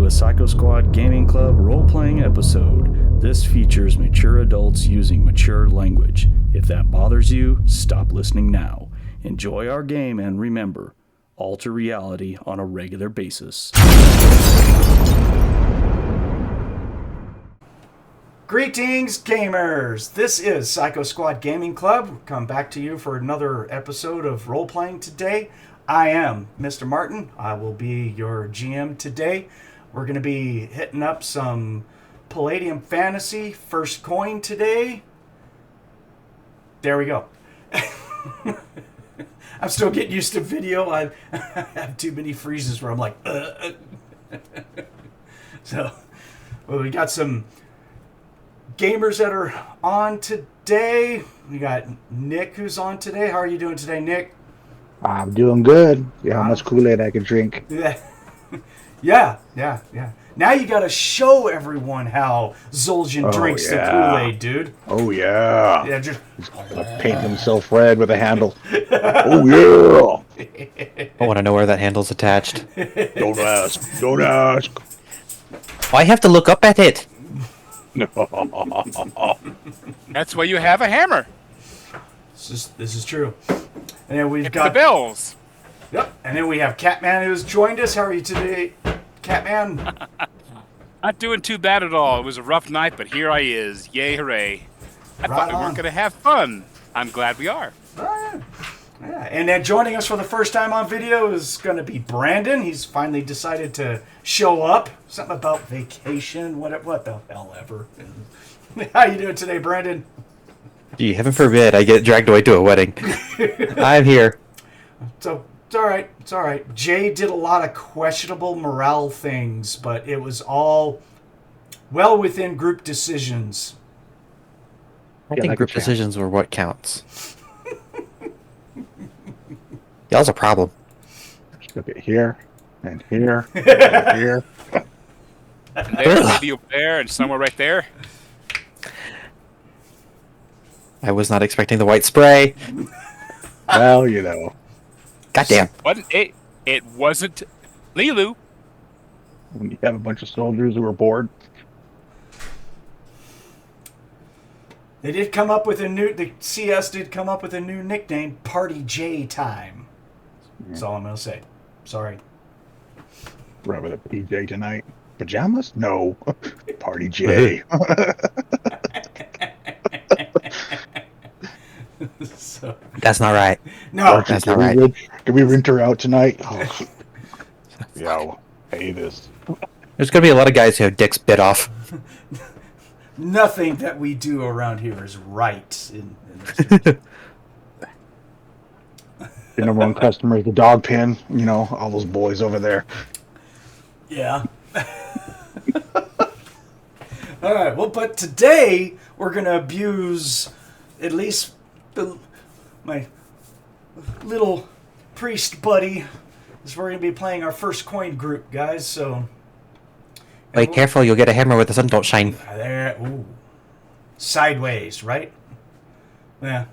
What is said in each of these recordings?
a Psycho Squad Gaming Club role-playing episode. This features mature adults using mature language. If that bothers you, stop listening now. Enjoy our game and remember, alter reality on a regular basis. Greetings, gamers! This is Psycho Squad Gaming Club. Come back to you for another episode of role-playing today. I am MrMartin. I will be your GM today. We're going to be hitting up some Palladium Fantasy first coin today. There we go. I'm still getting used to video. I have too many freezes where I'm like, So, well, we got some gamers that are on today. We got Nick who's on today. How are you doing today, Nick? I'm doing good. Yeah, how much Kool-Aid I can drink. Yeah. Now you got to show everyone how Zoljin drinks the Kool-Aid, dude. Oh, yeah. Yeah, just paint himself red with a handle. Oh, yeah. I want to know where that handle's attached. Don't ask. Don't ask. I have to look up at it. That's why you have a hammer. This is true. And then we've It's got the bells. Yep. And then we have Catman who's joined us. How are you today, Catman? Not doing too bad at all. It was a rough night, but here I is. Yay, hooray. I thought we weren't going to have fun. I'm glad we are. Yeah. And then joining us for the first time on video is going to be Brandon. He's finally decided to show up. Something about vacation. What the hell ever. How you doing today, Brandon? Gee, heaven forbid I get dragged away to a wedding. I'm here. So it's all right. It's all right. Jay did a lot of questionable morale things, but it was all well within group decisions. I think group decisions were what counts. Y'all's a problem. Just look at here, and here, and here. And there's a lady over there and somewhere right there. I was not expecting the white spray. Well, you know. Goddamn. It wasn't LeeLuu. When you have a bunch of soldiers who are bored. They did come up with the CS did come up with a new nickname, Party J Time. That's all I'm going to say. Sorry. Rub with a PJ tonight. Pajamas? No. Party J. So, That's not right. no. That's not right. Can we rent her out tonight? Oh. Yo, pay this. There's going to be a lot of guys who have dicks bit off. Nothing that we do around here is right. In this The number one customer is the dog pen. You know, all those boys over there. Yeah. All right. Well, but today we're going to abuse at least my little priest buddy. As we're going to be playing our first coin group, guys. So. Wait, careful, you'll get a hammer with the sun don't shine. There. Ooh. Sideways, right? Yeah.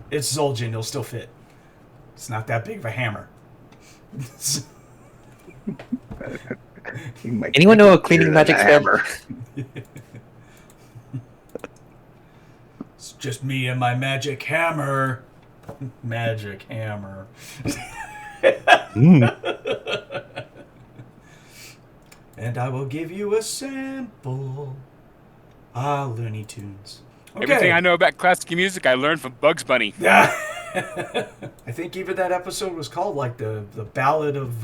It's Zoljin. It'll still fit. It's not that big of a hammer. Anyone know a cleaning magic spell? It's just me and my magic hammer. Magic hammer. And I will give you a sample. Looney Tunes. Okay. Everything I know about classical music I learned from Bugs Bunny. Yeah. I think even that episode was called like the Ballad of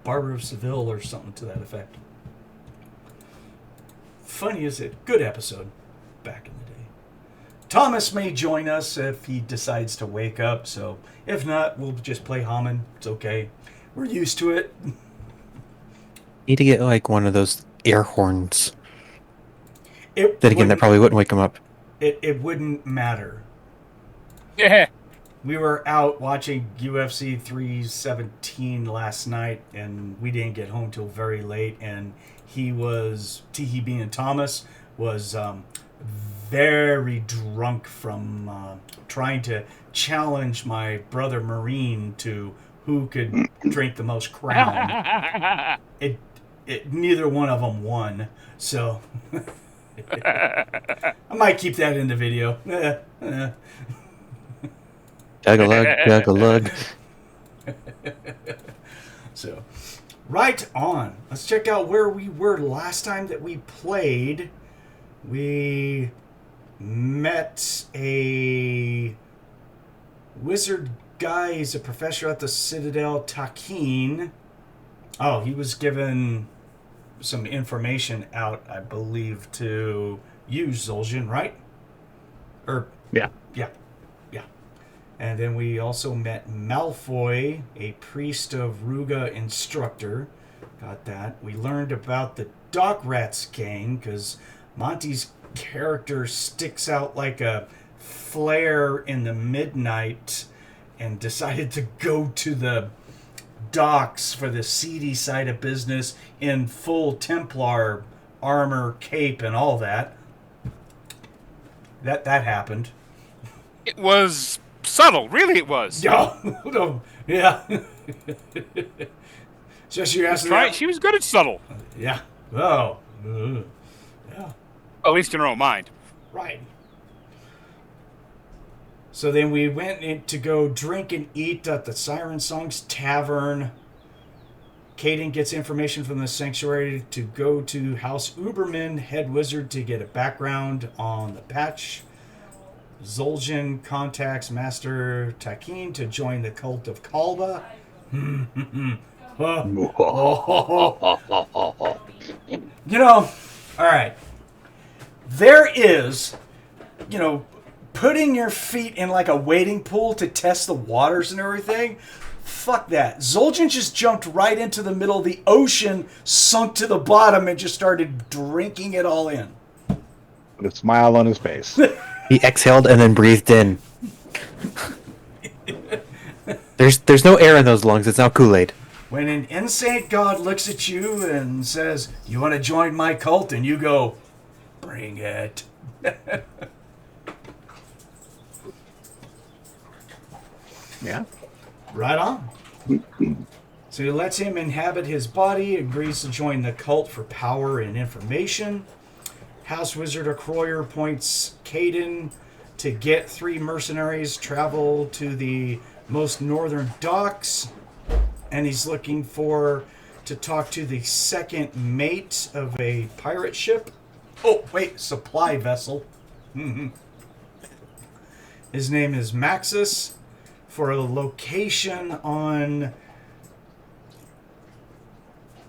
Barber of Seville or something to that effect. Funny is it? Good episode back in the day. Thomas may join us if he decides to wake up, so if not, we'll just play Hamon. It's okay. We're used to it. Need to get like one of those air horns. Then again, that probably wouldn't wake him up. It wouldn't matter. Yeah. We were out watching UFC 317 last night, and we didn't get home till very late. And he being Thomas, was very drunk from trying to challenge my brother Marine to who could drink the most Crown. It neither one of them won. So I might keep that in the video. Jug-a-lug, jug-a-lug. So, right on. Let's check out where we were last time that we played. We met a wizard guy. He's a professor at the Citadel, Takin. Oh, he was given some information out, I believe, to use Zoljin, right? Yeah. Yeah. And then we also met Malfoy, a priest of Ruga instructor. Got that. We learned about the Dock Rats gang, because Monte's character sticks out like a flare in the midnight and decided to go to the docks for the seedy side of business in full Templar armor, cape, and all that. That happened. It was subtle, really. It was. Yeah. Just you asked Right? She was good at subtle. Yeah. Oh. Yeah. At least in her own mind. Right. So then we went in to go drink and eat at the Siren Songs Tavern. Kayden gets information from the Sanctuary to go to House Uberman, head wizard, to get a background on the patch. Zoljin contacts Master Takin to join the cult of Kalba. Alright. There is, putting your feet in like a wading pool to test the waters and everything. Fuck that. Zoljin just jumped right into the middle of the ocean, sunk to the bottom, and just started drinking it all in. With a smile on his face. He exhaled and then breathed in. There's no air in those lungs. It's now Kool-Aid. When an insane god looks at you and says, "You want to join my cult?" and you go, "Bring it." Yeah. Right on. So he lets him inhabit his body, agrees to join the cult for power and information. House Wizard Acroyer appoints Kayden to get 3 mercenaries, travel to the most northern docks, and he's looking to talk to the second mate of a pirate ship. Oh, wait, supply vessel. His name is Maxis, for a location on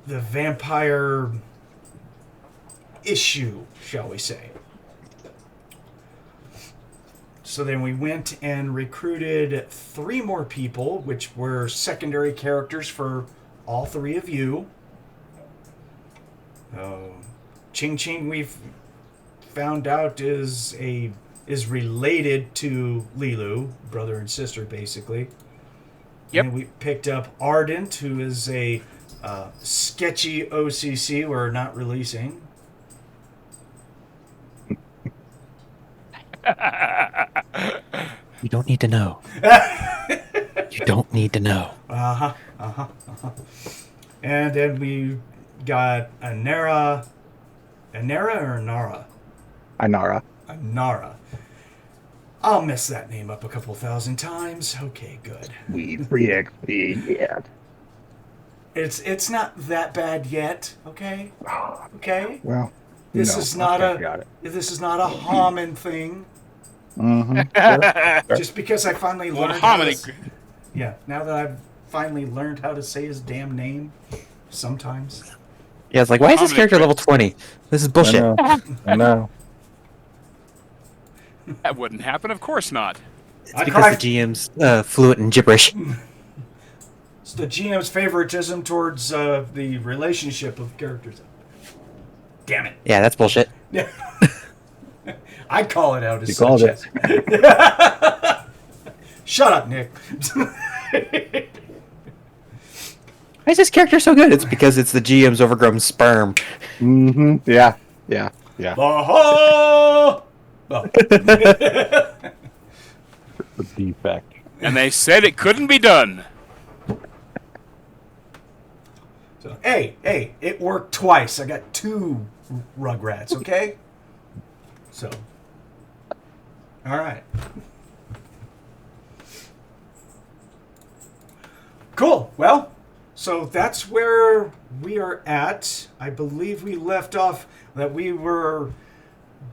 the vampire issue, shall we say. So then we went and recruited 3 more people, which were secondary characters for all 3 of you. Ching-Ching, we've found out, is related to LeeLuu, brother and sister, basically. Yep. And we picked up Ardent, who is a sketchy OCC we're not releasing. You don't need to know. You don't need to know. And then we got Anara. Anara or Anara? Anara. Anara. I'll mess that name up a couple thousand times. Okay, good. We free XP yet. It's not that bad yet. Okay. Okay. Well, This no, is not got it. This is not a Hamon thing. Sure. Just because I finally Well, learned. Now that I've finally learned how to say his damn name, sometimes. Yeah, it's like, why is this character level 20? This is bullshit. I know. That wouldn't happen. Of course not. It's because the GM's fluent in gibberish. It's the GM's favoritism towards the relationship of characters. Damn it. Yeah, that's bullshit. I call it out as You called it. Shut up, Nick. Why is this character so good? It's because it's the GM's overgrown sperm. Yeah. Oh. The defect. And they said it couldn't be done. So, hey, it worked twice. I got 2 rugrats, okay? So, all right. Cool. Well, so that's where we are at. I believe we left off that we were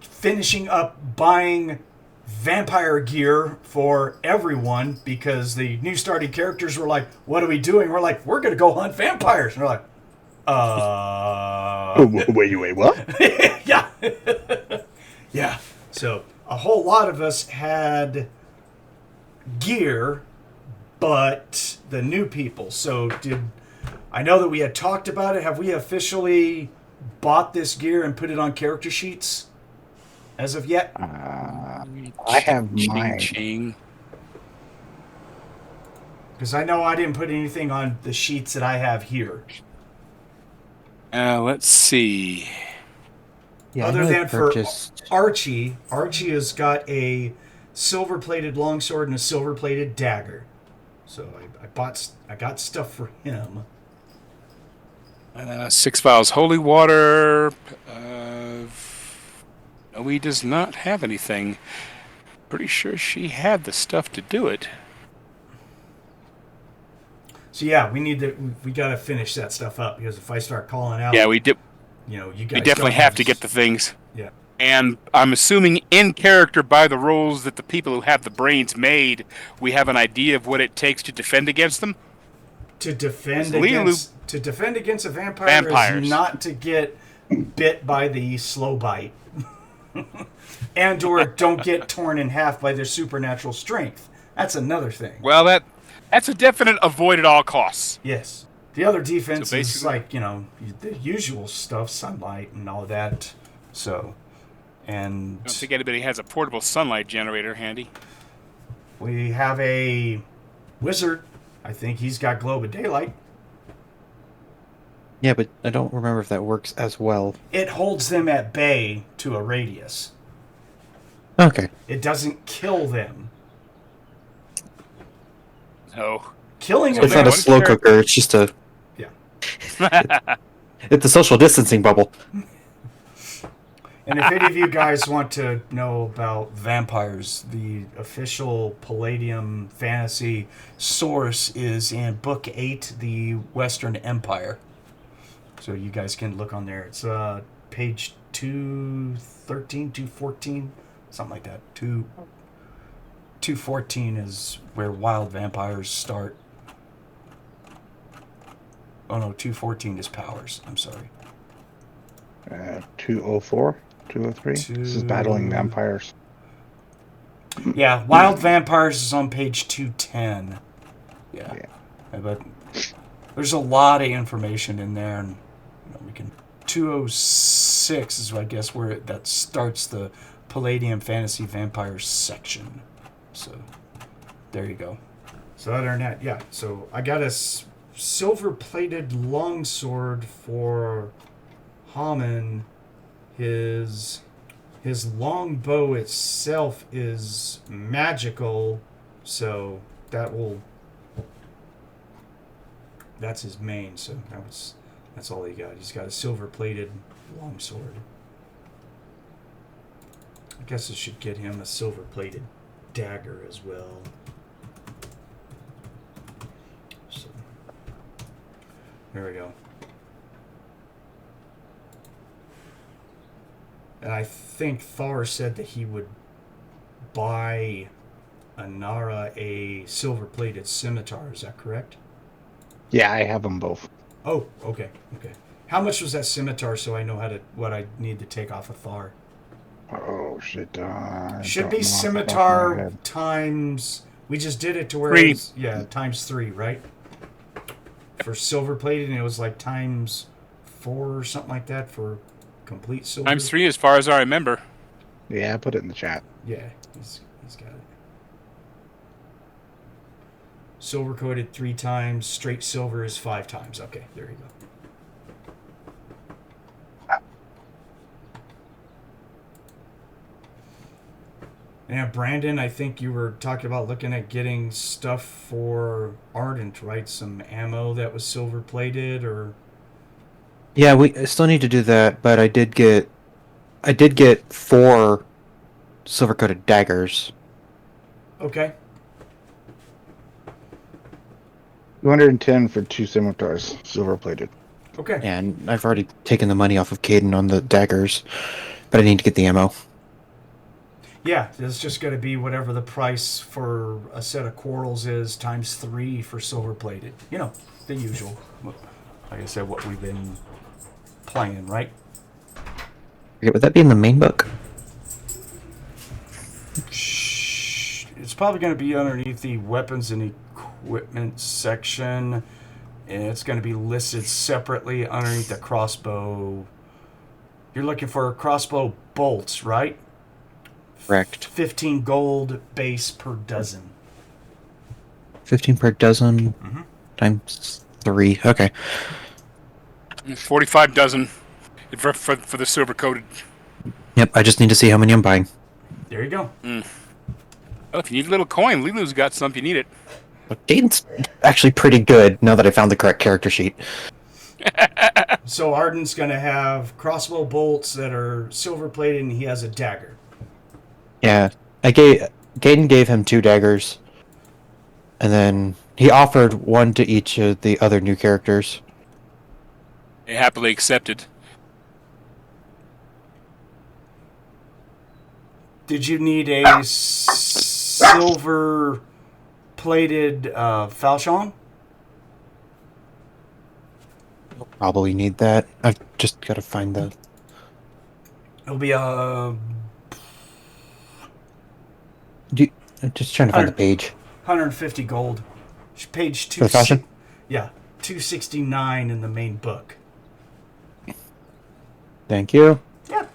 finishing up buying vampire gear for everyone because the new starting characters were like, what are we doing? We're like, we're going to go hunt vampires. And they're like, Wait, what? yeah. Yeah. So a whole lot of us had gear, but the new people. So I know that we had talked about it. Have we officially bought this gear and put it on character sheets as of yet? I have mine. Ching-Ching. Because I know I didn't put anything on the sheets that I have here. Let's see. Yeah, Other I than for purchased... Archie has got a silver-plated longsword and a silver-plated dagger. So I got stuff for him. 6 vials holy water. No, he does not have anything. Pretty sure she had the stuff to do it. So yeah, we got to finish that stuff up because if I start calling out, Yeah, we did. you guys We definitely don't have to get the things. Yeah. And I'm assuming in character by the rules that the people who have the brains made, we have an idea of what it takes to defend against them. To defend LeeLuu- against a vampire is not to get bit by the slow bite. And or don't get torn in half by their supernatural strength. That's another thing. Well, that's a definite avoid at all costs. Yes. The other defense So is basically- like, the usual stuff, sunlight and all that. So, and I don't think anybody has a portable sunlight generator handy. we have a wizard. I think he's got globe of daylight. Yeah, but I don't remember if that works as well. It holds them at bay to a radius. Okay. It doesn't kill them. No. Killing So a it's not a one slow character- cooker, it's just a... Yeah. It's a social distancing bubble. And if any of you guys want to know about vampires, the official Palladium fantasy source is in Book 8, The Western Empire. So you guys can look on there. It's page 213, 214, something like that. 214 is where wild vampires start. Oh no, 214 is powers. I'm sorry. 204, 203. This is battling vampires. Yeah, wild vampires is on page 210. Yeah. But there's a lot of information in there, and we can. 206 is, I guess, where that starts the Palladium Fantasy Vampires section. So there you go. So other than that, yeah. So I got a silver-plated longsword for Hamon. His longbow itself is magical, so that's his main. So that's all he got. He's got a silver-plated longsword. I guess I should get him a silver-plated dagger as well. So there we go. And I think Thar said that he would buy Anara a silver-plated scimitar. Is that correct? Yeah, I have them both. Oh, okay. How much was that scimitar so I know what I need to take off of Thar? Oh, shit. Should be scimitar times... We just did it to where 3. it's... Yeah, times 3, right? For silver-plated, and it was like times 4 or something like that for complete silver. Times 3 as far as I remember. Yeah, I put it in the chat. Yeah, he's got it. Silver coated 3 times, straight silver is 5 times. Okay, there you go. Yeah, Brandon, I think you were talking about looking at getting stuff for Ardent, right? Some ammo that was silver plated, or Yeah, we still need to do that, but I did get 4 silver-coated daggers. Okay. 210 for 2 scimitars, silver plated. Okay. And I've already taken the money off of Kayden on the daggers, but I need to get the ammo. Yeah, it's just going to be whatever the price for a set of quarrels is times 3 for silver plated. You know, the usual. Like I said, what we've been playing, right? Okay, would that be in the main book? It's probably going to be underneath the weapons and equipment section. And it's going to be listed separately underneath the crossbow. You're looking for crossbow bolts, right? Correct. 15 gold base per dozen. 15 per dozen times 3. Okay. 45 dozen for the silver coated. Yep, I just need to see how many I'm buying. There you go. Oh, if you need a little coin, LeeLuu's got some if you need it. Well, Kayden's actually pretty good now that I found the correct character sheet. So Ardent's going to have crossbow bolts that are silver plated, and he has a dagger. Yeah, Kayden gave him 2 daggers, and then he offered 1 to each of the other new characters. They happily accepted. Did you need a silver plated falchion? Probably need that. I've just got to find the... It'll be a I'm just trying to find the page. 150 gold. Page 2. For the falchion? Yeah, 269 in the main book. Thank you. Yeah.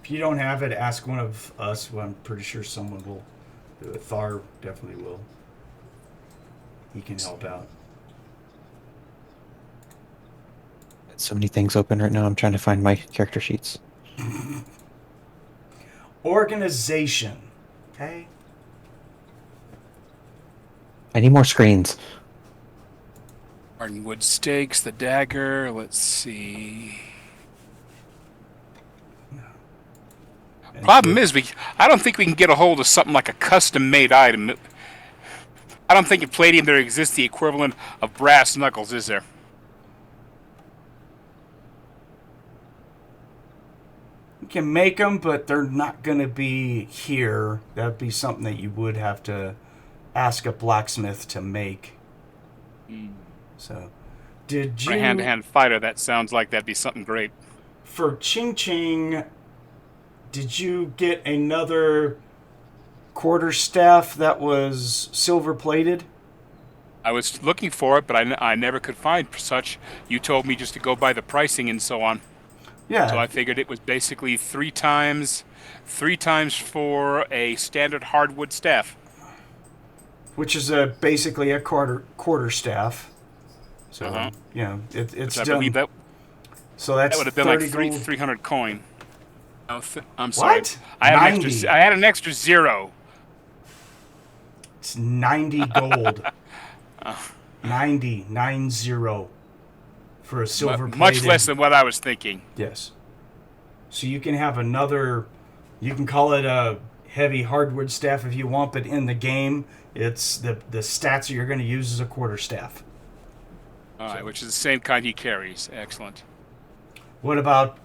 If you don't have it, ask one of us. Well, I'm pretty sure someone will do it. Thar definitely will. He can help out. So many things open right now. I'm trying to find my character sheets. Organization. Okay. I need more screens. Ironwood stakes, the dagger. Let's see. Problem is, I don't think we can get a hold of something like a custom-made item. I don't think in Palladium there exists the equivalent of brass knuckles, is there? You can make them, but they're not going to be here. That would be something that you would have to ask a blacksmith to make. So, did you... For a hand-to-hand fighter, that sounds like that'd be something great. For Ching-Ching, did you get another quarterstaff that was silver-plated? I was looking for it, but I never could find such. You told me just to go by the pricing and so on. Yeah. So I figured it was basically 3 times for a standard hardwood staff. Which is basically a quarterstaff. So, you know, it's I done. believe that, So that's that would have been like 30 300 coin. Oh, I'm sorry. What? I had 90. I had an extra 0. It's 90 gold. 90 for a silver plated. Much less than what I was thinking. Yes. So you can have another, you can call it a heavy hardwood staff if you want, but in the game, it's the stats that you're going to use as a quarterstaff. All right, which is the same kind he carries. Excellent. What about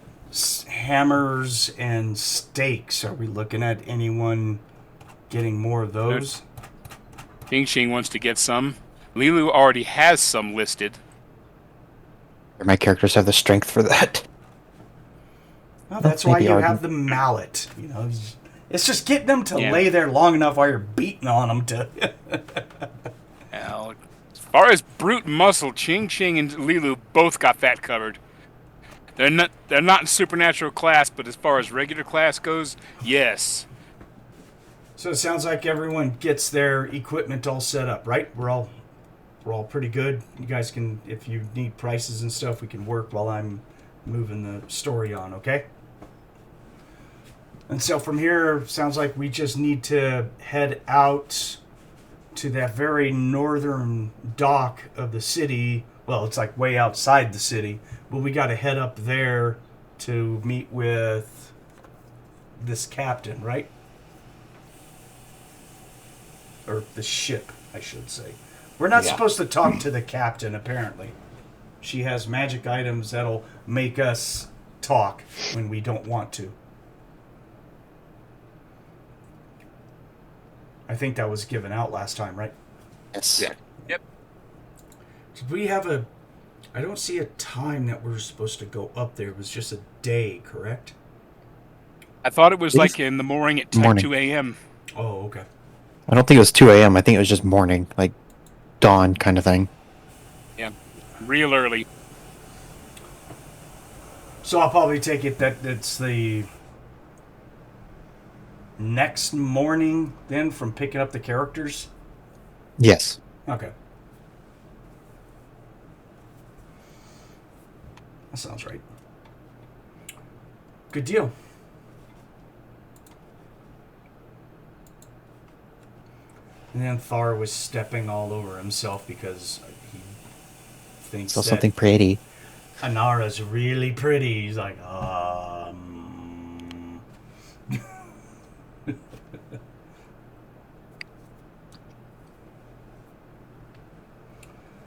hammers and stakes? Are we looking at anyone getting more of those? Ching-Ching wants to get some. LeeLuu already has some listed. My characters have the strength for that. Well, that's why Maybe you Ardent. have the mallet. You know, it's just getting them to Yeah. lay there long enough while you're beating on them to. Now, as far as brute muscle, Ching-Ching and LeeLuu both got that covered. They're not in supernatural class, but as far as regular class goes, yes. So it sounds like everyone gets their equipment all set up, right? We're all pretty good. You guys can, if you need prices and stuff, we can work while I'm moving the story on, okay? And so from here, sounds like we just need to head out to that very northern dock of the city. Well, it's like way outside the city, but we got to head up there to meet with this captain, right? Or the ship, I should say. We're not supposed to talk to the captain, apparently. She has magic items that'll make us talk when we don't want to. I think that was given out last time, right? Yes. Yeah. Yep. Did we have a... I don't see a time that we're supposed to go up there. It was just a day, correct? I thought it was like in the morning at 2 a.m. Oh, okay. I don't think it was 2 a.m. I think it was just morning, like dawn kind of thing. Yeah. Real early. So I'll probably take it that it's the next morning then from picking up the characters? Yes. Okay. That sounds right. Good deal. And then Thar was stepping all over himself because he thinks So that something pretty. Anara's really pretty. He's like,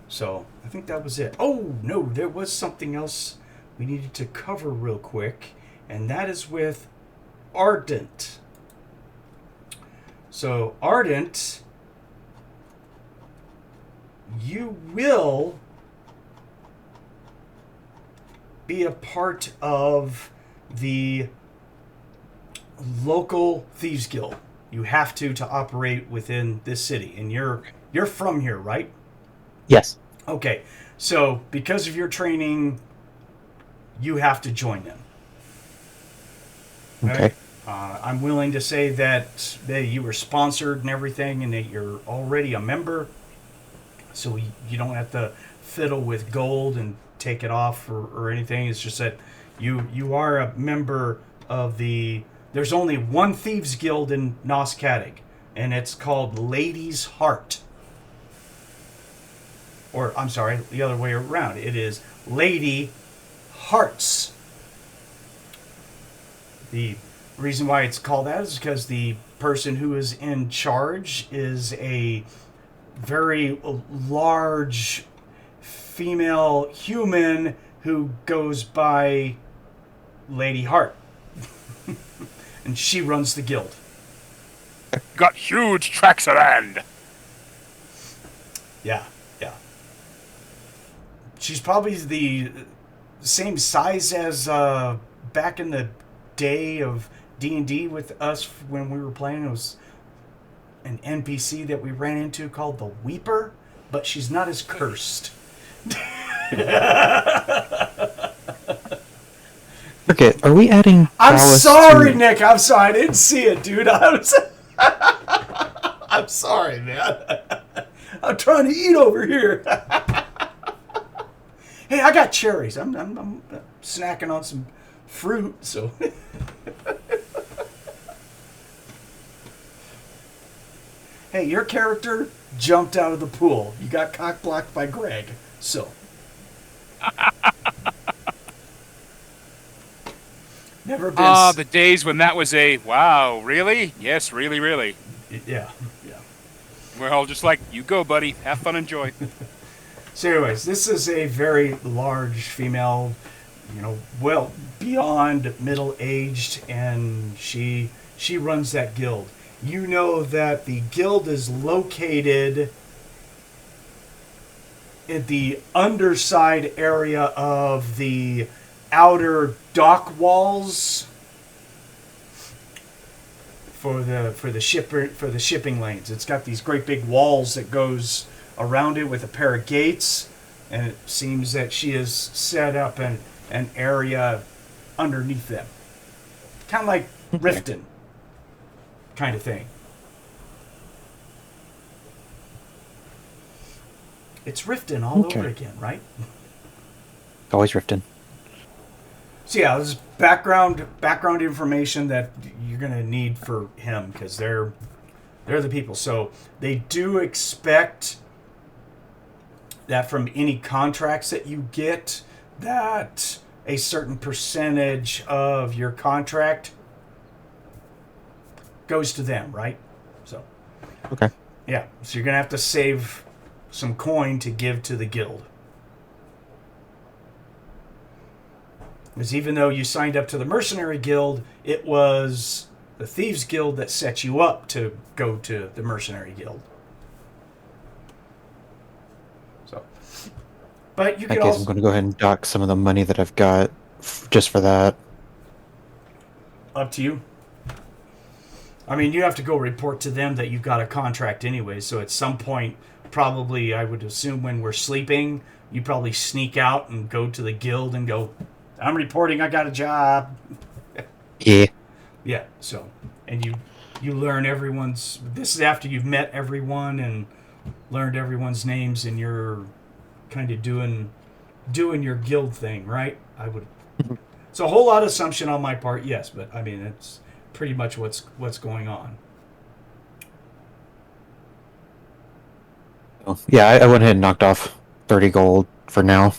So, I think that was it. Oh, no, there was something else we needed to cover real quick, and that is with Ardent. So, Ardent, you will be a part of the local Thieves Guild. You have to operate within this city, and you're from here, right? Yes. Okay, so because of your training, you have to join them. Okay. I'm willing to say that you were sponsored and everything, and that you're already a member, so you don't have to fiddle with gold and take it off or anything. It's just that you are a member of the... There's only one Thieves Guild in Noskadig, and it's called Lady's Heart. Or, I'm sorry, the other way around. It is Lady Hearts. The reason why it's called that is because the person who is in charge is a very large female human who goes by Lady Heart. And she runs the guild. Got huge tracts of land. Yeah. She's probably the same size as back in the day of D&D with us when we were playing. It was an NPC that we ran into called the Weeper, but she's not as cursed. Okay, are we adding I'm prowess sorry, to... Nick. I'm sorry. I didn't see it, dude. I'm sorry, man. I'm trying to eat over here. Hey, I got cherries. I'm snacking on some fruit, so... Hey, your character jumped out of the pool. You got cock-blocked by Greg, so... Never been... The days when that was a, wow, really? Yes, really, really. Yeah. We're all just like, you go, buddy. Have fun, enjoy. So anyways, this is a very large female, well beyond middle-aged, and she runs that guild. You know that the guild is located in the underside area of the outer dock walls for the shipping lanes. It's got these great big walls that goes around it with a pair of gates, and it seems that she has set up an area underneath them. Kind of like Riften kind of thing. It's Riften all over again, right? Always Riften. So yeah, this is background information that you're going to need for him, because they're They're the people. So they do expect that from any contracts that you get, that a certain percentage of your contract goes to them, right? So, Okay. yeah. So you're going to have to save some coin to give to the guild. Because even though you signed up to the Mercenary Guild, it was the Thieves Guild that set you up to go to the Mercenary Guild. So, but you I can guess also... I'm going to go ahead and dock some of the money that I've got just for that. Up to you. I mean, you have to go report to them that you've got a contract anyway, so at some point, probably, I would assume when we're sleeping, you probably sneak out and go to the guild and go, I'm reporting I got a job. Yeah. Yeah, so, and you learn everyone's, this is after you've met everyone and learned everyone's names and you're kind of doing your guild thing, right? I would. It's a whole lot of assumption on my part, yes, but I mean, it's pretty much what's going on. Yeah, I went ahead and knocked off 30 gold for now.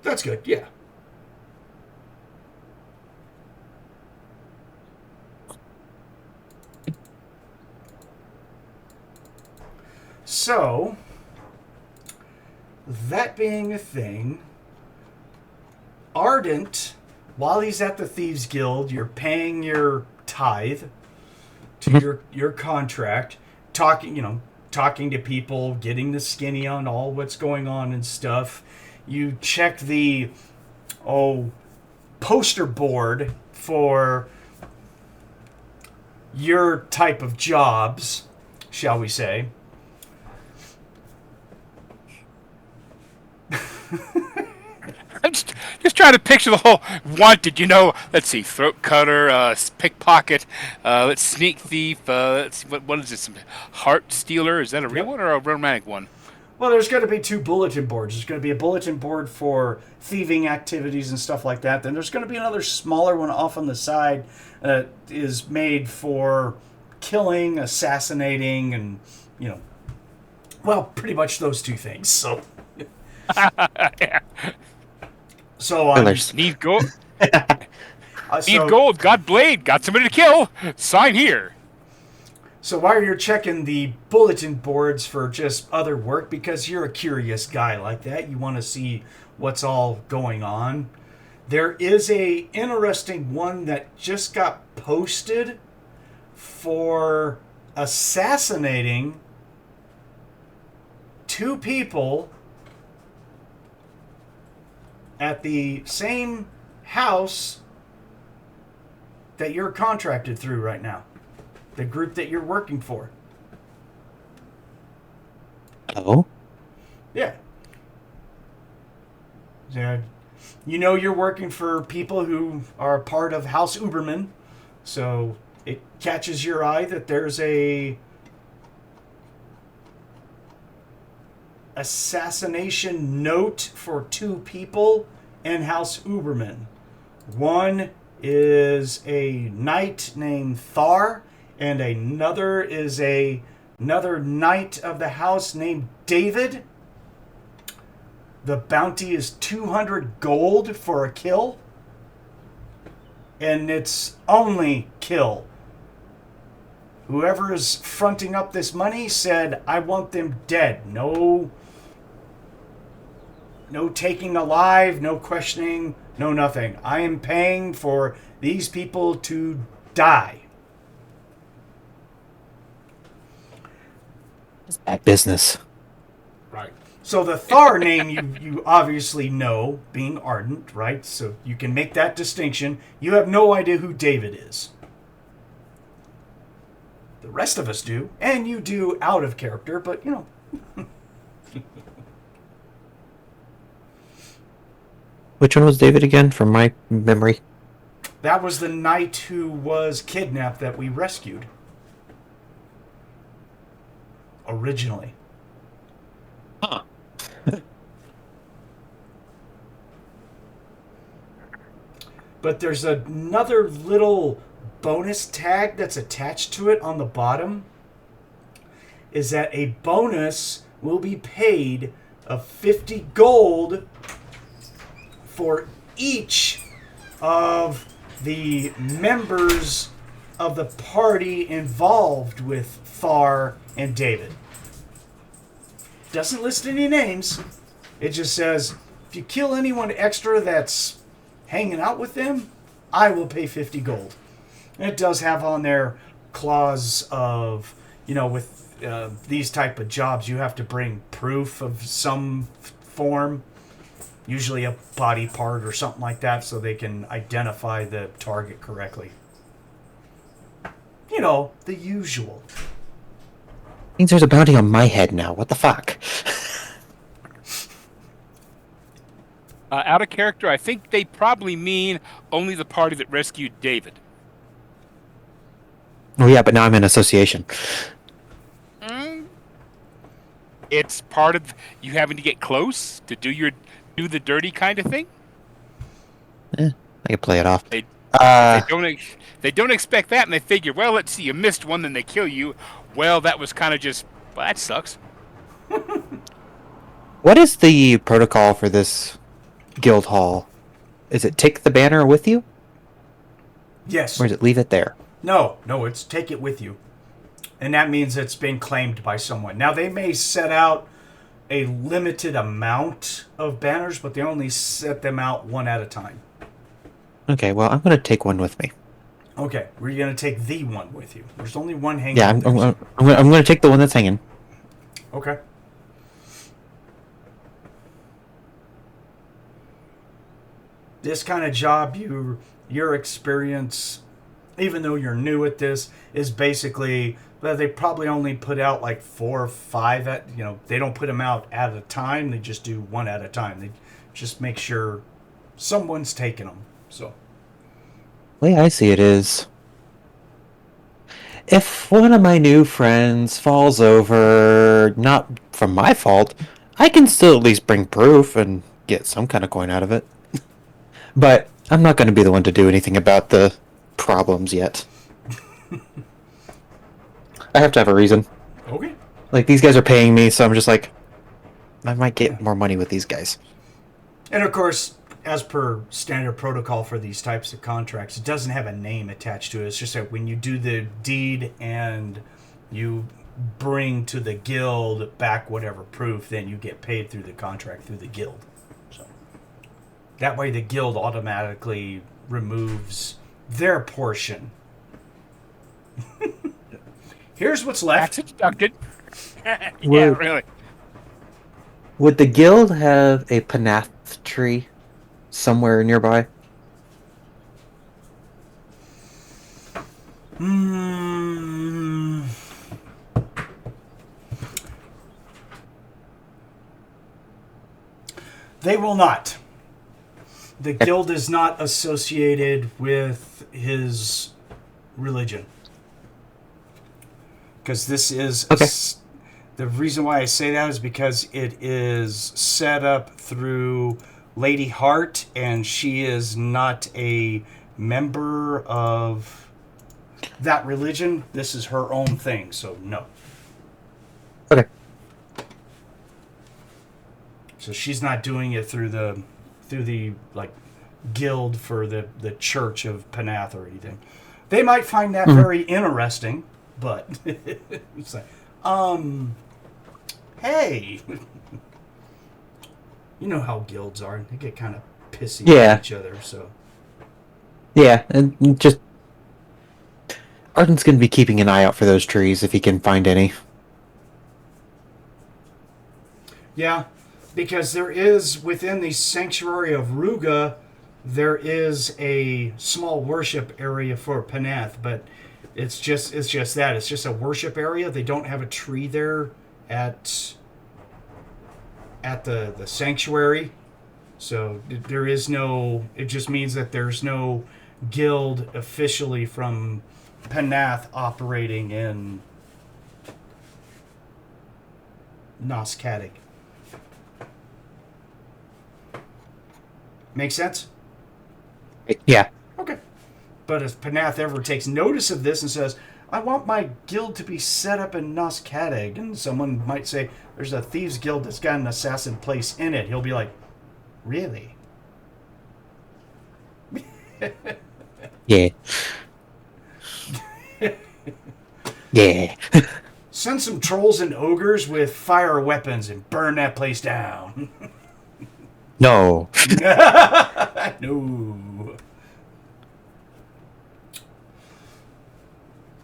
That's good, yeah. So, that being a thing, Ardent, while he's at the Thieves Guild, you're paying your tithe to your contract, talking to people, getting the skinny on all what's going on and stuff. You check the poster board for your type of jobs, shall we say. I'm just trying to picture the whole wanted, let's see, throat cutter, pickpocket, let's sneak thief, let's see, what is this, heart stealer? Is that a real one or a romantic one? Well, there's going to be 2 bulletin boards. There's going to be a bulletin board for thieving activities and stuff like that. Then there's going to be another smaller one off on the side that is made for killing, assassinating, and, well, pretty much those 2 things. So, Yeah. so Need gold. Need gold. Got blade. Got somebody to kill. Sign here. So while you're checking the bulletin boards for just other work, because you're a curious guy like that, you want to see what's all going on. There is a interesting one that just got posted for assassinating 2 people at the same house that you're contracted through right now. The group that you're working for. Oh? Yeah. Yeah. You're working for people who are part of House Uberman, so it catches your eye that there's a assassination note for 2 people in House Uberman. One is a knight named Thar, and another is another knight of the house named David. The bounty is 200 gold for a kill. And it's only kill. Whoever is fronting up this money said, I want them dead. No taking alive, no questioning, no nothing. I am paying for these people to die. Bad business. Right. So the Thar name you obviously know, being Ardent, right? So you can make that distinction. You have no idea who David is. The rest of us do. And you do out of character, but Which one was David again, from my memory? That was the knight who was kidnapped that we rescued. Originally. Huh. But there's another little bonus tag that's attached to it on the bottom is that a bonus will be paid of 50 gold for each of the members of the party involved with Thar and David. Doesn't list any names. It just says, if you kill anyone extra that's hanging out with them, I will pay 50 gold. And it does have on there clause of, with these type of jobs, you have to bring proof of some form, usually a body part or something like that, so they can identify the target correctly. The usual. Means there's a bounty on my head now. What the fuck? Out of character, I think they probably mean only the party that rescued David. Oh yeah, but now I'm in association. It's part of you having to get close to do the dirty kind of thing. I could play it off. They don't expect that, and they figure, well, let's see, you missed one, then they kill you. Well, that was kind of just, well, that sucks. What is the protocol for this guild hall? Is it take the banner with you? Yes. Or is it leave it there? No, it's take it with you. And that means it's been claimed by someone. Now, they may set out a limited amount of banners, but they only set them out one at a time. Okay, well, I'm going to take one with me. Okay, we're going to take the one with you. There's only one hanging. Yeah, I'm going to take the one that's hanging. Okay. This kind of job, your experience, even though you're new at this, is basically, well, they probably only put out like 4 or 5 they don't put them out at a time. They just do one at a time. They just make sure someone's taking them. So, The way I see it is, if one of my new friends falls over, not from my fault, I can still at least bring proof and get some kind of coin out of it. But I'm not going to be the one to do anything about the problems yet. I have to have a reason. okay. Like, these guys are paying me, so I'm just like, I might get more money with these guys. And of course, as per standard protocol for these types of contracts, it doesn't have a name attached to it. It's just that when you do the deed and you bring to the guild back whatever proof, then you get paid through the contract through the guild. So that way the guild automatically removes their portion. Here's what's left. Tax deducted. Yeah, Would- really. Would the guild have a Panath tree somewhere nearby? They will not. The guild is not associated with his religion. Because this is... Okay. The reason why I say that is because it is set up through Lady Hart, and she is not a member of that religion. This is her own thing, so no. Okay. So she's not doing it through the like guild for the Church of Panath or anything. They might find that very interesting, but it's like, hey, you know how guilds are. They get kind of pissy at each other, so. Yeah, and just... Ardent's going to be keeping an eye out for those trees if he can find any. Yeah, because there is, within the Sanctuary of Ruga, there is a small worship area for Panath, but it's just that. It's just a worship area. They don't have a tree there at the sanctuary. So there is no... It just means that there's no guild officially from Panath operating in Noskadig. Make sense? Yeah. Okay. But if Panath ever takes notice of this and says, I want my guild to be set up in Nos Cadeg, and someone might say, there's a thieves guild that's got an assassin place in it, he'll be like, really? Yeah. Yeah. Send some trolls and ogres with fire weapons and burn that place down. No. No.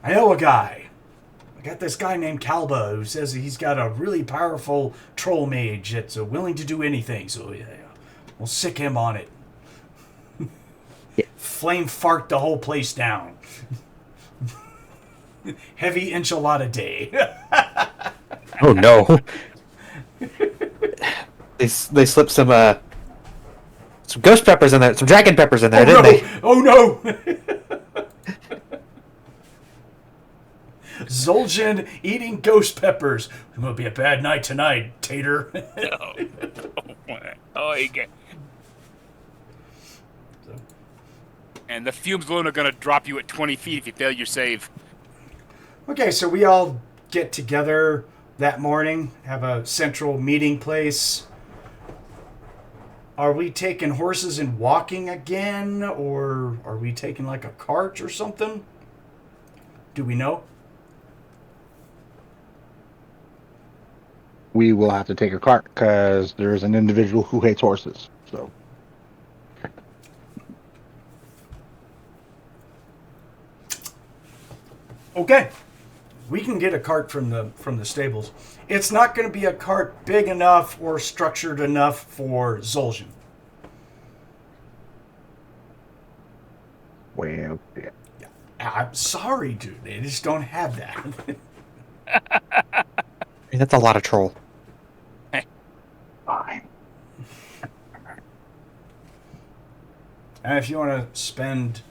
I know a guy. I got this guy named Kalba who says he's got a really powerful troll mage that's willing to do anything. So yeah, we'll sick him on it. Yeah. Flame fart the whole place down. Heavy enchilada day. Oh no. They slipped some ghost peppers in there, some dragon peppers in there, Oh didn't no! they? Oh no! Zoljin eating ghost peppers. It will be a bad night tonight, Tater. You get. And the fumes alone are going to drop you at 20 feet if you fail your save. Okay, so we all get together that morning, have a central meeting place. Are we taking horses and walking again, or are we taking like a cart or something? Do we know? We will have to take a cart because there's an individual who hates horses. So Okay. We can get a cart from the stables. It's not going to be a cart big enough or structured enough for Zoljin. well, yeah. I'm sorry, dude. They just don't have that. I mean, that's a lot of troll. Fine. And if you want to spend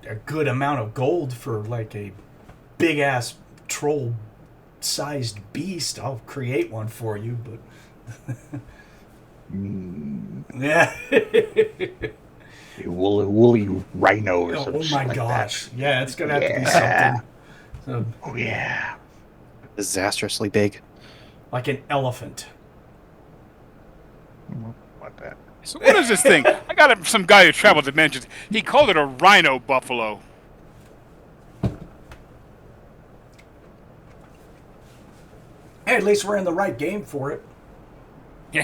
a good amount of gold for like a big ass troll sized beast, I'll create one for you, but yeah. A woolly rhino or Oh something. my like gosh. Yeah, it's gonna have to be Yeah. something. So, that. Oh yeah. Disastrously big. like an elephant. What that? So what is this thing? I got some guy who traveled dimensions. He called it a rhino buffalo. Hey, at least we're in the right game for it.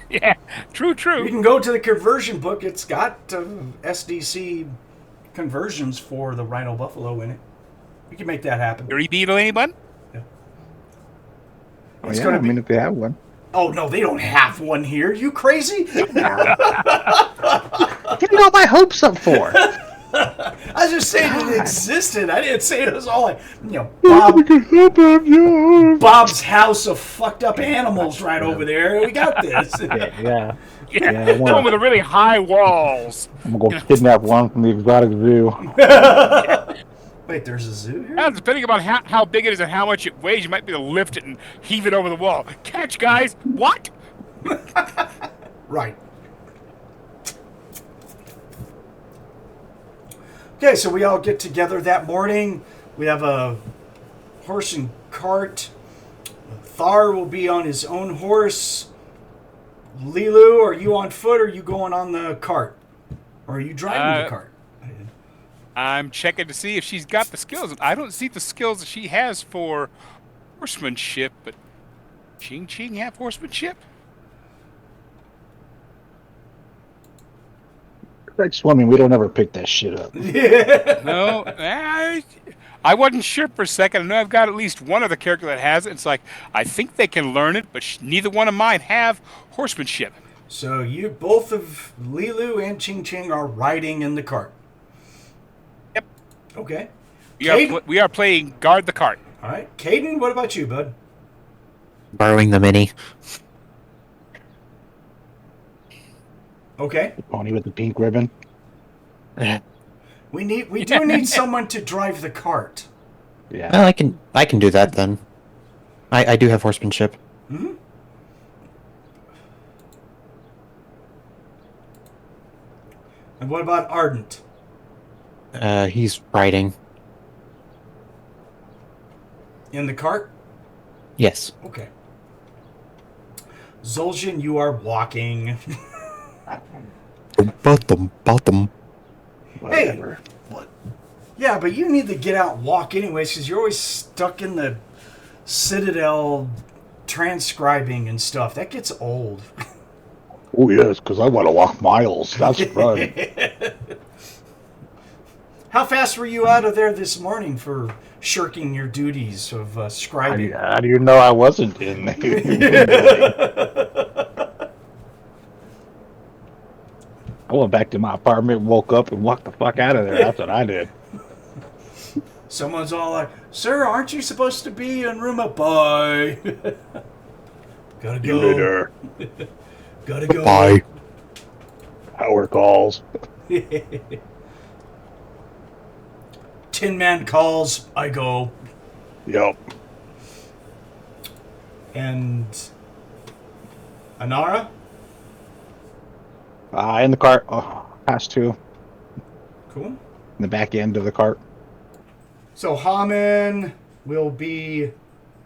Yeah, true. You can go to the conversion book. It's got SDC conversions for the Rhino Buffalo in it. We can make that happen. Did he beetle anyone? Oh, It's yeah, gonna I be- mean, if they have one. Oh, no, they don't have one here. You crazy? Getting all my hopes up for. I was just saying it existed. I didn't say it was all like, Bob's house of fucked up animals right over there. We got this. Yeah. Yeah, I wanna- one with the really high walls. I'm gonna go kidnap one from the exotic zoo. Wait, there's a zoo here? Now, depending upon how big it is and how much it weighs, you might be able to lift it and heave it over the wall. Catch, guys! What? Right. Okay, so we all get together that morning. We have a horse and cart. Thar will be on his own horse. LeeLuu, are you on foot or are you going on the cart? Or are you driving the cart? I'm checking to see if she's got the skills. I don't see the skills that she has for horsemanship, but Ching-Ching have horsemanship? Like swimming, we don't ever pick that shit up. No, I wasn't sure for a second. I know I've got at least one other character that has it. It's like, I think they can learn it, but neither one of mine have horsemanship. So you, both of LeeLuu and Ching-Ching are riding in the cart. Yep. Okay. We are playing guard the cart. All right. Kayden, what about you, bud? Borrowing the mini. Okay. The pony with the pink ribbon. We do need someone to drive the cart. Yeah. Well, I can do that then. I do have horsemanship. Hmm? And what about Ardent? He's riding. In the cart? Yes. Okay. Zoljin, you are walking. Bottom. Whatever. What? Yeah, but you need to get out and walk anyways, because you're always stuck in the Citadel transcribing and stuff. That gets old. Oh, yes, because I want to walk miles. That's fun. How fast were you out of there this morning for shirking your duties of scribing? How do you know I wasn't in I went back to my apartment, woke up, and walked the fuck out of there. That's what I did. Someone's all like, "Sir, aren't you supposed to be in room up? Bye." Gotta You go. later. Gotta go. Bye. Power calls. 10-man calls. I go. Yep. And Anara? In the cart. Oh, has to. Cool. In the back end of the cart. So Hamon will be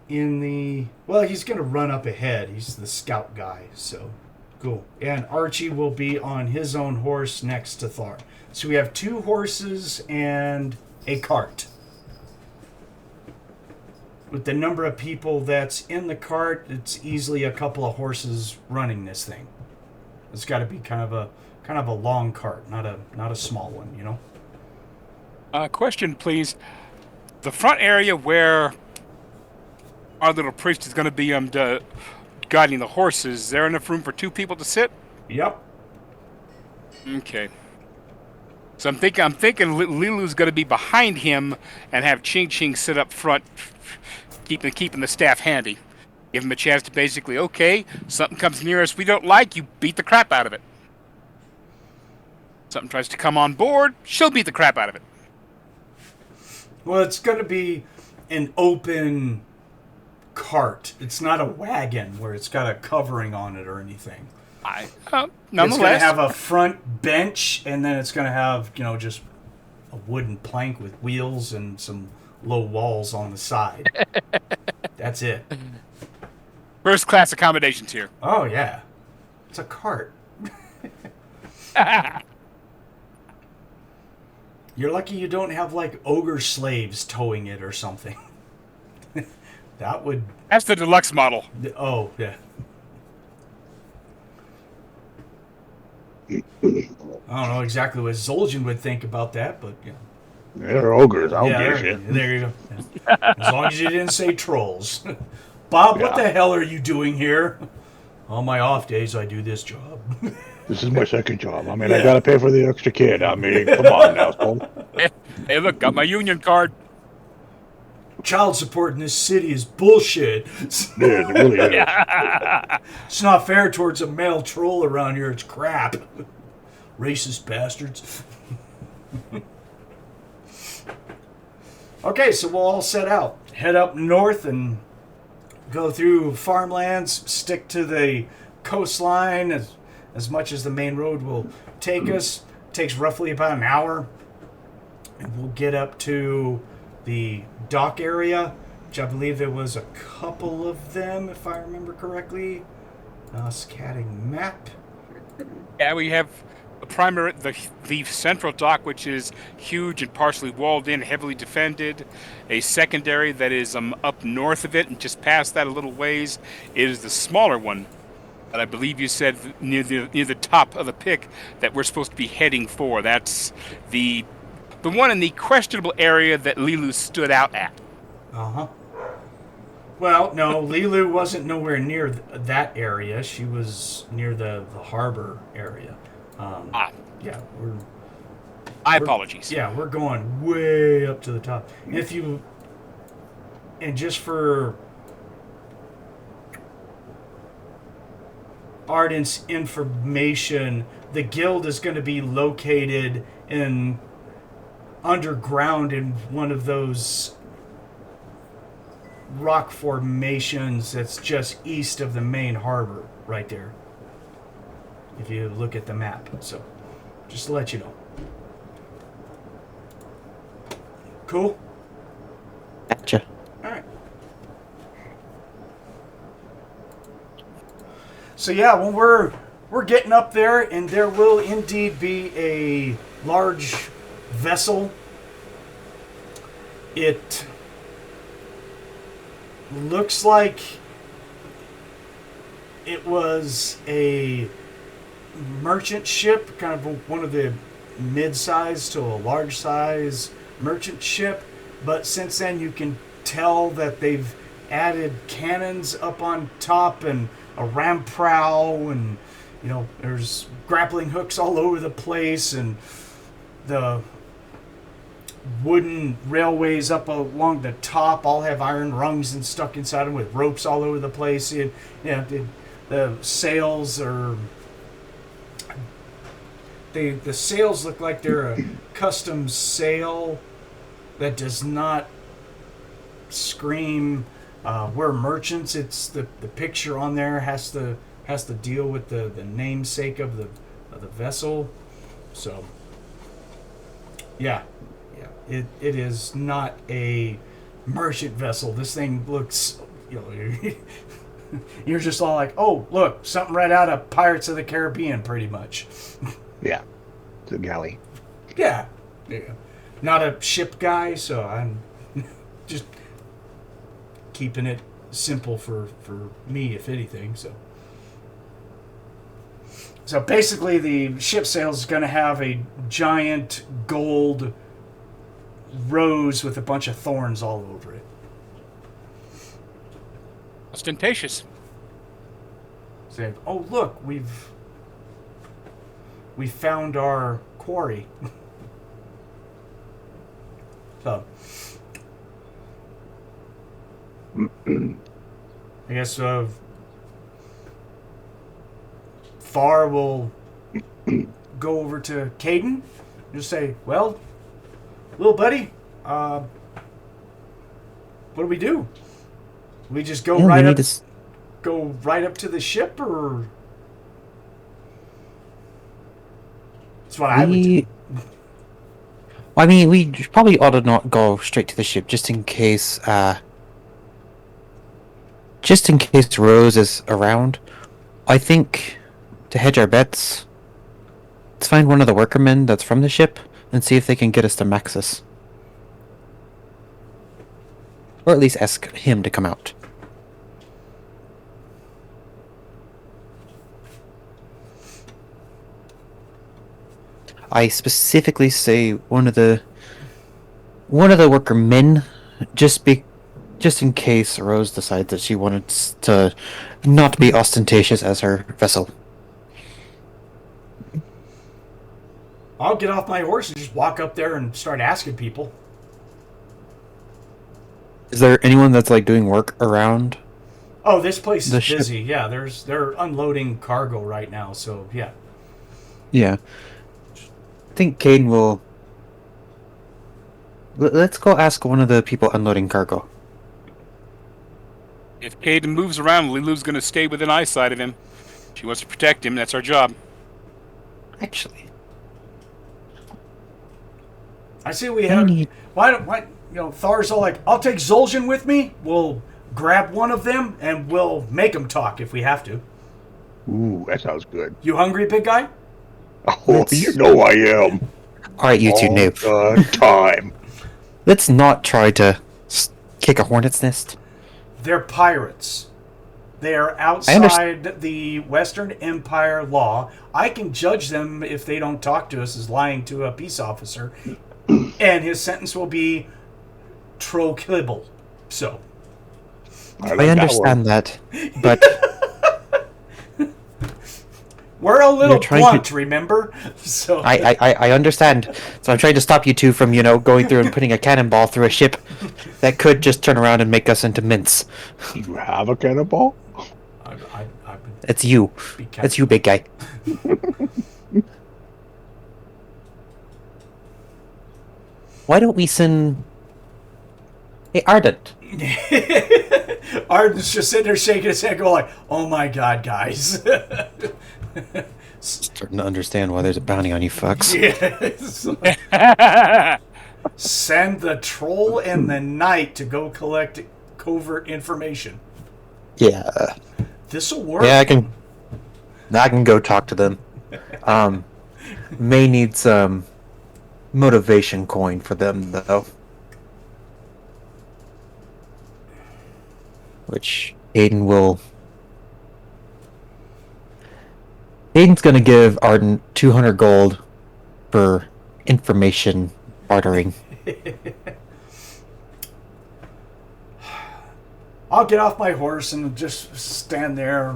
in the... Well, he's going to run up ahead. He's the scout guy, so cool. And Archie will be on his own horse next to Thar. So we have 2 horses and a cart. With the number of people that's in the cart, it's easily a couple of horses running this thing. It's got to be kind of a long cart, not a small one, you know. Question, please. The front area where our little priest is going to be guiding the horses. Is there enough room for 2 people to sit? Yep. Okay. So I'm thinking LeeLuu's going to be behind him and have Ching-Ching sit up front, keeping the staff handy. Give him a chance to basically, okay, something comes near us we don't like, you beat the crap out of it. Something tries to come on board, she'll beat the crap out of it. Well, it's going to be an open cart. It's not a wagon where it's got a covering on it or anything. Nonetheless, it's going to have a front bench, and then it's going to have, just a wooden plank with wheels and some low walls on the side. That's it. First class accommodations here. Oh, yeah. It's a cart. You're lucky you don't have, ogre slaves towing it or something. That would... That's the deluxe model. Oh, yeah. I don't know exactly what Zoljin would think about that, but, They're ogres. I don't give a shit. There you go. Yeah. As long as you didn't say trolls. Bob, what Yeah. the hell are you doing here? On my off days, I do this job. This is my second job. I mean, I gotta pay for the extra kid. I mean, come on now, Cole. Hey, look, got my union card. Child support in this city is bullshit. It really is. It's not fair towards a male troll around here. It's crap. Racist bastards. Okay, so we'll all set out. Head up north and go through farmlands, stick to the coastline as much as the main road will take us. Takes roughly about an hour. And we'll get up to the dock area, which I believe there was a couple of them, if I remember correctly. Scatting map. Yeah, we have the central dock, which is huge and partially walled in, heavily defended. A secondary that is up north of it, and just past that a little ways is the smaller one. But I believe you said near the top of the pick that we're supposed to be heading for. That's the one in the questionable area that LeeLuu stood out at. Uh-huh. Well, no, LeeLuu wasn't nowhere near that area. She was near the harbor area. Yeah, Apologies. Yeah, we're going way up to the top. And just for Ardent's information, the guild is going to be located underground in one of those rock formations that's just east of the main harbor, right there. If you look at the map, so just to let you know. Cool. Gotcha. All right. So yeah, when we're getting up there, and there will indeed be a large vessel. It looks like it was a merchant ship, kind of one of the mid-size to a large-size merchant ship. But since then, you can tell that they've added cannons up on top and a ram prow, and there's grappling hooks all over the place, and the wooden railways up along the top all have iron rungs and stuck inside them with ropes all over the place. The sails are... The sails look like they're a custom sail that does not scream, we're merchants. It's the picture on there has to deal with the namesake of the vessel. So yeah, it is not a merchant vessel. This thing looks, you're just all like, oh, look, something right out of Pirates of the Caribbean, pretty much. Yeah, it's a galley. Yeah. Not a ship guy, so I'm just keeping it simple for me, if anything. So basically, the ship sail is going to have a giant gold rose with a bunch of thorns all over it. Ostentatious. Saying, oh, look, we found our quarry. So, I guess Thar will go over to Kayden and just say, well, little buddy, what do we do? We just go right up to the ship, or... That's what I would do. I mean, we probably ought to not go straight to the ship, just in case Rose is around. I think, to hedge our bets, let's find one of the workermen that's from the ship and see if they can get us to Maxis. Or at least ask him to come out. I specifically say one of the workermen, just in case Rose decides that she wanted to not be ostentatious as her vessel. I'll get off my horse and just walk up there and start asking people. Is there anyone that's doing work around? Oh, this place is ship? busy. Yeah, they're unloading cargo right now. So yeah. Yeah. I think Kayden will... Let's go ask one of the people unloading cargo. If Kayden moves around, LeeLuu's going to stay within eyesight of him. She wants to protect him. That's our job. Actually, I see we have... Why Thar's all like, I'll take Zoljin with me. We'll grab one of them, and we'll make them talk if we have to. Ooh, that sounds good. You hungry, big guy? Oh, you know I am. Alright, you two All noob. the time. Let's not try to kick a hornet's nest. They're pirates. They are outside the Western Empire law. I can judge them if they don't talk to us as lying to a peace officer. And his sentence will be trollkibble. So. I understand that, but... We're a little blunt, remember? So I understand. So I'm trying to stop you two from, going through and putting a cannonball through a ship that could just turn around and make us into mince. You have a cannonball? It's you. It's you, big guy. Why don't we send... Hey, Ardent. Ardent's just sitting there shaking his head going like, oh my god, guys. Starting to understand why there's a bounty on you fucks. Yeah. Send the troll and the knight to go collect covert information. Yeah. This'll work. Yeah, I can go talk to them. May need some motivation coin for them though. Which Kayden's gonna give Ardent 200 gold for information bartering. I'll get off my horse and just stand there,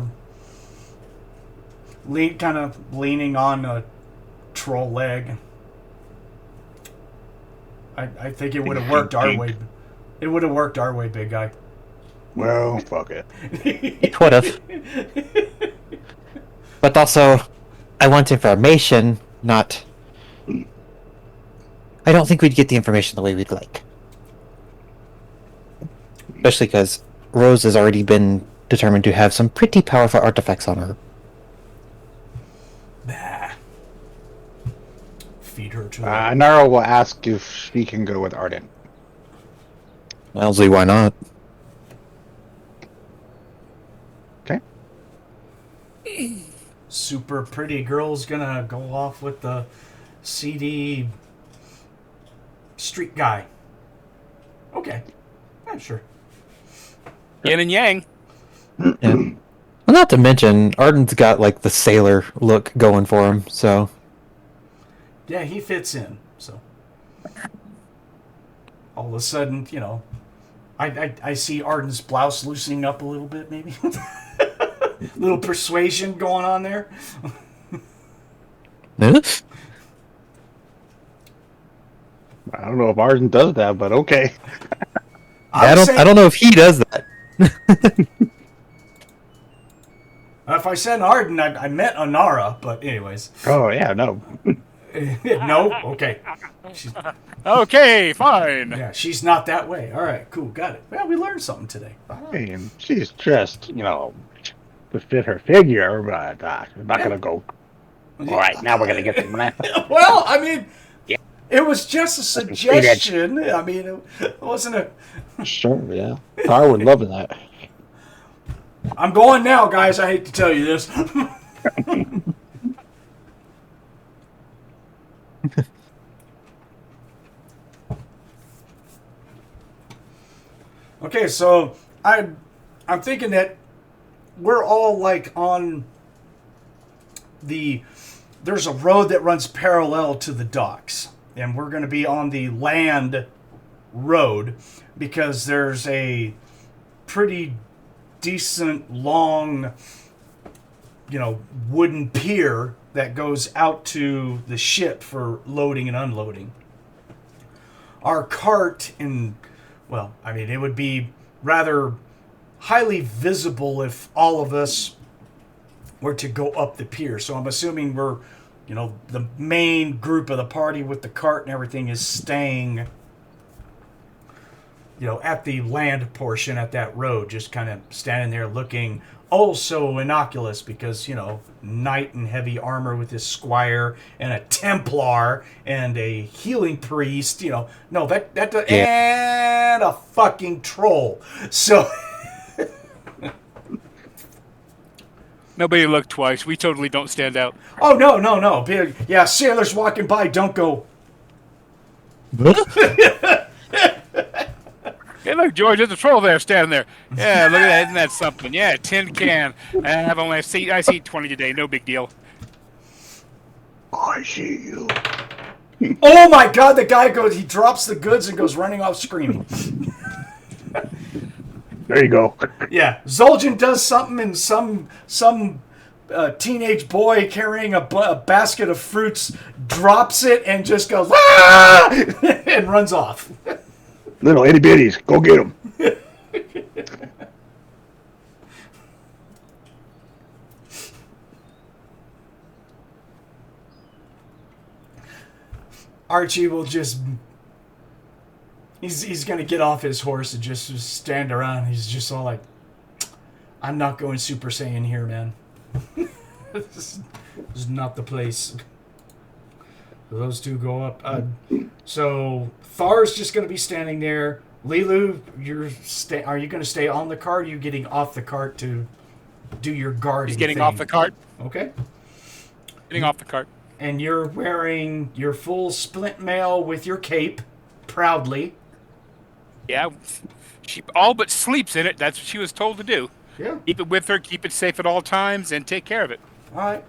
kind of leaning on a troll leg. I think it would have worked our way. It would have worked our way, big guy. Well, fuck it. It would have. But also, I want information, not... I don't think we'd get the information the way we'd like. Especially because Rose has already been determined to have some pretty powerful artifacts on her. Nah. Feed her to Anara will ask if she can go with Ardent. Elsie, why not? Okay. super pretty girl's gonna go off with the seedy street guy. Okay. Yeah, sure. Yin and yang. Yeah. Well, not to mention, Ardent's got like the sailor look going for him, so. Yeah, he fits in. So all of a sudden, you know, I see Ardent's blouse loosening up a little bit, maybe. Little persuasion going on there. Huh? I don't know if Ardent does that, but okay. I don't know if he does that. If I said Ardent, I meant Anara, but anyways. Oh, yeah, no. No? Okay. Okay, fine. Yeah, she's not that way. All right, cool, got it. Well, we learned something today. I mean, she's just, you know, to fit her figure, but I'm not going to go. All right, now we're going to get some. Well, I mean, Yeah. It was just a suggestion. I mean, it wasn't a... Sure, yeah. Thar would love that. I'm going now, guys. I hate to tell you this. Okay, so I'm thinking that we're all like on there's a road that runs parallel to the docks, and we're going to be on the land road because there's a pretty decent long, you know, wooden pier that goes out to the ship for loading and unloading. Our cart well, I mean, it would be rather highly visible if all of us were to go up the pier. So I'm assuming we're, you know, the main group of the party with the cart and everything is staying, you know, at the land portion at that road, just kind of standing there looking oh so innocuous because, you know, knight in heavy armor with his squire and a Templar and a healing priest, you know, no, that Yeah. and a fucking troll. So Nobody looked twice. We totally don't stand out. oh no. Yeah, sailors walking by don't go, Hey, look, George, there's a troll there standing there. Yeah, look at that. Isn't that something? Yeah, tin can. I see 20 today. No big deal. I see you. oh my god, the guy he drops the goods and goes running off screaming. There you go. Yeah, Zoljin does something and some teenage boy carrying a basket of fruits drops it and just goes ah! and runs off. Little itty bitties, go get them. Archie will just... He's going to get off his horse and just stand around. He's just all like, I'm not going Super Saiyan here, man. This is not the place. Those two go up. So Thar's just going to be standing there. LeeLuu, are you going to stay on the cart? Or are you getting off the cart to do your guarding? He's getting thing? off the cart. Okay. Getting off the cart. And you're wearing your full splint mail with your cape, proudly. Yeah. She all but sleeps in it. That's what she was told to do. Yeah. Keep it with her, keep it safe at all times, and take care of it. All right.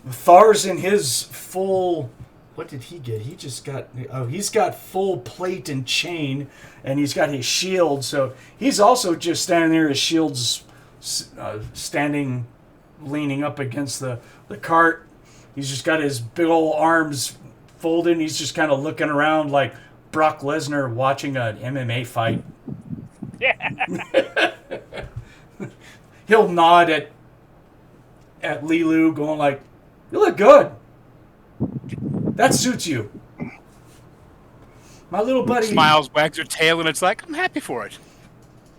Thar's in his full. What did he get? He just got. Oh, he's got full plate and chain, and he's got his shield. So he's also just standing there. His shield's standing, leaning up against the cart. He's just got his big old arms folded. And he's just kind of looking around like Brock Lesnar watching an MMA fight. Yeah. He'll nod at LeeLuu, going like, "You look good. That suits you." My little buddy Smiles, wags her tail, and it's like, I'm happy for it.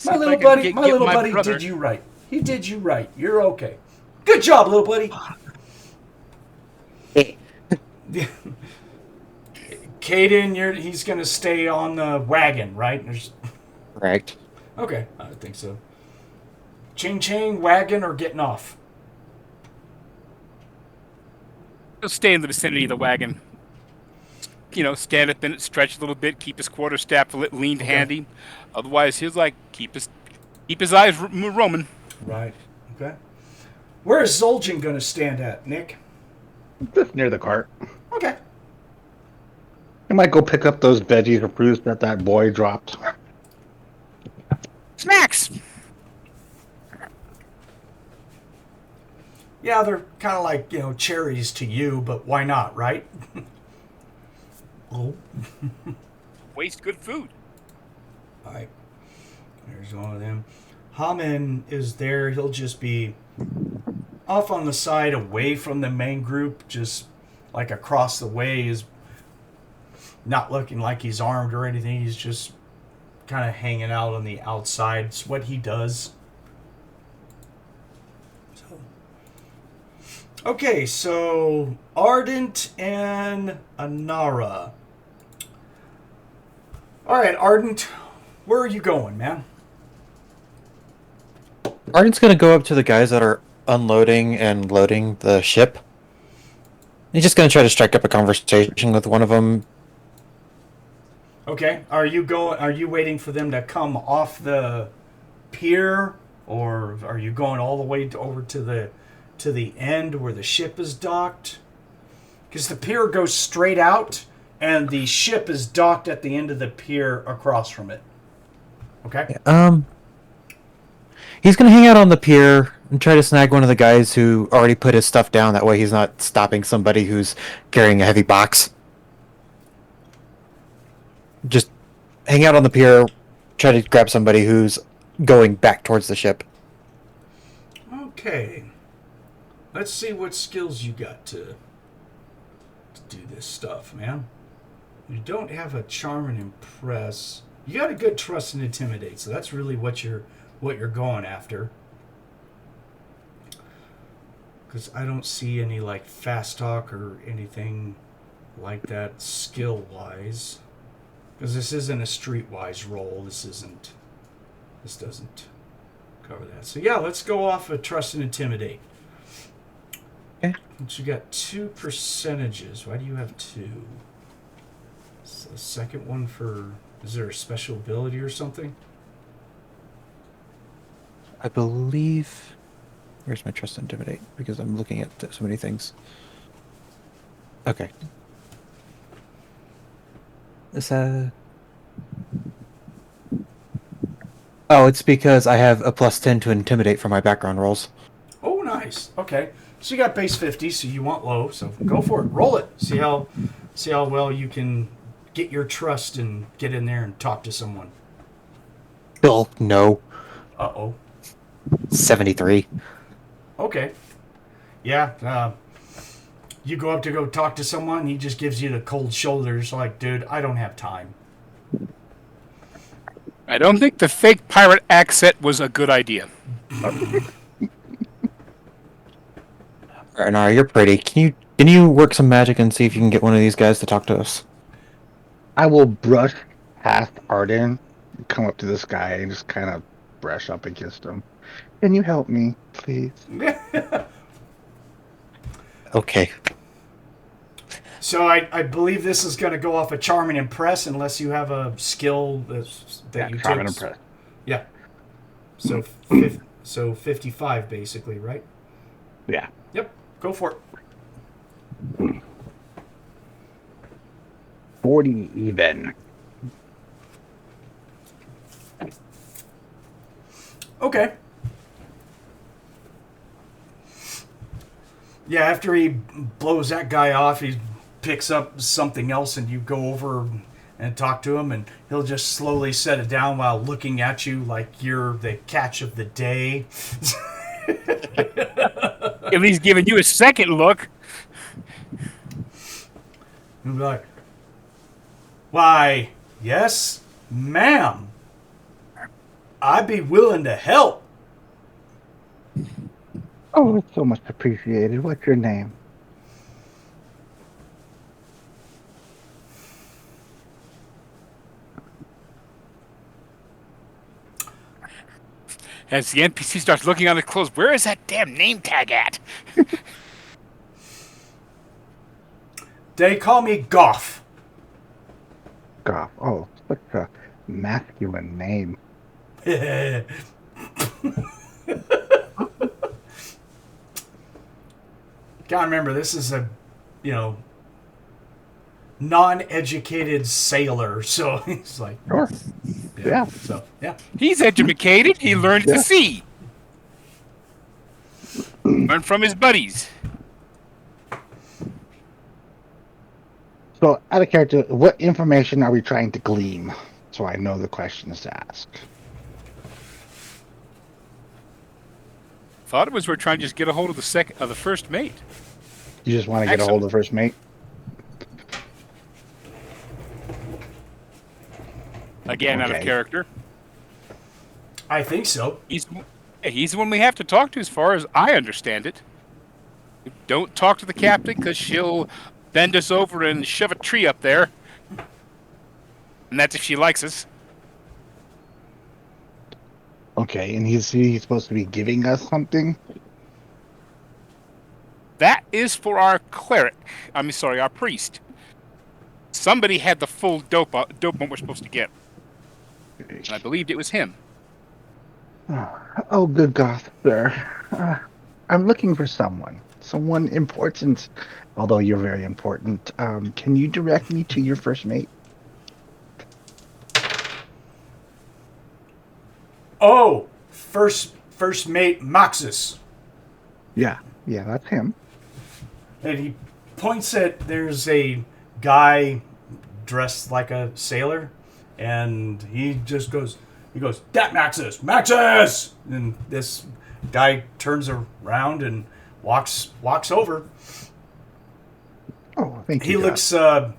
My little buddy did you right. He did you right. You're okay. Good job, little buddy. Kayden, he's gonna stay on the wagon, right? Correct. Okay, I think so. Ching-Ching, wagon, or getting off? He'll stay in the vicinity of the wagon. Stand up in it, stretch a little bit, keep his quarterstaff leaned handy. Otherwise, he's like, keep his eyes roaming. Right. Okay. Where is Zoljin going to stand at, Nick? Just near the cart. Okay. I might go pick up those veggies or fruits that boy dropped. Snacks! Yeah, they're kind of like, cherries to you, but why not, right? Oh. Waste good food. All right. There's one of them. Hamon is there. He'll just be off on the side away from the main group, just like across the way. Is not looking like he's armed or anything. He's just kind of hanging out on the outside. It's what he does. Okay, so Ardent and Anara. All right, Ardent, where are you going, man? Ardent's gonna go up to the guys that are unloading and loading the ship. He's just gonna try to strike up a conversation with one of them. Okay, are you waiting for them to come off the pier, or are you going all the way over to the end where the ship is docked? Because the pier goes straight out, and the ship is docked at the end of the pier across from it. Okay? He's gonna hang out on the pier and try to snag one of the guys who already put his stuff down. That way he's not stopping somebody who's carrying a heavy box. Just hang out on the pier, try to grab somebody who's going back towards the ship. Okay. Let's see what skills you got to do this stuff, man. You don't have a charm and impress. You got a good trust and intimidate, so that's really what you're going after. Because I don't see any like fast talk or anything like that skill wise. Because this isn't a streetwise roll. This doesn't cover that. So yeah, let's go off of trust and intimidate. Okay. But you got 2 percentages. Why do you have 2? Is the second one for... Is there a special ability or something? I believe... Where's my trust and intimidate? Because I'm looking at so many things. Okay. Is that... Oh, it's because I have a +10 to intimidate for my background rolls. Oh, nice. Okay. So you got base 50, so you want low. So go for it. Roll it. See how well you can get your trust and get in there and talk to someone. Bill, no. Uh-oh. 73. Okay. Yeah. You go up to go talk to someone, he just gives you the cold shoulders like, dude, I don't have time. I don't think the fake pirate accent was a good idea. Anara, you're pretty. Can you Can you work some magic and see if you can get one of these guys to talk to us? I will brush past Ardent, come up to this guy, and just kind of brush up against him. Can you help me, please? Okay. So I believe this is going to go off a charm and impress unless you have a skill that you charm took. and impress. Yeah. So so 55 basically, right? Yeah. Yep. Go for it. 40 even. Okay. Yeah, after he blows that guy off, he picks up something else, and you go over and talk to him, and he'll just slowly set it down while looking at you like you're the catch of the day. At least giving you a second look. He'll be like, "Why, yes, ma'am. I'd be willing to help." Oh, it's so much appreciated. What's your name? As the NPC starts looking on his clothes, where is that damn name tag at? They call me Goff. Goff. Oh, such a masculine name. Gotta remember, this is a, non-educated sailor, so he's like, Sure. Yeah. So, yeah. He's educated. He learned Yeah. to see. Learned from his buddies. So, out of character, what information are we trying to glean? So I know the questions to ask. Thought it was we're trying to just get a hold of the first mate. You just want to get a hold of the first mate? Again, out of Okay. character. I think so. He's the one we have to talk to, as far as I understand it. Don't talk to the captain, because she'll bend us over and shove a tree up there. And that's if she likes us. Okay, and he's supposed to be giving us something? That is for our cleric. Our priest. Somebody had the full dope we're supposed to get. And I believed it was him. Oh, good goth, sir. I'm looking for someone important. Although you're very important. Can you direct me to your first mate? Oh, first mate Maxis. Yeah, that's him. And he points at, there's a guy dressed like a sailor, and he just goes, "That Maxis!" And this guy turns around and walks over. Oh, thank you. He looks a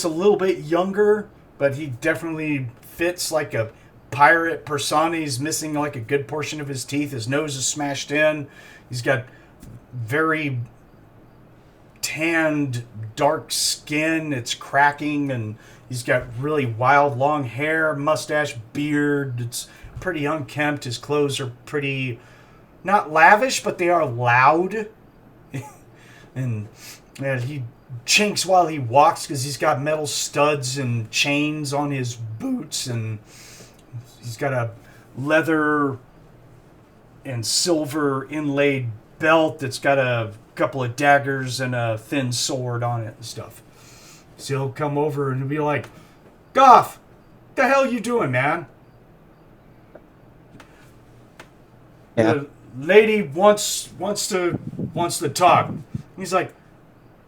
little bit younger, but he definitely fits like a pirate persona. He's missing like a good portion of his teeth. His nose is smashed in. He's got very tanned, dark skin. It's cracking, and he's got really wild, long hair, mustache, beard. It's pretty unkempt. His clothes are pretty, not lavish, but they are loud. and he chinks while he walks because he's got metal studs and chains on his boots, and he's got a leather and silver inlaid belt that's got a couple of daggers and a thin sword on it and stuff. So he'll come over and he'll be like, "Goff, what the hell you doing, man?" Yeah. The lady wants to talk. He's like,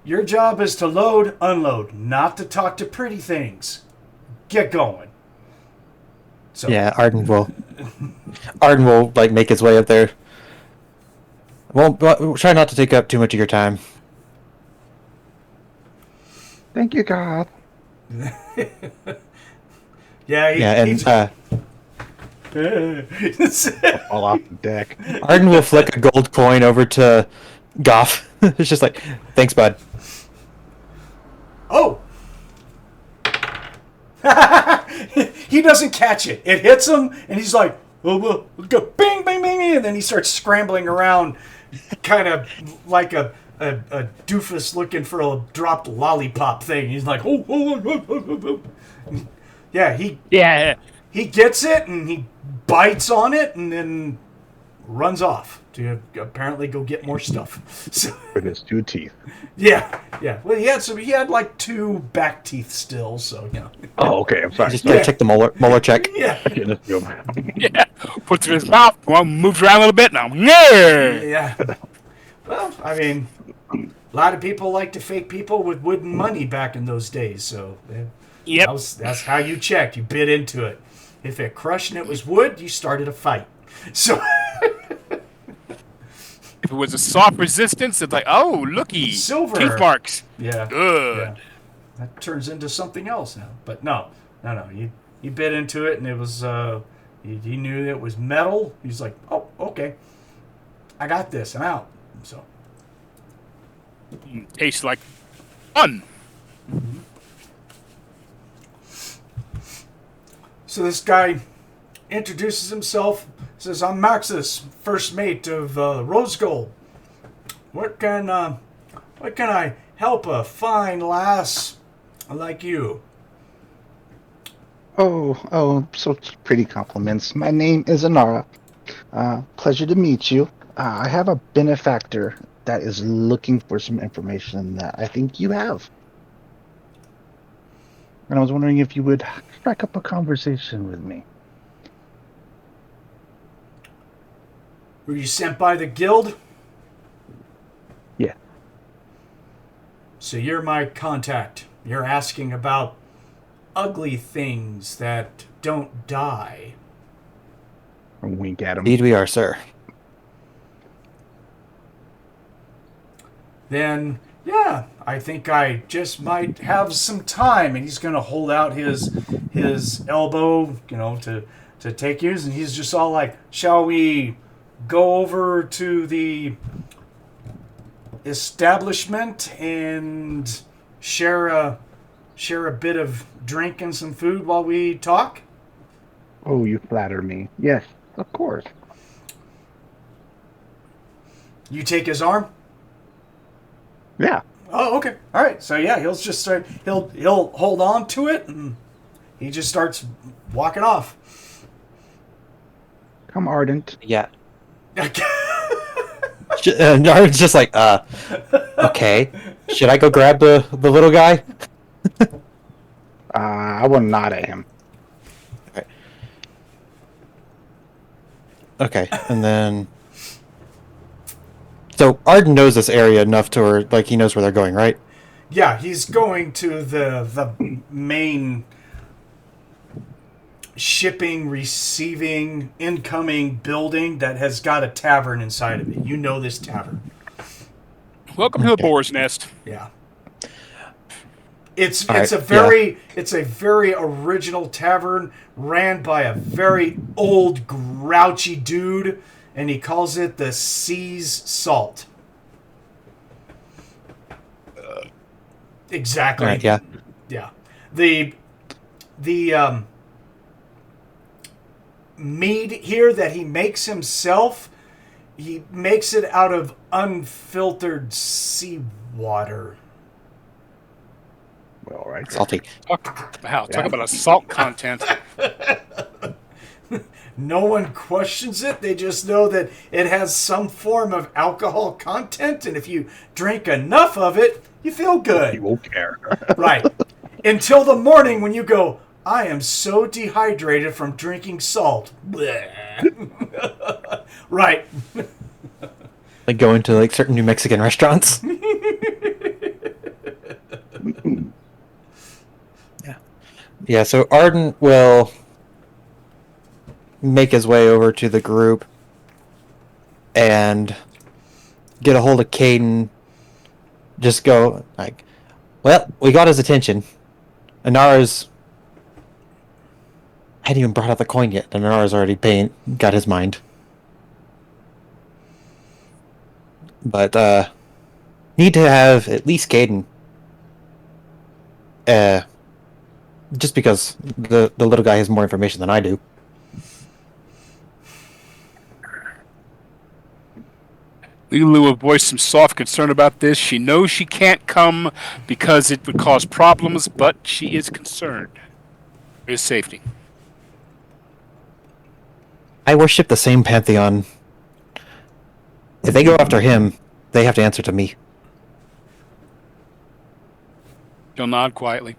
"Your job is to load, unload, not to talk to pretty things. Get going." So Yeah, Ardent will like make his way up there. We'll try not to take up too much of your time. Thank you, God. yeah, All off the deck. Arden will flick a gold coin over to Goff. It's just like, thanks, bud. Oh! He doesn't catch it. It hits him, and he's like, oh, go bing, bing, bing, and then he starts scrambling around, kind of like a doofus looking for a dropped lollipop thing. He's like, yeah, Yeah. he gets it, and he bites on it, and then runs off to apparently go get more stuff. So, With his 2 teeth. yeah. Well, he had like 2 back teeth still, so Oh, okay. I'm sorry. Just gotta check the molar check. Yeah. I can't assume. Yeah. Puts it in his mouth. One moves around a little bit now. Yeah. Yeah. Well, I mean, a lot of people like to fake people with wooden money back in those days, so Yep. that's how you checked. You bit into it. If it crushed and it was wood, you started a fight. So If it was a soft resistance, it's like, oh, looky. Silver. Teeth marks. yeah, Good. yeah, that turns into something else now. But no. You bit into it, and it was he knew it was metal. He's like, oh, okay, I got this. I'm out. So Tastes like fun. So this guy introduces himself, says, I'm Maxis, first mate of Rose Gold. What can I help a fine lass like you? Oh, so pretty compliments. My name is Anara. Pleasure to meet you. I have a benefactor that is looking for some information that I think you have. And I was wondering if you would strike up a conversation with me. Were you sent by the guild? Yeah. So you're my contact. You're asking about ugly things that don't die. Or wink at him. Indeed we are, sir. Then, yeah, I think I just might have some time. And he's going to hold out his elbow, to take yours. And he's just all like, shall we go over to the establishment and share a bit of drink and some food while we talk? Oh, you flatter me. Yes, of course. You take his arm? Yeah. Oh, okay. All right. So yeah, he'll just start. He'll hold on to it, and he just starts walking off. Come, Ardent. Yeah. It's just like, okay. Should I go grab the little guy? I will nod at him. Okay, and then... So, Arden knows this area enough to where, like, he knows where they're going, right? Yeah, he's going to the main shipping, receiving, incoming building that has got a tavern inside of it. You know this tavern. Welcome to the Boar's Nest. Yeah. It's All right, a very original tavern ran by a very old grouchy dude, and he calls it the Sea's Salt. Exactly. All right, yeah. Yeah. The mead here that he makes himself, he makes it out of unfiltered seawater. Well, all right. Salty. Talk about a salt content. No one questions it. They just know that it has some form of alcohol content, and if you drink enough of it, you feel good. You won't care. Right. Until the morning when you go, I am so dehydrated from drinking salt. Bleh. Right. Like going to, like, certain New Mexican restaurants. Yeah, so Arden will make his way over to the group and get a hold of Kayden. Just go, like, well, we got his attention. Anara's... I hadn't even brought out the coin yet, and Anara's already got his mind. but need to have at least Kayden. Just because the little guy has more information than I do. LeeLuu will voice some soft concern about this. She knows she can't come because it would cause problems, but she is concerned for his safety. I worship the same pantheon. If they go after him, they have to answer to me. He'll nod quietly.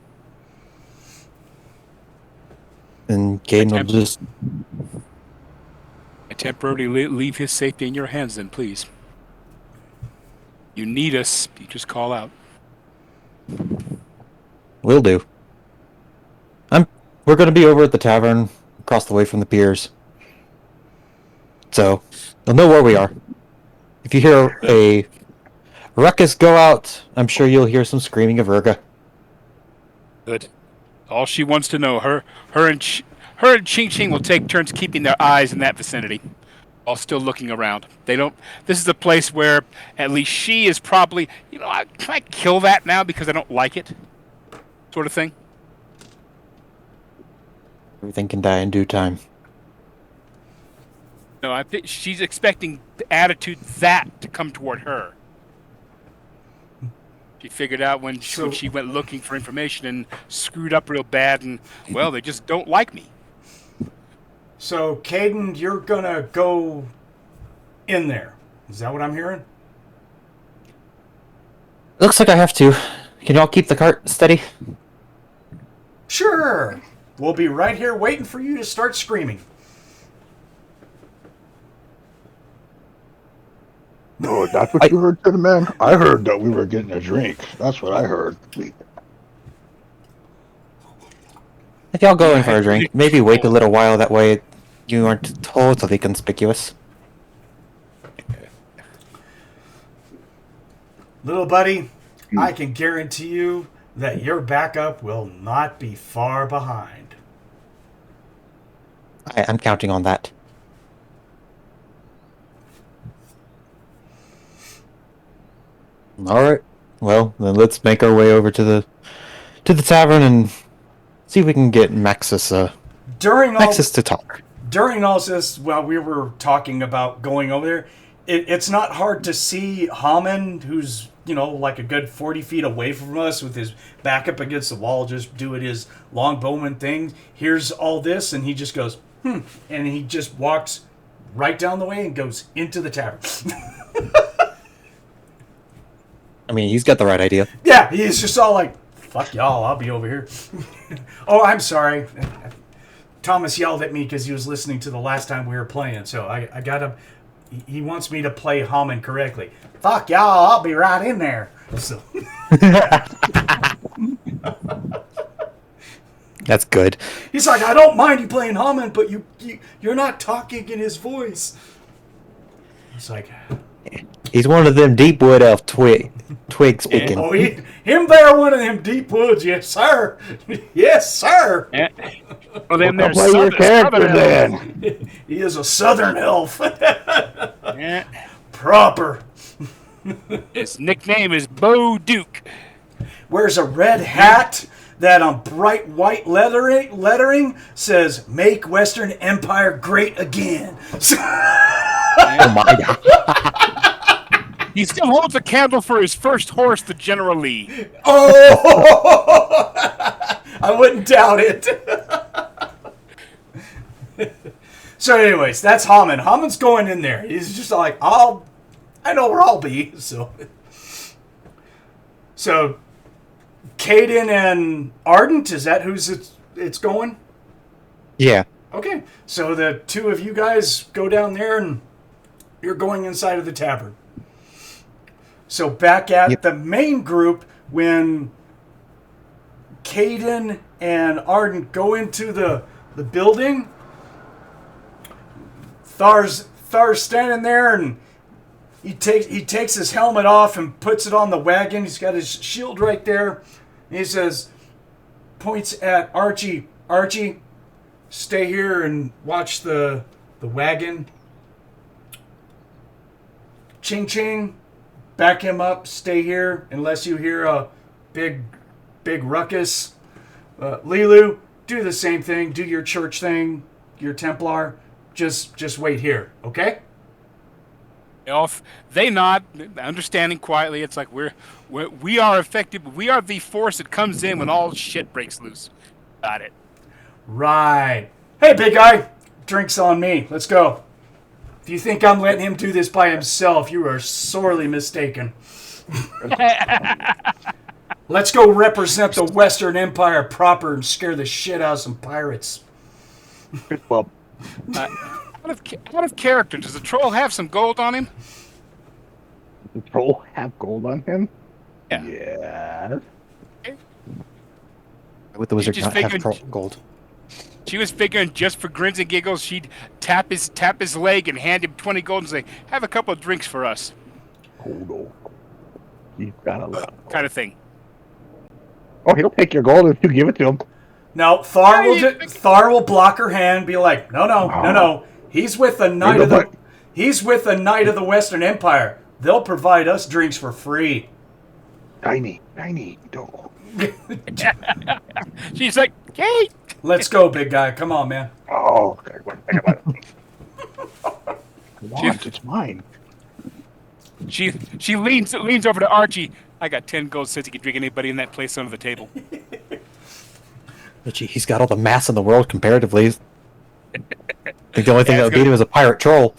And Kayden will just... I temporarily leave his safety in your hands then, please. You need us, you just call out. Will do. We're going to be over at the tavern, across the way from the piers. So, they'll know where we are. If you hear a ruckus go out, I'm sure you'll hear some screaming of Urga. Good. All she wants to know, her and Ching-Ching will take turns keeping their eyes in that vicinity, while still looking around. This is a place where at least she is probably, can I kill that now because I don't like it? Sort of thing. Everything can die in due time. No, I think she's expecting the attitude that to come toward her. She figured out when she went looking for information and screwed up real bad, and, well, they just don't like me. So, Kayden, you're gonna go in there. Is that what I'm hearing? Looks like I have to. Can y'all keep the cart steady? Sure. We'll be right here waiting for you to start screaming. No, that's what you heard, to the man. I heard that we were getting a drink. That's what I heard. If y'all go in for a drink, maybe wait a little while, that way you aren't totally conspicuous. Little buddy, I can guarantee you that your backup will not be far behind. I'm counting on that. Alright. Well, then let's make our way over to the tavern and see if we can get Maxis to talk. During all this, while we were talking about going over there, it's not hard to see Hamon, who's, like a good 40 feet away from us with his back up against the wall, just doing his long Bowman thing, hears all this, and he just goes, and he just walks right down the way and goes into the tavern. I mean, he's got the right idea. Yeah, he's just all like, fuck y'all, I'll be over here. Oh, I'm sorry. Thomas yelled at me because he was listening to the last time we were playing, so I got him. He wants me to play Hamon correctly. Fuck y'all, I'll be right in there. So. That's good. He's like, I don't mind you playing Hamon, but you're not talking in his voice. It's like... He's one of them deep wood elf twig speaking. Oh, him there, one of them deep woods, yes sir, yes sir. Yeah. Well, then there's play your character then. He is a southern elf. Yeah. Proper. His nickname is Bo Duke. Wears a red hat that on bright white lettering says "Make Western Empire Great Again." Oh my god. He still holds a candle for his first horse, the General Lee. Oh, I wouldn't doubt it. So, anyways, that's Hamon. Hamon's going in there. He's just like, I know where I'll be. So, Kayden and Ardent, is that who's it's going? Yeah. Okay, so the two of you guys go down there, and you're going inside of the tavern. So back at the main group, when Kayden and Ardent go into the building, Thar's standing there, and he takes his helmet off and puts it on the wagon. He's got his shield right there. And he says, points at Archie, stay here and watch the wagon. Ching-Ching, back him up. Stay here unless you hear a big ruckus. LeeLuu, do the same thing. Do your church thing, your Templar. Just wait here, okay? They nod, understanding quietly. It's like we are effective. We are the force that comes in when all shit breaks loose. Got it. Right. Hey, big guy. Drinks on me. Let's go. If you think I'm letting him do this by himself, you are sorely mistaken. Let's go represent the Western Empire proper and scare the shit out of some pirates. Well, Out of character, does the troll have some gold on him? the troll have gold on him? Yeah. Yeah. Would the wizard just not have figured- gold? She was figuring just for grins and giggles, she'd tap his leg and hand him 20 gold and say, "Have a couple of drinks for us," Hold on. You've got a lot. kind of thing. Oh, he'll take your gold if you give it to him. No, Thar will block her hand, be like, no. He's with the knight of the Western Empire. They'll provide us drinks for free. Tiny, dog. She's like, "Hey." Let's go, big guy. Come on, man. Oh, okay. Come on, it's mine. She leans over to Archie. "I got 10 gold, says he can drink anybody in that place under the table." But he's got all the mass in the world comparatively. I think the only thing that would beat him is a pirate troll.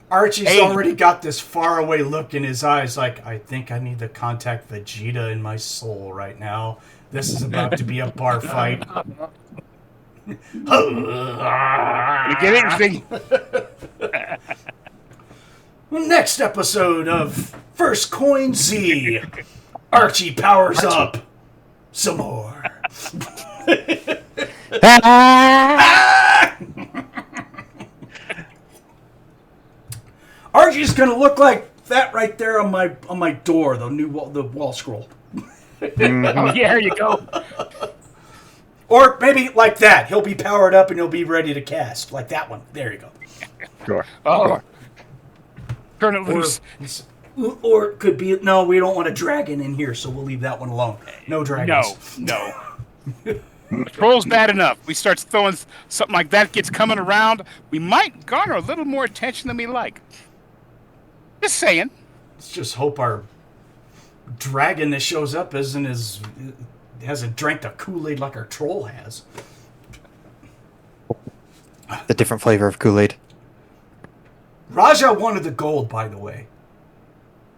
Archie's already got this faraway look in his eyes, like, I think I need to contact Vegeta in my soul right now. This is about to be a bar fight. You get interesting. Next episode of First Coin Z. Archie powers up some more. Archie's gonna look like that right there on my door, the wall scroll. Oh, yeah, there you go. Or maybe like that. He'll be powered up and he'll be ready to cast. Like that one. There you go. Sure. Oh. Turn it loose. Or it could be, no, we don't want a dragon in here, so we'll leave that one alone. No dragons. No. Troll's bad enough. We start throwing something like that, gets coming around, we might garner a little more attention than we like. Just saying. Let's just hope our dragon that shows up hasn't drank the Kool-Aid like our troll has. The different flavor of Kool-Aid. Raja wanted the gold, by the way.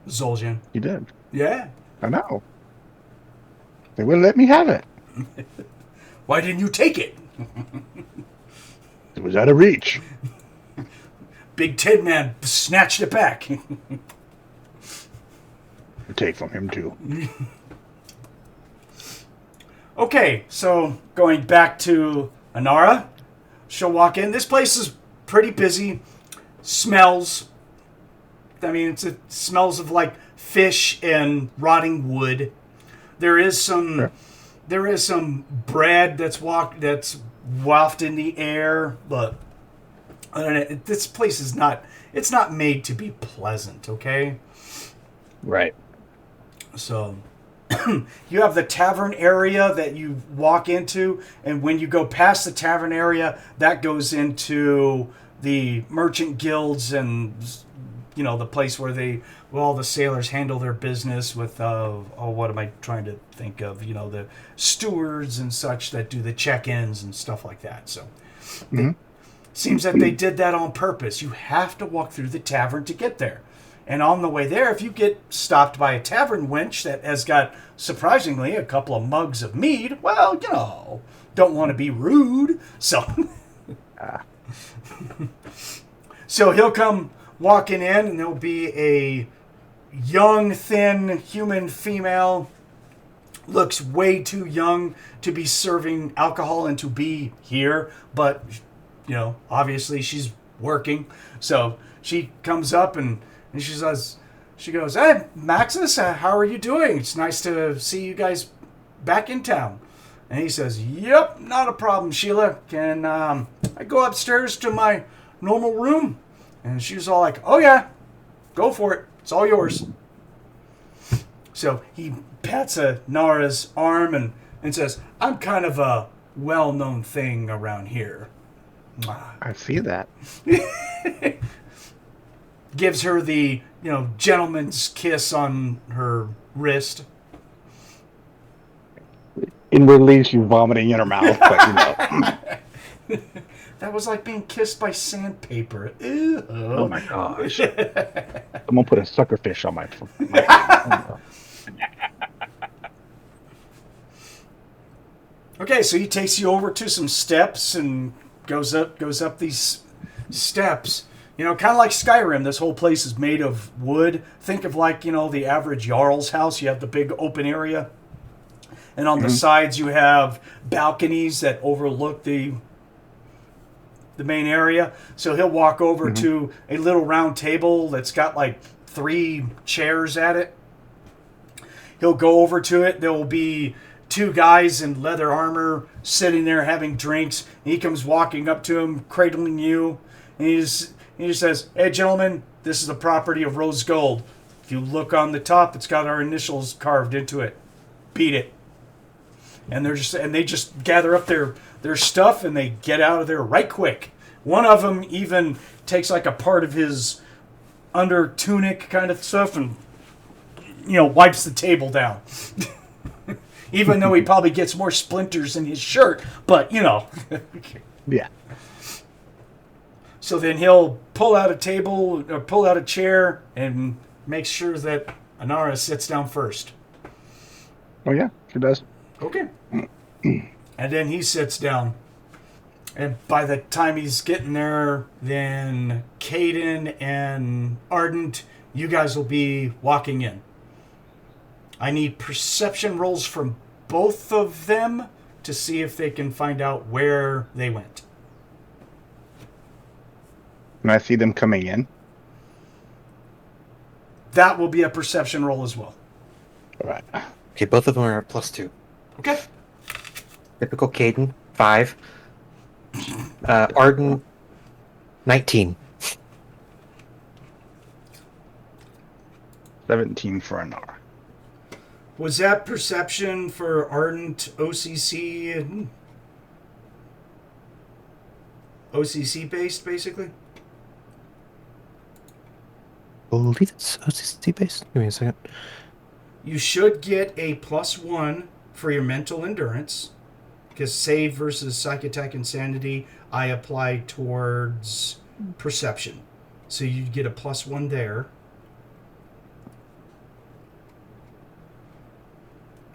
Zoljin. He did. Yeah. I know. They wouldn't let me have it. Why didn't you take it? It was out of reach. Big Tin Man snatched it back. To take from him, too. Okay, so going back to Anara. She'll walk in. This place is pretty busy. Smells. I mean, it smells of like fish and rotting wood. There is some bread that's wafted in the air, but I don't know, this place is not. It's not made to be pleasant. Okay. Right. So you have the tavern area that you walk into, and when you go past the tavern area, that goes into the merchant guilds and, you know, the place where all the sailors handle their business with, what am I trying to think of? You know, the stewards and such that do the check-ins and stuff like that. So seems that they did that on purpose. You have to walk through the tavern to get there. And on the way there, if you get stopped by a tavern wench that has got, surprisingly, a couple of mugs of mead, well, you know, don't want to be rude. So, so he'll come walking in, and there'll be a young, thin, human female. Looks way too young to be serving alcohol and to be here. But, you know, obviously she's working. So she comes up and she goes, "Hey, Maxis, how are you doing? It's nice to see you guys back in town." And he says, "Yep, not a problem, Sheila. Can I go upstairs to my normal room?" And she was all like, "Oh yeah, go for it. It's all yours." So he pats Nara's arm and says, I'm kind of a well-known thing around here. I see that. Gives her the, gentleman's kiss on her wrist. Inwardly, she's vomiting in her mouth, but That was like being kissed by sandpaper. Ew. Oh my gosh. I'm gonna put a suckerfish on my Okay, so he takes you over to some steps and goes up these steps. Kind of like Skyrim, this whole place is made of wood. Think of like, the average Jarl's house. You have the big open area. And on the sides you have balconies that overlook the main area. So he'll walk over to a little round table that's got like 3 chairs at it. He'll go over to it. There will be 2 guys in leather armor sitting there having drinks. And he comes walking up to him, cradling you. And he just says, hey, gentlemen, this is the property of Rose Gold. If you look on the top, it's got our initials carved into it. Beat it. And they just gather up their stuff and they get out of there right quick. One of them even takes like a part of his under tunic kind of stuff and wipes the table down. Even though he probably gets more splinters in his shirt, but Yeah. So then he'll pull out a table or pull out a chair and make sure that Anara sits down first. Oh yeah, she does. Okay. And then he sits down. And by the time he's getting there, then Kayden and Ardent, you guys will be walking in. I need perception rolls from both of them to see if they can find out where they went. Can I see them coming in? That will be a perception roll as well. All right. Okay, both of them are at +2. Okay. Typical Kayden, 5. Ardent, 19. 17 for Anara. Was that perception for Ardent OCC based, basically? I believe it's OCC based. Give me a second. You should get a +1 for your mental endurance, because save versus psych attack insanity, I apply towards perception. So you get a +1 there.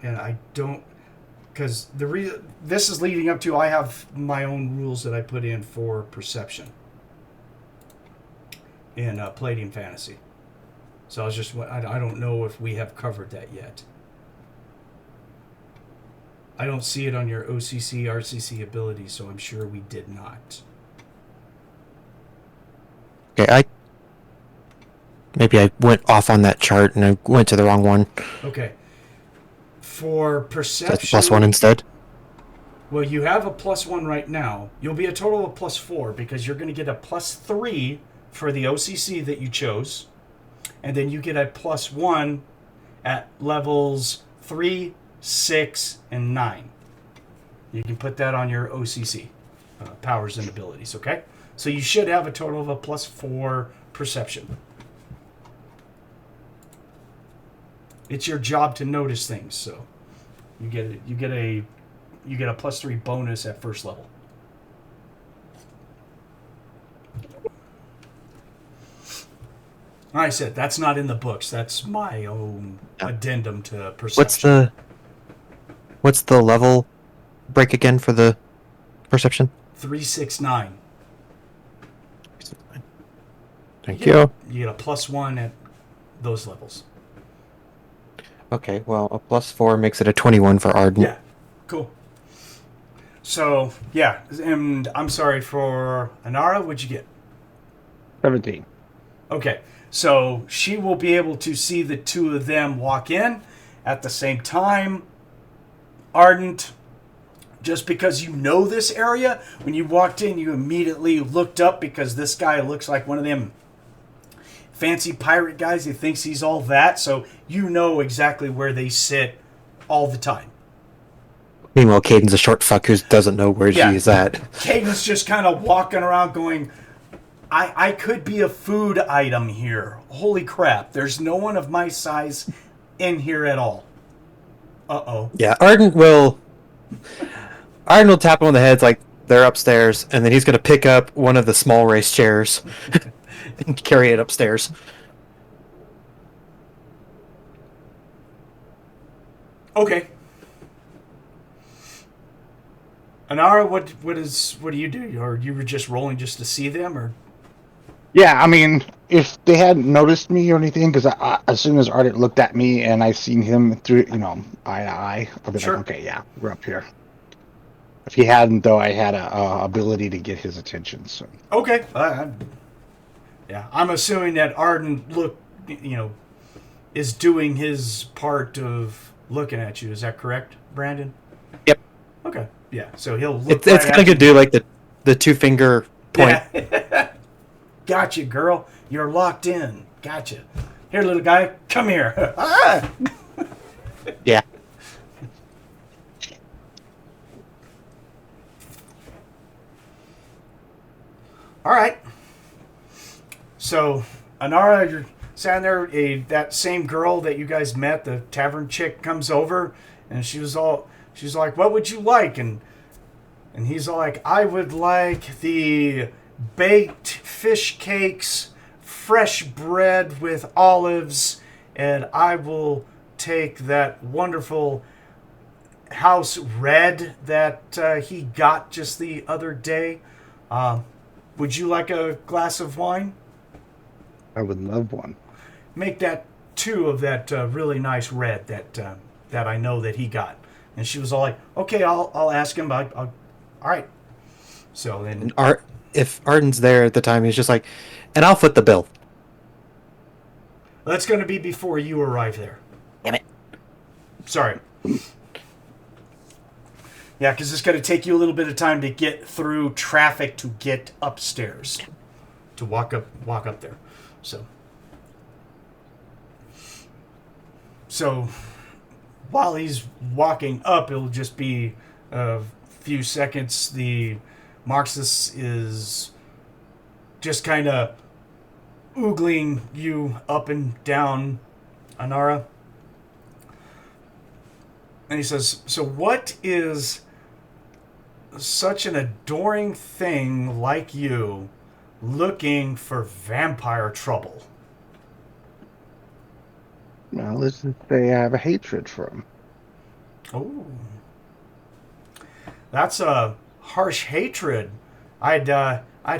And I don't, because this is leading up to, I have my own rules that I put in for perception in Palladium Fantasy. So I don't know if we have covered that yet. I don't see it on your OCC, RCC ability, so I'm sure we did not. Okay, maybe I went off on that chart and I went to the wrong one. Okay. For perception... That's +1 instead? Well, you have a +1 right now. You'll be a total of +4 because you're going to get a +3 for the OCC that you chose. And then you get a +1 at levels 3, 6, and 9. You can put that on your OCC, powers and abilities, okay? So you should have a total of a +4 perception. It's your job to notice things, so you get a +3 bonus at first level. I said that's not in the books. That's my own addendum to perception. What's the level break again for the perception? 3, 6, 9. Thank you. You get a +1 at those levels. Okay, well, a +4 makes it a 21 for Ardent. Yeah, cool. So, yeah, and I'm sorry for Anara, what'd you get? 17. Okay, so she will be able to see the two of them walk in at the same time. Ardent, just because you know this area, when you walked in, you immediately looked up because this guy looks like one of them fancy pirate guys. He thinks he's all that, so you know exactly where they sit all the time. Meanwhile, Kayden's a short fuck who doesn't know where Yeah. she is at. Kayden's just kind of walking around going, I could be a food item here. Holy crap, there's no one of my size in here at all. Uh-oh. Yeah, Ardent will tap him on the head like they're upstairs, and then he's going to pick up one of the small race chairs and carry it upstairs. Okay. Anara, what do you do? Or you were just rolling just to see them, or? Yeah, I mean, if they hadn't noticed me or anything, because as soon as Ardent looked at me and I seen him through, eye to eye, I'd be Sure. like, okay, yeah, we're up here. If he hadn't, though, I had a ability to get his attention. So Okay. Yeah, I'm assuming that Ardent is doing his part of looking at you. Is that correct, Brandon? Yep. Okay. Yeah. So he'll look. It's kind of good to do like the 2-finger point. Yeah. Gotcha, girl. You're locked in. Gotcha. Here, little guy, come here. Ah! Yeah. All right. So, Anara, you're standing there. That same girl that you guys met, the tavern chick, comes over, and she's like, "What would you like?" And he's all like, "I would like the baked fish cakes, fresh bread with olives, and I will take that wonderful house red that he got just the other day. Would you like a glass of wine?" I would love one. Make that 2 of that really nice red that I know that he got. And she was all like, "Okay, I'll ask him. All right." So then, And if Arden's there at the time, he's just like, and I'll foot the bill. that's going to be before you arrive there. Damn it. Sorry. Yeah, because it's going to take you a little bit of time to get through traffic to get upstairs, to walk up there. So while he's walking up, it'll just be a few seconds. The Marxist is just kind of oogling you up and down, Anara. And he says, "So what is such an adoring thing like you looking for vampire trouble?" Well, let's just say I have a hatred for him. Oh, that's a harsh hatred. I'd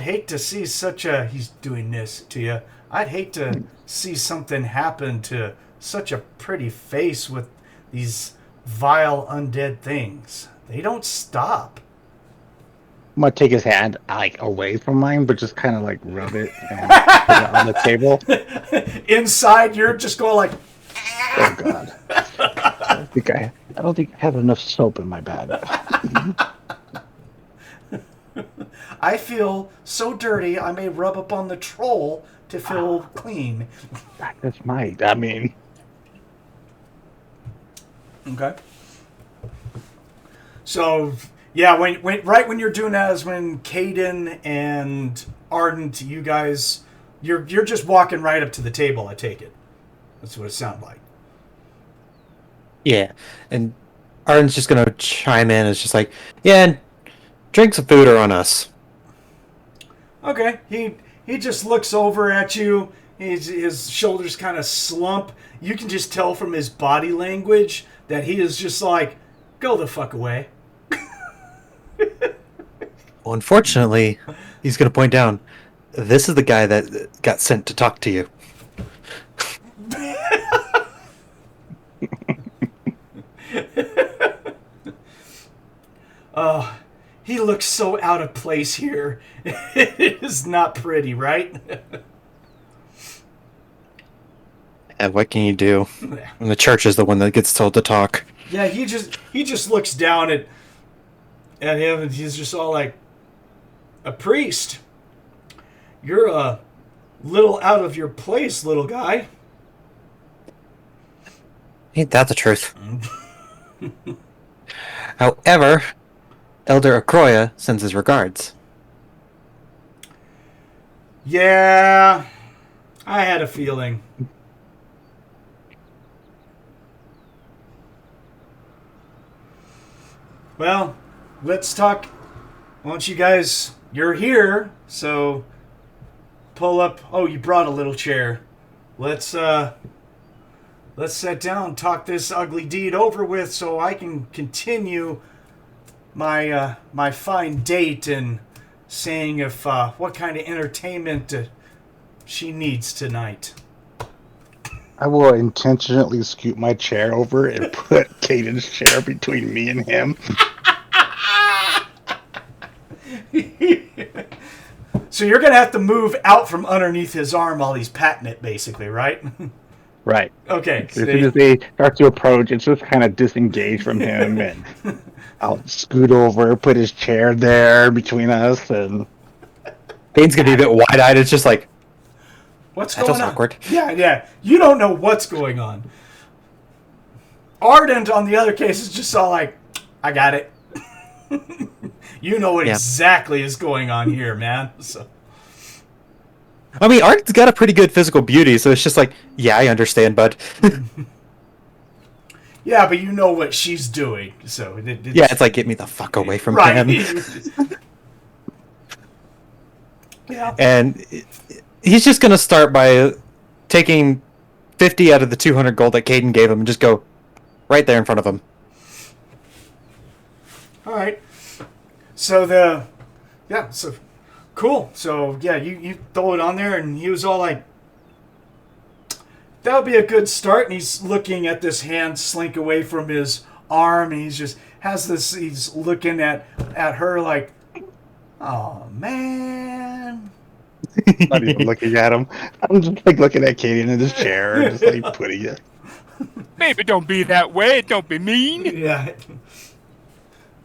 hate to see such a. He's doing this to you. I'd hate to see something happen to such a pretty face with these vile undead things. They don't stop. I'm gonna take his hand away from mine, but just kind of rub it and put it on the table. Inside, you're just going like, Oh God! I don't think I have enough soap in my bag. I feel so dirty. I may rub up on the troll to feel clean. That's my. I mean, Okay. So, yeah, when you're doing that is when Kayden and Ardent, you guys, you're just walking right up to the table. I take it. That's what it sounded like. Yeah. And Arden's just going to chime in. It's just like, yeah, and drinks and food are on us. Okay. He just looks over at you. His shoulders kind of slump. You can just tell from his body language that he is just like, go the fuck away. Well, unfortunately, he's going to point down, this is the guy that got sent to talk to you. He looks so out of place here. It is not pretty, right? And what can you do? And the church is the one that gets told to talk. Yeah, he just looks down at him and he's just all like, a priest. You're Little out of your place, little guy. Ain't that the truth? However, Elder Akroya sends his regards. Yeah, I had a feeling. Well, let's talk. Why don't you guys? You're here, so pull up. Oh, you brought a little chair. Let's sit down, talk this ugly deed over with, so I can continue my fine date and saying if what kind of entertainment she needs tonight. I will intentionally scoot my chair over and put Kayden's chair between me and him. So you're gonna have to move out from underneath his arm while he's patting it, basically, right? Right. Okay. As soon as they start to approach, it's just kind of disengaged from him, and I'll scoot over, put his chair there between us, and Bane's gonna be a bit wide-eyed. It's just like, what's that going feels on? awkward. Yeah. You don't know what's going on. Ardent, on the other case, is just all like, I got it. You know what exactly is going on here, man. So. I mean, Art's got a pretty good physical beauty, so it's just like, yeah, I understand, bud. Yeah, but you know what she's doing, so... Yeah, it's like, get me the fuck away from him. Yeah. And he's just going to start by taking 50 out of the 200 gold that Kayden gave him and just go right there in front of him. All right. So so cool. So yeah, you throw it on there, and he was all like, "That'll be a good start." And he's looking at this hand slink away from his arm, and he's just has this. He's looking at her like, "Oh man." not even looking at him. I'm just like looking at Kayden in his chair and just like putting it. Baby, don't be that way. Don't be mean. Yeah.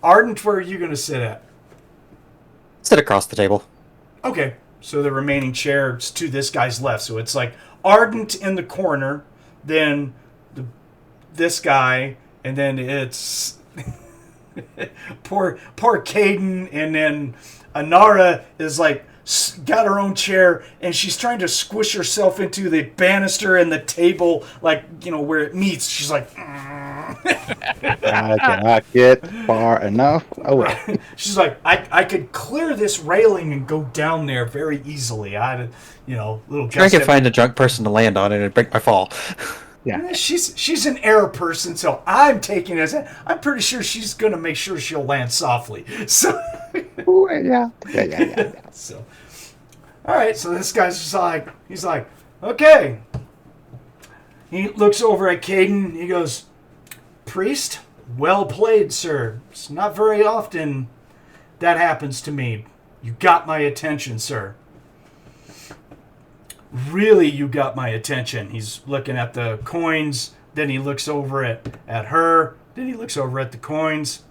Ardent, where are you going to sit at? Sit across the table. Okay, so the remaining chair is to this guy's left. So it's like Ardent in the corner, then this guy, and then it's poor Kayden, and then Anara is like got her own chair, and she's trying to squish herself into the banister and the table, like, you know, where it meets. She's like, I cannot get far enough away. she's like, I could clear this railing and go down there very easily. Little. Sure, I can find a drunk person to land on it and break my fall. Yeah. She's an air person, so I'm taking it as I'm pretty sure she's gonna make sure she'll land softly. So. Ooh, yeah. So, all right. So this guy's just like, he's like, okay. He looks over at Kayden. He goes, "Priest, well played, sir. It's not very often that happens to me. You got my attention, sir. Really, you got my attention." He's looking at the coins. Then he looks over at her. Then he looks over at the coins.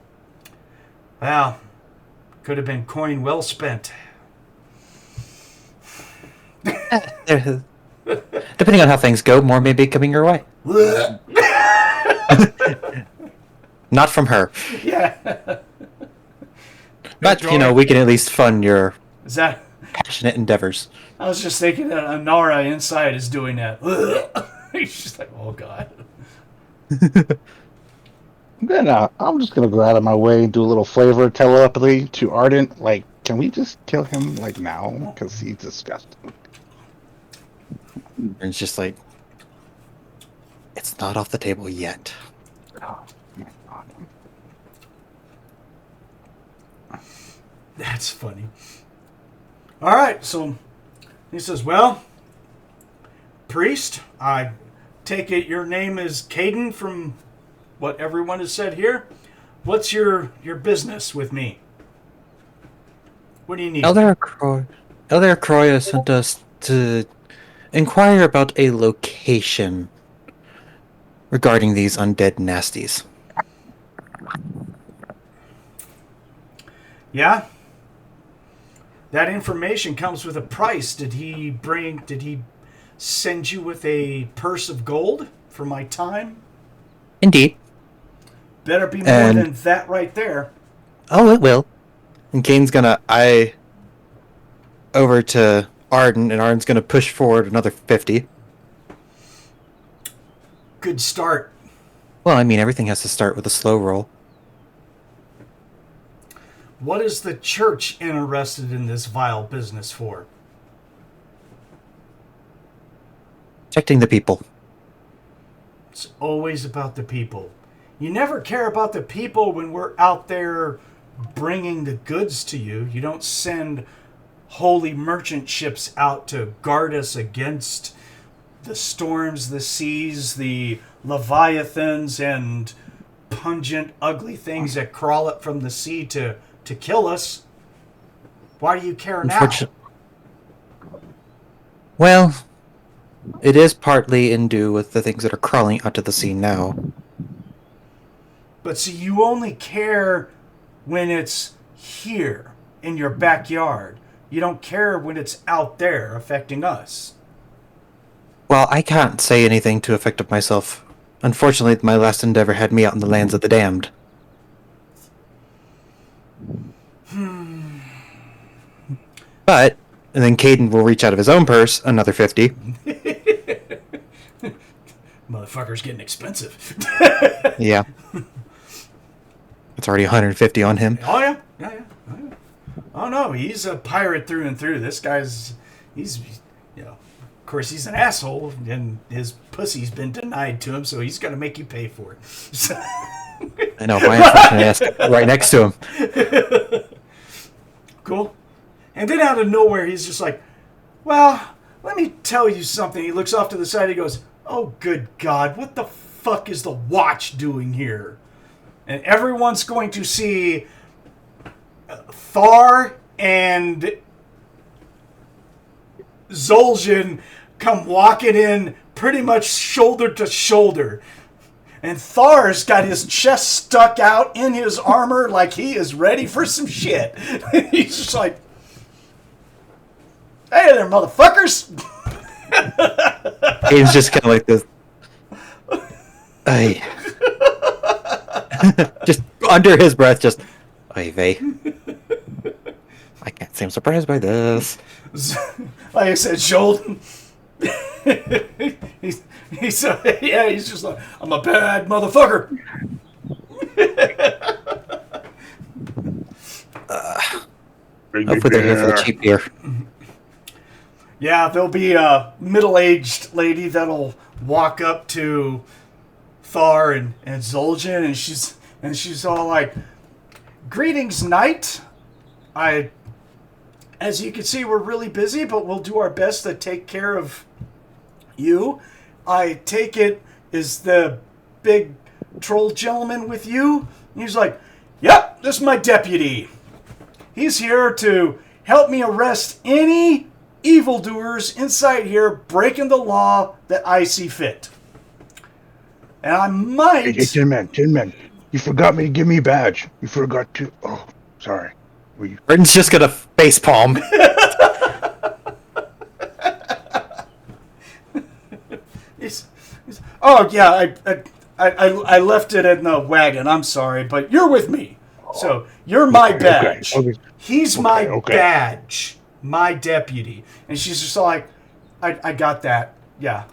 Wow. Could have been coin well spent. Depending on how things go, more may be coming your way. Not from her. Yeah. But, we can at least fund your Is that... passionate endeavors. I was just thinking that Anara inside is doing that. He's just like, oh, God. Then I'm just gonna go out of my way and do a little flavor telepathy to Ardent. Like, can we just kill him like now? Because he's disgusting. And it's just like, it's not off the table yet. Oh, my God. That's funny. All right, so he says, well, priest, I take it your name is Kayden from what everyone has said here. What's your business with me? What do you need? Elder Akroya sent us to inquire about a location regarding these undead nasties. Yeah? that information comes with a price. Did he send you with a purse of gold for my time? Indeed. Better be more And- than that right there. Oh, it will. And Kane's gonna eye over to Ardent, and Ardent's gonna push forward another 50. Good start. Well, I mean, everything has to start with a slow roll. What is the church interested in this vile business for? Protecting the people. It's always about the people. You never care about the people when we're out there bringing the goods to you. You don't send holy merchant ships out to guard us against the storms, the seas, the leviathans, and pungent, ugly things that crawl up from the sea to kill us. Why do you care now? Well, it is partly in due with the things that are crawling out to the sea now. But see, you only care when it's here in your backyard. You don't care when it's out there affecting us. Well, I can't say anything to affect myself. Unfortunately, my last endeavor had me out in the lands of the damned. But, and then Kayden will reach out of his own purse, another 50. Motherfucker's getting expensive. Yeah. It's already 150 on him. Oh, yeah. Yeah. Oh, no, he's a pirate through and through. This guy's, he's, of course, he's an asshole, and his pussy's been denied to him, so he's going to make you pay for it. So. I know, my unfortunate ass right next to him. Cool. And then out of nowhere, he's just like, well, let me tell you something. He looks off to the side, he goes, oh, good God, what the fuck is the watch doing here? And everyone's going to see Thar and Zoljin come walking in pretty much shoulder to shoulder. And Thar's got his chest stuck out in his armor like he is ready for some shit. He's just like, hey there, motherfuckers! Kayden's just kind of like this. Ay. Just under his breath, just, ay vey. I can't say I'm surprised by this. Like I said, Sheldon. he's just like, I'm a bad motherfucker. Hopefully they're here for the cheap beer. Yeah, there'll be a middle-aged lady that'll walk up to Thar and Zoljin, and she's all like, greetings, knight. As you can see, we're really busy, but we'll do our best to take care of you. I take it, is the big troll gentleman with you? And he's like, yep, this is my deputy. He's here to help me arrest any evildoers inside here breaking the law that I see fit. And I might... Hey, Tin Man, you forgot me to give me a badge. You forgot to... Oh, sorry. Britain's just gonna facepalm. Oh, yeah, I left it in the wagon. I'm sorry, but you're with me. So, you're my badge. Okay. He's my badge. My deputy. And she's just like, I got that. Yeah.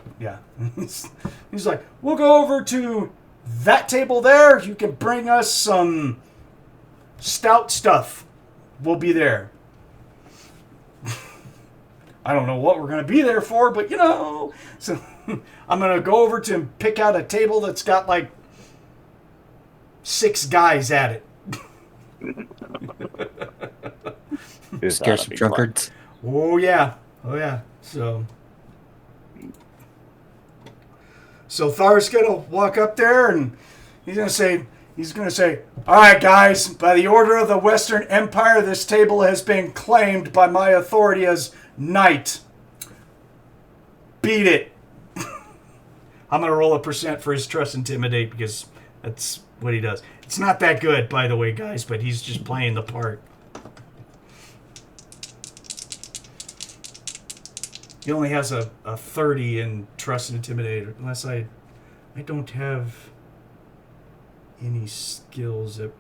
He's like, we'll go over to that table there. You can bring us some stout stuff. We'll be there. I don't know what we're going to be there for, but So I'm going to go over to and pick out a table that's got like 6 guys at it. Scare some drunkards. Oh yeah. So Thar's gonna walk up there and he's gonna say, all right, guys, by the order of the Western Empire, this table has been claimed by my authority as knight. Beat it. I'm gonna roll a % for his trust intimidate because that's what he does. It's not that good, by the way, guys, but he's just playing the part. He only has a 30 in Trust and Intimidate, unless I don't have any skills that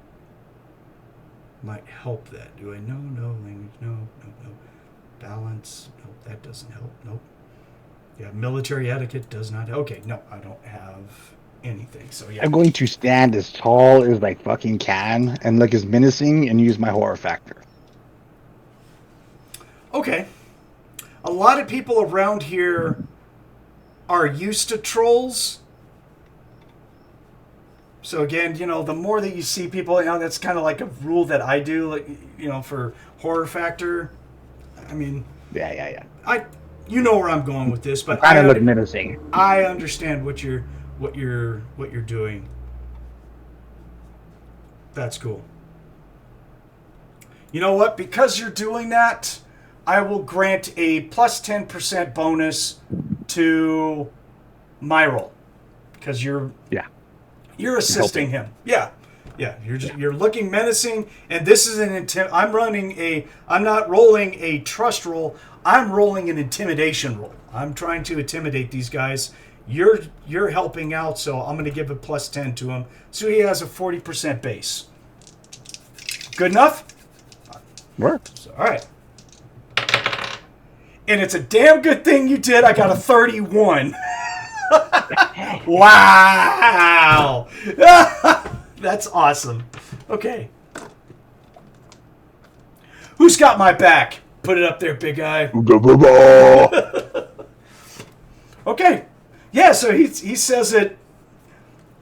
might help that. Do I? No, language, no. Balance, no, that doesn't help, nope. Yeah, military etiquette does not, okay, no, I don't have anything, so yeah. I'm going to stand as tall as I fucking can and look as menacing and use my horror factor. Okay. A lot of people around here are used to trolls. So again, the more that you see people, that's kind of like a rule that I do, like, for horror factor. I mean, Yeah. You know where I'm going with this, but Kind of look menacing. I understand what you're doing. That's cool. You know what? Because you're doing that, I will grant a plus 10% bonus to my roll, because you're assisting him. Yeah. You're looking menacing, and this is I'm not rolling a trust roll. I'm rolling an intimidation roll. I'm trying to intimidate these guys. You're helping out, so I'm going to give a plus 10 to him. So he has a 40% base. Good enough? Works. All right. And it's a damn good thing you did. I got a 31. Wow. That's awesome. Okay. Who's got my back? Put it up there, big guy. Okay. Yeah, so he says it.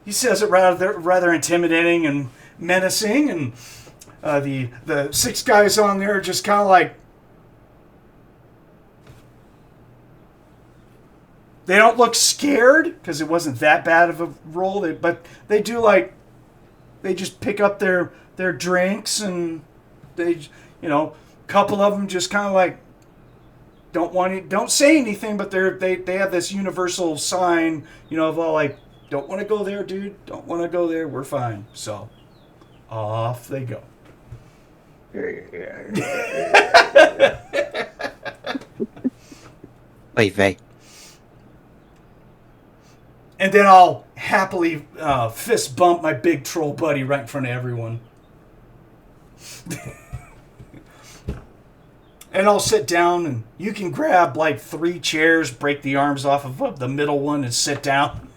He says it rather intimidating and menacing, and the 6 guys on there are just kind of like, they don't look scared because it wasn't that bad of a roll, but they do, like, they just pick up their drinks, and they, a couple of them just kind of like don't say anything, but they have this universal sign, of all, like, don't want to go there, dude. Don't want to go there. We're fine. So off they go. Wait. And then I'll happily fist bump my big troll buddy right in front of everyone. And I'll sit down, and you can grab like 3 chairs, break the arms off of the middle one, and sit down.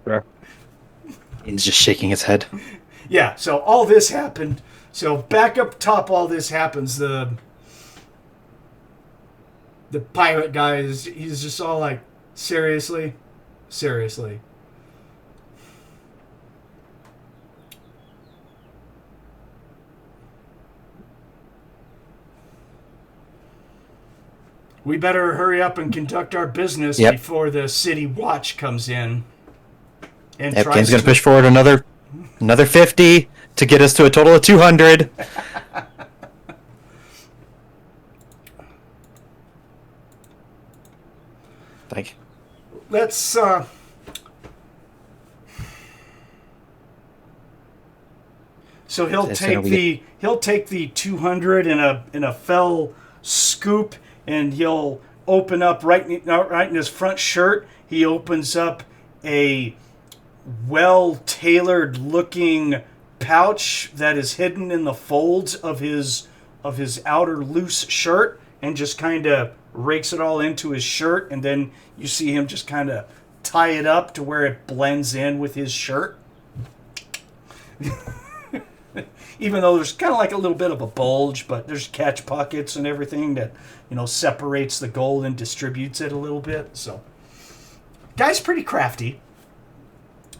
Sure. He's just shaking his head. Yeah, so all this happened. So back up top, all this happens. The pirate guy he's just all like, seriously? We better hurry up and conduct our business before the city watch comes in. And Ken's going to push forward another 50 to get us to a total of 200. Thank you. Let's so he'll take the 200 in a fell scoop, and he'll open up right in his front shirt. He opens up a well-tailored looking pouch that is hidden in the folds of his outer loose shirt, and just kind of rakes it all into his shirt, and then you see him just kind of tie it up to where it blends in with his shirt. Even though there's kind of like a little bit of a bulge, but there's catch pockets and everything that, separates the gold and distributes it a little bit. So, guy's pretty crafty.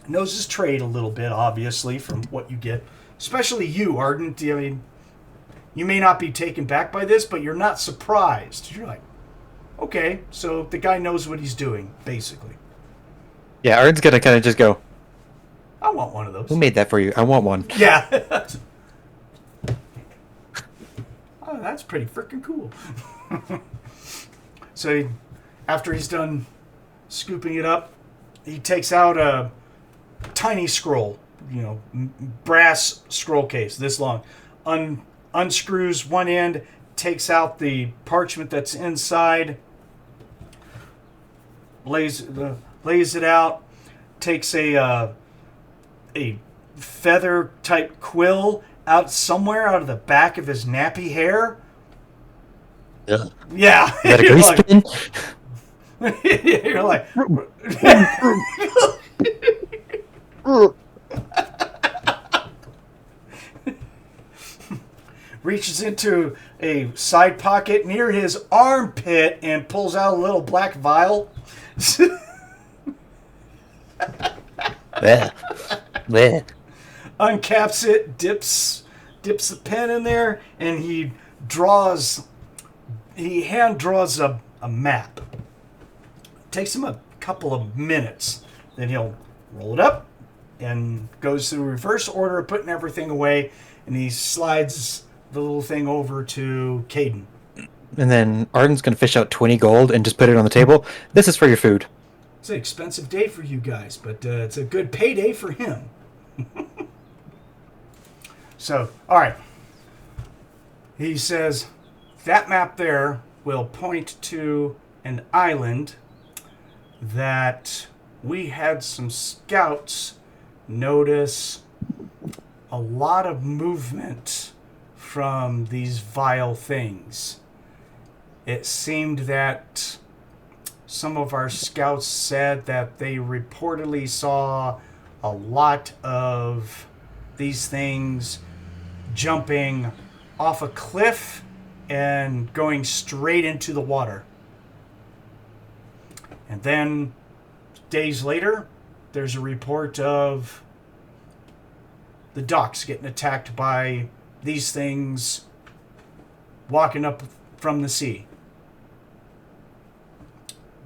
Knows his trade a little bit, obviously, from what you get. Especially you, Ardent. I mean, you may not be taken back by this, but you're not surprised. You're like, okay, so the guy knows what he's doing, basically. Yeah, Ardent's going to kind of just go, I want one of those. who made that for you? I want one. Yeah. Oh, that's pretty freaking cool. So after he's done scooping it up, he takes out a tiny scroll, brass scroll case this long, unscrews one end, takes out the parchment that's inside, lays it out, takes a feather type quill out somewhere out of the back of his nappy hair. Yeah. Yeah. Is that a You're grease like- pin? You're like, reaches into a side pocket near his armpit and pulls out a little black vial. Yeah. Yeah. Uncaps it, dips the pen in there, and he hand draws a map. Takes him a couple of minutes. Then he'll roll it up and goes through reverse order of putting everything away, and he slides the little thing over to Kayden. And then Ardent's going to fish out 20 gold and just put it on the table. This is for your food. It's an expensive day for you guys, but it's a good payday for him. So, all right. He says that map there will point to an island that we had some scouts notice a lot of movement from these vile things. It seemed that some of our scouts said that they reportedly saw a lot of these things jumping off a cliff and going straight into the water. And then days later, there's a report of the docks getting attacked by these things walking up from the sea.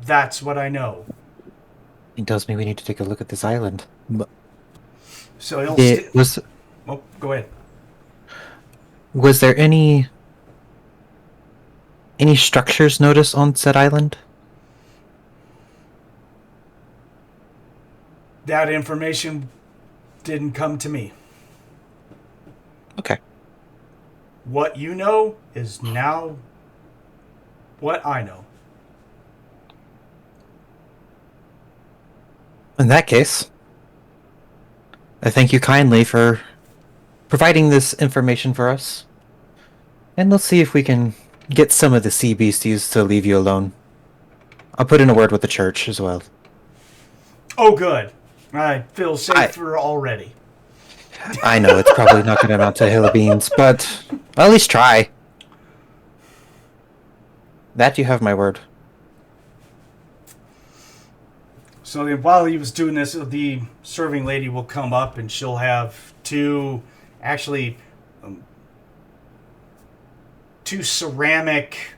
That's what I know. It tells me we need to take a look at this island. So he'll oh, go ahead. Was there any structures noticed on said island? That information didn't come to me. Okay. What you know is now what I know. In that case, I thank you kindly for providing this information for us. And let's see if we can get some of the sea beasties to leave you alone. I'll put in a word with the church as well. Oh, good. I feel safer already. I know it's probably not going to amount to a hill of beans, but I'll at least try. That you have my word. So then while he was doing this, the serving lady will come up and she'll have two ceramic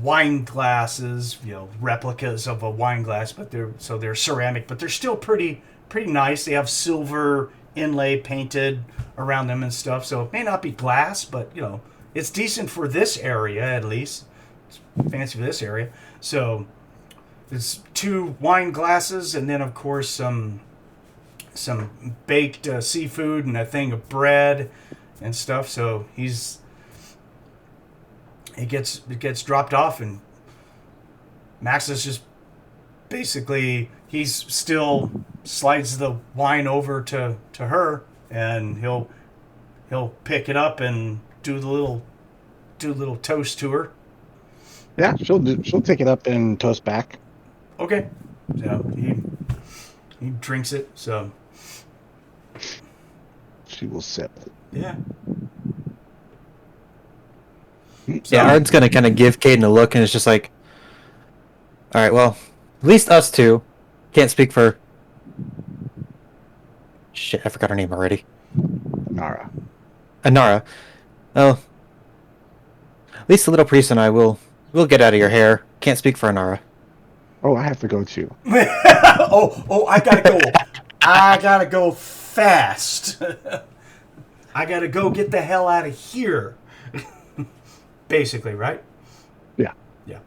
wine glasses, replicas of a wine glass, but they're ceramic, but they're still pretty nice. They have silver inlay painted around them and stuff, so it may not be glass, but it's decent for this area at least. It's fancy for this area. So there's two wine glasses, and then of course some baked seafood and a thing of bread and stuff. So it gets dropped off, and Max is just basically he's still slides the wine over to her, and he'll pick it up and do a little toast to her. Yeah, she'll take it up and toast back. Okay. So he drinks it, so She will sip. yeah. Yeah, Ard's going to kind of give Kayden a look, and it's just like, all right, well, at least us two. Can't speak for... Shit, I forgot her name already. Anara. Anara. Oh. At least the little priest and I will get out of your hair. Can't speak for Anara. Oh, I have to go too. oh, I gotta go. I gotta go fast. I gotta go get the hell out of here. Basically, right? Yeah. Yeah.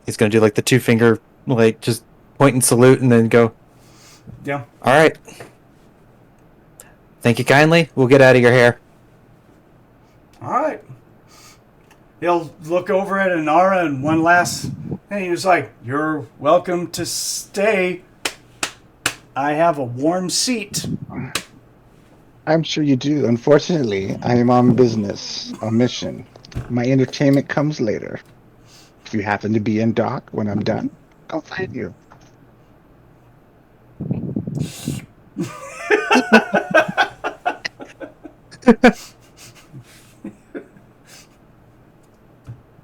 He's going to do like the two finger, like just point and salute and then go, Yeah. all right. Thank you kindly. We'll get out of your hair. All right. he'll look over at Anara and one last, and he was like, "You're welcome to stay. I have a warm seat." I'm sure you do. Unfortunately, I am on business, on mission. My entertainment comes later. If you happen to be in dock when I'm done, I'll find you.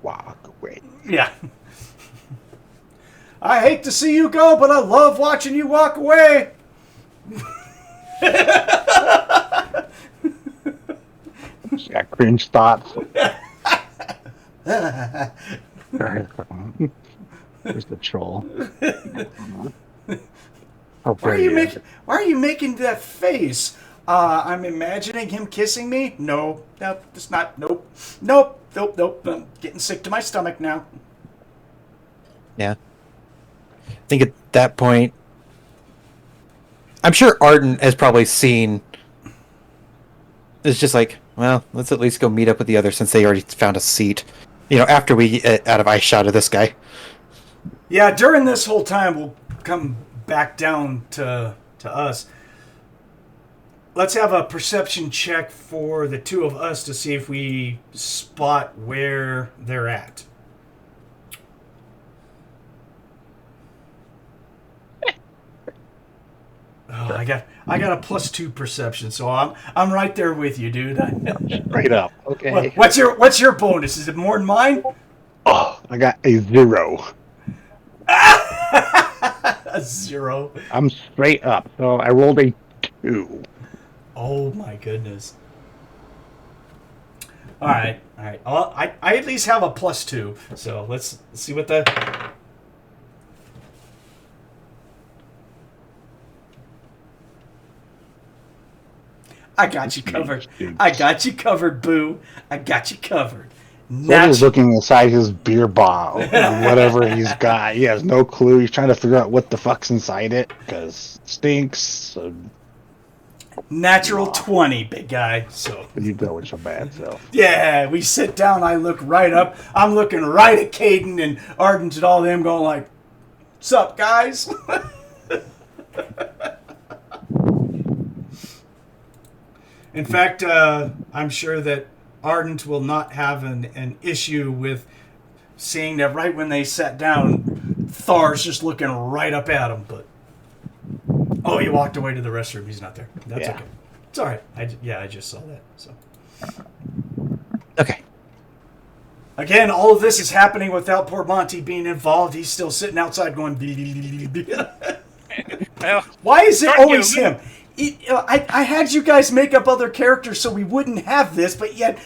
Walk away. Yeah. I hate to see you go, but I love watching you walk away. Yeah, cringe thoughts. Where's the troll? Oh, Why are you making that face? I'm imagining him kissing me. No, it's not. Nope. I'm getting sick to my stomach now. Yeah. I think at that point, I'm sure Ardent has probably seen. It's just like, well, let's at least go meet up with the others since they already found a seat. After we get out of eye shot of this guy. Yeah, during this whole time, we'll come back down to us. Let's have a perception check for the two of us to see if we spot where they're at. Oh, I got a +2 perception, so I'm right there with you, dude. Straight up. Okay. What's your bonus? Is it more than mine? Oh, I got a 0. A 0. I'm straight up, so I rolled a 2. Oh my goodness. All right. I at least have a +2, so let's see what the. I got you covered. I got you covered, Boo. I got you covered. He's looking inside his beer bottle or whatever he's got. He has no clue. He's trying to figure out what the fuck's inside it because it stinks. Natural 20, big guy. So you go with your bad self. Yeah, we sit down. I look right up. I'm looking right at Kayden and Ardent and all them, going like, "What's up, guys?" In fact, I'm sure that Ardent will not have an issue with seeing that right when they sat down, Thar's just looking right up at him. But he walked away to the restroom. He's not there. That's okay. It's all right. I just saw that. So okay. Again, all of this is happening without poor Monte being involved. He's still sitting outside going. Well, why is it always him? I had you guys make up other characters so we wouldn't have this, but yet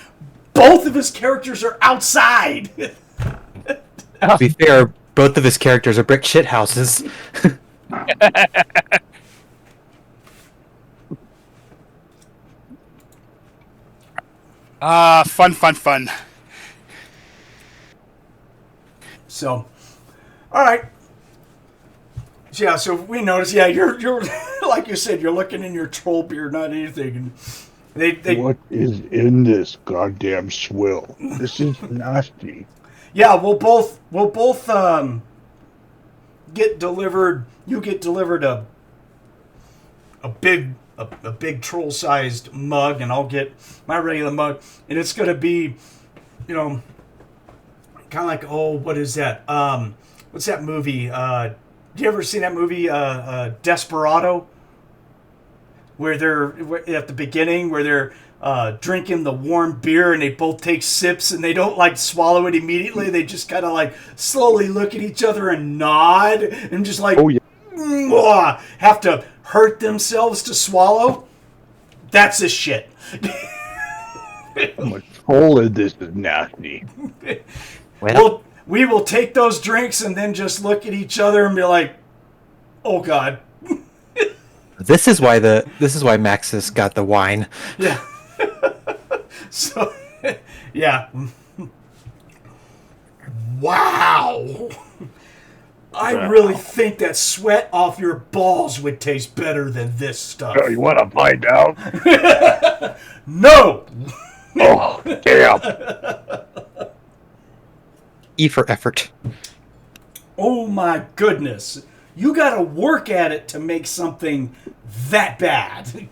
both of his characters are outside. To be fair, both of his characters are brick shit houses. Fun. So, all right. Yeah, so we notice. Yeah, you're like you said, you're looking in your troll beer, not anything. And they what is in this goddamn swill? This is nasty. Yeah, we'll both get delivered. You get delivered a big troll-sized mug, and I'll get my regular mug, and it's gonna be, kind of like, what is that? What's that movie? Do you ever seen that movie, Desperado? Where they're at the beginning, where they're drinking the warm beer, and they both take sips, and they don't like swallow it immediately. They just kind of like slowly look at each other and nod, and just like have to hurt themselves to swallow. That's this shit. How much troll is this? Is nasty. Well, we will take those drinks and then just look at each other and be like, "Oh God." This is why Maxis got the wine. Yeah. So, yeah. Wow. I really think that sweat off your balls would taste better than this stuff. Oh, you want to find out? No. Oh, damn. E for effort. Oh my goodness. You gotta work at it to make something that bad.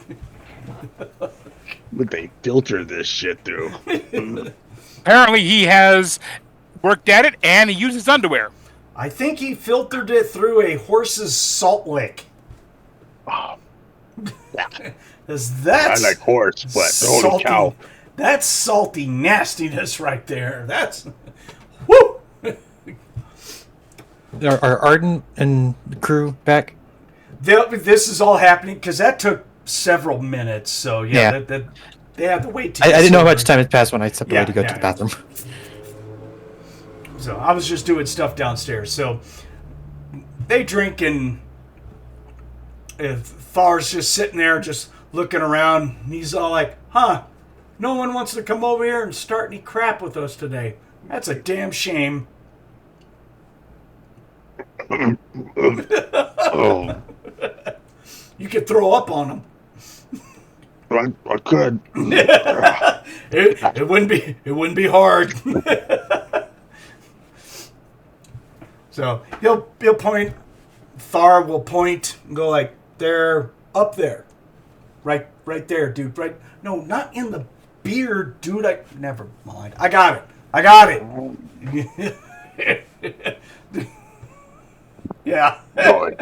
But they filter this shit through. Apparently, he has worked at it, and he uses underwear. I think he filtered it through a horse's salt lick. Oh, yeah. 'Cause I that's like horse, but holy cow. That's salty nastiness right there. That's... Woo! Are Ardent and the crew back? This is all happening because that took several minutes. So yeah. They had to wait. I didn't know how much time had passed when I stepped away to go to the bathroom. So I was just doing stuff downstairs. So they drink, and Thar's just sitting there, just looking around. And he's all like, "Huh? No one wants to come over here and start any crap with us today. That's a damn shame." Oh, You could throw up on them. I could. It wouldn't be hard. So he'll point. Thar will point and go like, "They're up there, right there, dude. Right? No, not in the beard, dude. Never mind. I got it. Yeah. Boy.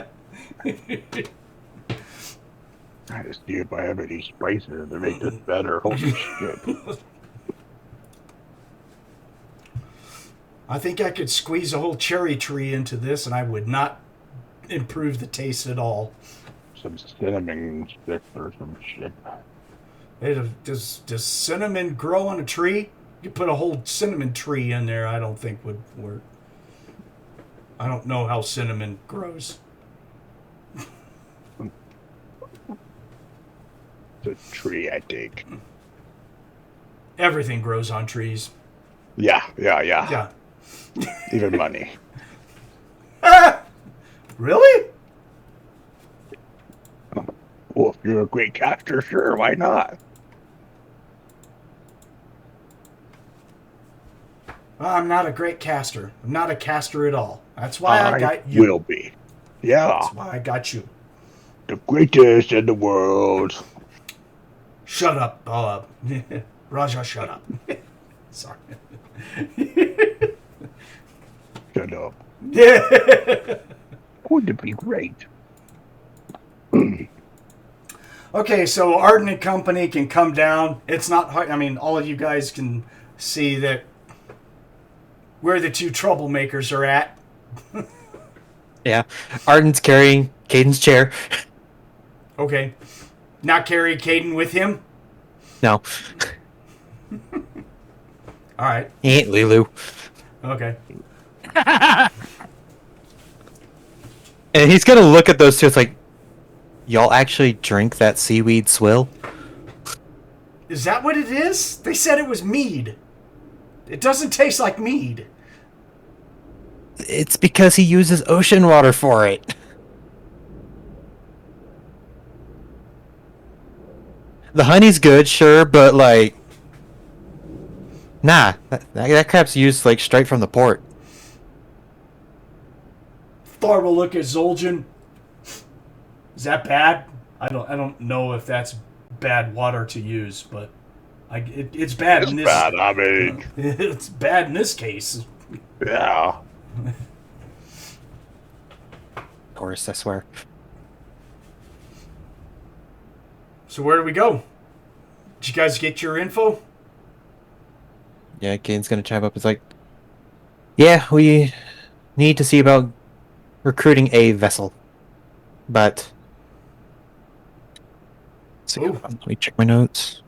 I just see if I have any spices to make this better. Holy shit. I think I could squeeze a whole cherry tree into this, and I would not improve the taste at all. Some cinnamon stick or some shit. Does cinnamon grow on a tree? You put a whole cinnamon tree in there, I don't think would work. I don't know how cinnamon grows. It's a tree, I think. Everything grows on trees. Yeah. Yeah. Even money. Really? Well, if you're a great caster, sure, why not? I'm not a great caster. I'm not a caster at all. That's why I got you. Will be. Yeah. That's why I got you. The greatest in the world. Shut up, Raja, shut up. Sorry. Shut up. Yeah. Would be great. Okay, so Ardent and Company can come down. It's not hard. I mean, all of you guys can see that where the two troublemakers are at. Yeah. Ardent's carrying Kayden's chair. Okay. Not carry Kayden with him? No. All right. He ain't LeeLuu. Okay. And he's gonna look at those two. It's like, y'all actually drink that seaweed swill? Is that what it is? They said it was mead. It doesn't taste like mead. It's because he uses ocean water for it. The honey's good, sure, but like, nah, that crap's used like straight from the port. Thar will look at Zoljin. Is that bad? I don't know if that's bad water to use, but it's bad in this. Bad, I mean. It's bad in this case. Yeah. Of course, I swear. So where do we go? Did you guys get your info? Yeah, Kayden's gonna chime up. It's like, yeah, we need to see about recruiting a vessel, but let's see, let me check my notes.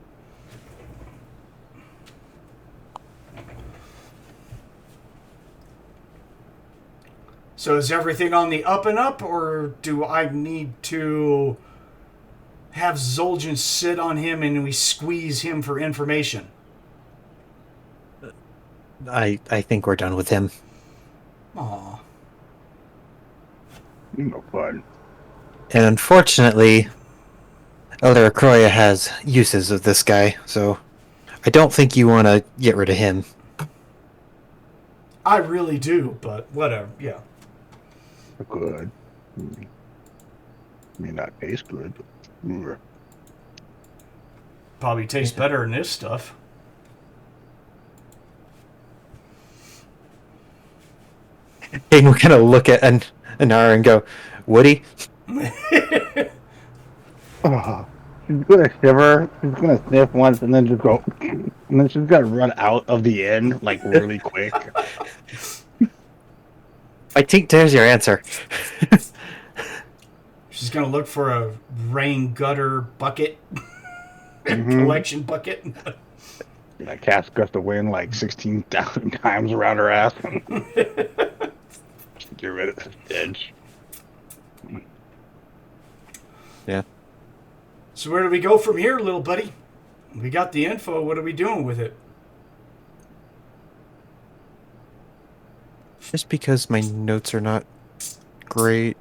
So is everything on the up and up, or do I need to have Zoljin sit on him and we squeeze him for information? I think we're done with him. Aw. No fun. And unfortunately, Elder Croya has uses of this guy, so I don't think you want to get rid of him. I really do, but whatever. Yeah. Good. May not taste good, but Probably tastes better than this stuff. And we're gonna look at Anara and go, Woody? oh, she's gonna shiver. She's gonna sniff once and then just go, and then she's gonna run out of the inn like really quick. I think there's your answer. She's gonna look for a rain gutter bucket, collection bucket. That cat's gust of wind like 16,000 times around her ass. Get rid of this edge. Yeah. So where do we go from here, little buddy? We got the info. What are we doing with it? Just because my notes are not great.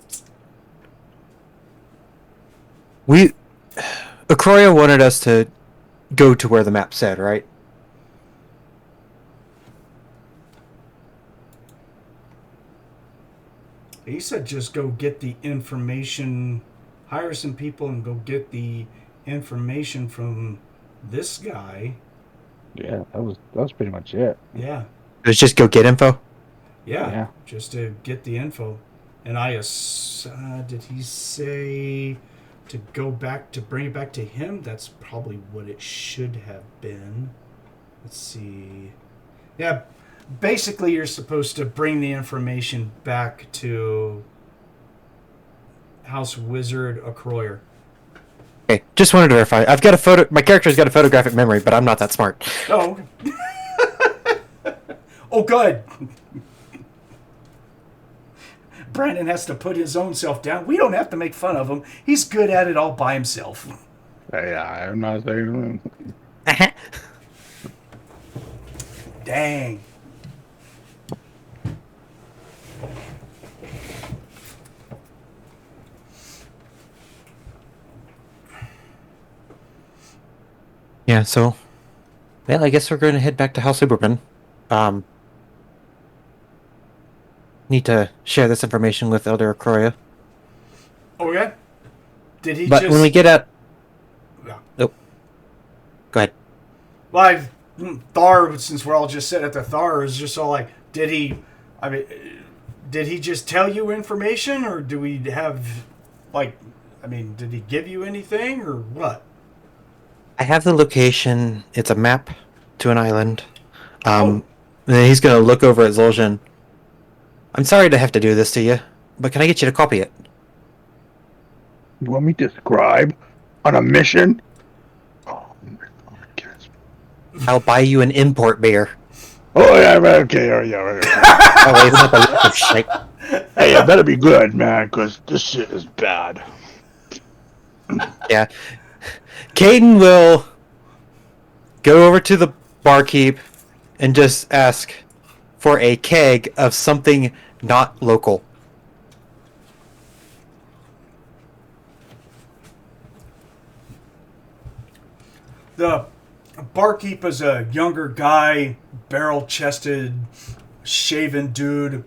Akroya wanted us to go to where the map said, right? He said just go get the information, hire some people and go get the information from this guy. Yeah, that was pretty much it. Yeah. Let's just go get info. Yeah. Just to get the info. And did he say to go back, to bring it back to him? That's probably what it should have been. Let's see. Yeah, basically you're supposed to bring the information back to House Wizard Akroyer. Okay, just wanted to verify. I've got a photo. My character's got a photographic memory, but I'm not that smart. Oh. Oh, good. Brandon has to put his own self down. We don't have to make fun of him. He's good at it all by himself. Yeah, I'm not saying. Dang. Yeah, so... Well, I guess we're going to head back to House Uberman. Need to share this information with Elder Akroya. Oh, yeah? Did he But when we get out... Yeah. Nope. Go ahead. Well, Thar, since we're all just sitting at the Thar, is just all like, did he just tell you information, or do we have, did he give you anything, or what? I have the location. It's a map to an island. And then he's going to look over at Zoljin. I'm sorry to have to do this to you, but can I get you to copy it? You want me to scribe on a mission? Oh, I'll buy you an import beer. oh yeah, okay, oh yeah. Right. Oh, even up a list of shit. Hey, it better be good, man, because this shit is bad. Yeah. Kayden will go over to the barkeep and just ask for a keg of something not local. The barkeep is a younger guy, barrel-chested, shaven dude,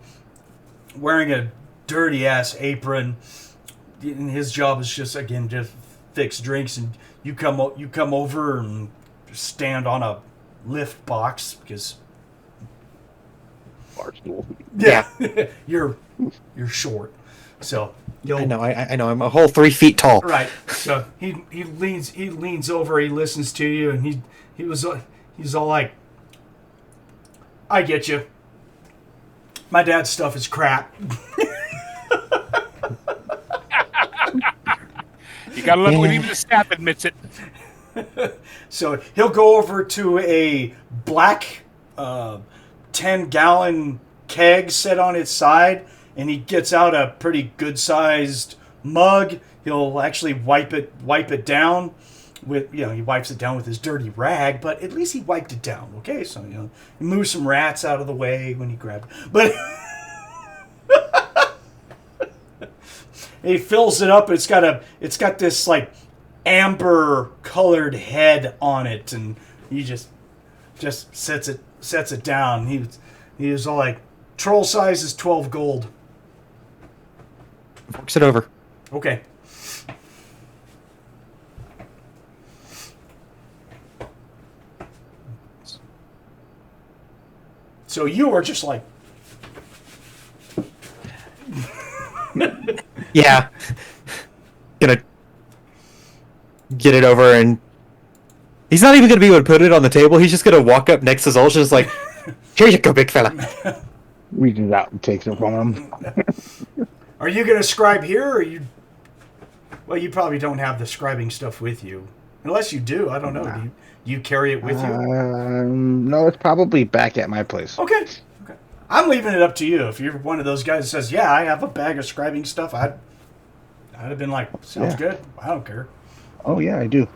wearing a dirty-ass apron. And his job is just fix drinks, and you come over and stand on a lift box because Barstool. yeah. you're short, so I know. I'm a whole 3 feet tall. right. So he leans over, he listens to you, and he's all like, I get you. My dad's stuff is crap. You gotta love it when even the staff admits it. So he'll go over to a black 10-gallon keg set on its side, and he gets out a pretty good-sized mug. He'll actually wipe it down with, he wipes it down with his dirty rag, but at least he wiped it down. Okay, so he moves some rats out of the way when he grabbed, but he fills it up. It's got this like amber colored head on it, and he just sets it down. He was all like, Troll size is 12 gold. Forks it over. Okay. So you are just like, Yeah. Gonna get it over, and he's not even gonna be able to put it on the table. He's just gonna walk up next to Zoljin, just like, here you go, big fella. Reaches out and takes it from him. are you going to scribe here, or are you... Well, you probably don't have the scribing stuff with you. Unless you do, I don't know. Nah. Do you carry it with you? No, it's probably back at my place. Okay. I'm leaving it up to you. If you're one of those guys that says, yeah, I have a bag of scribing stuff, I'd have been like, sounds good. I don't care. Oh, yeah, I do.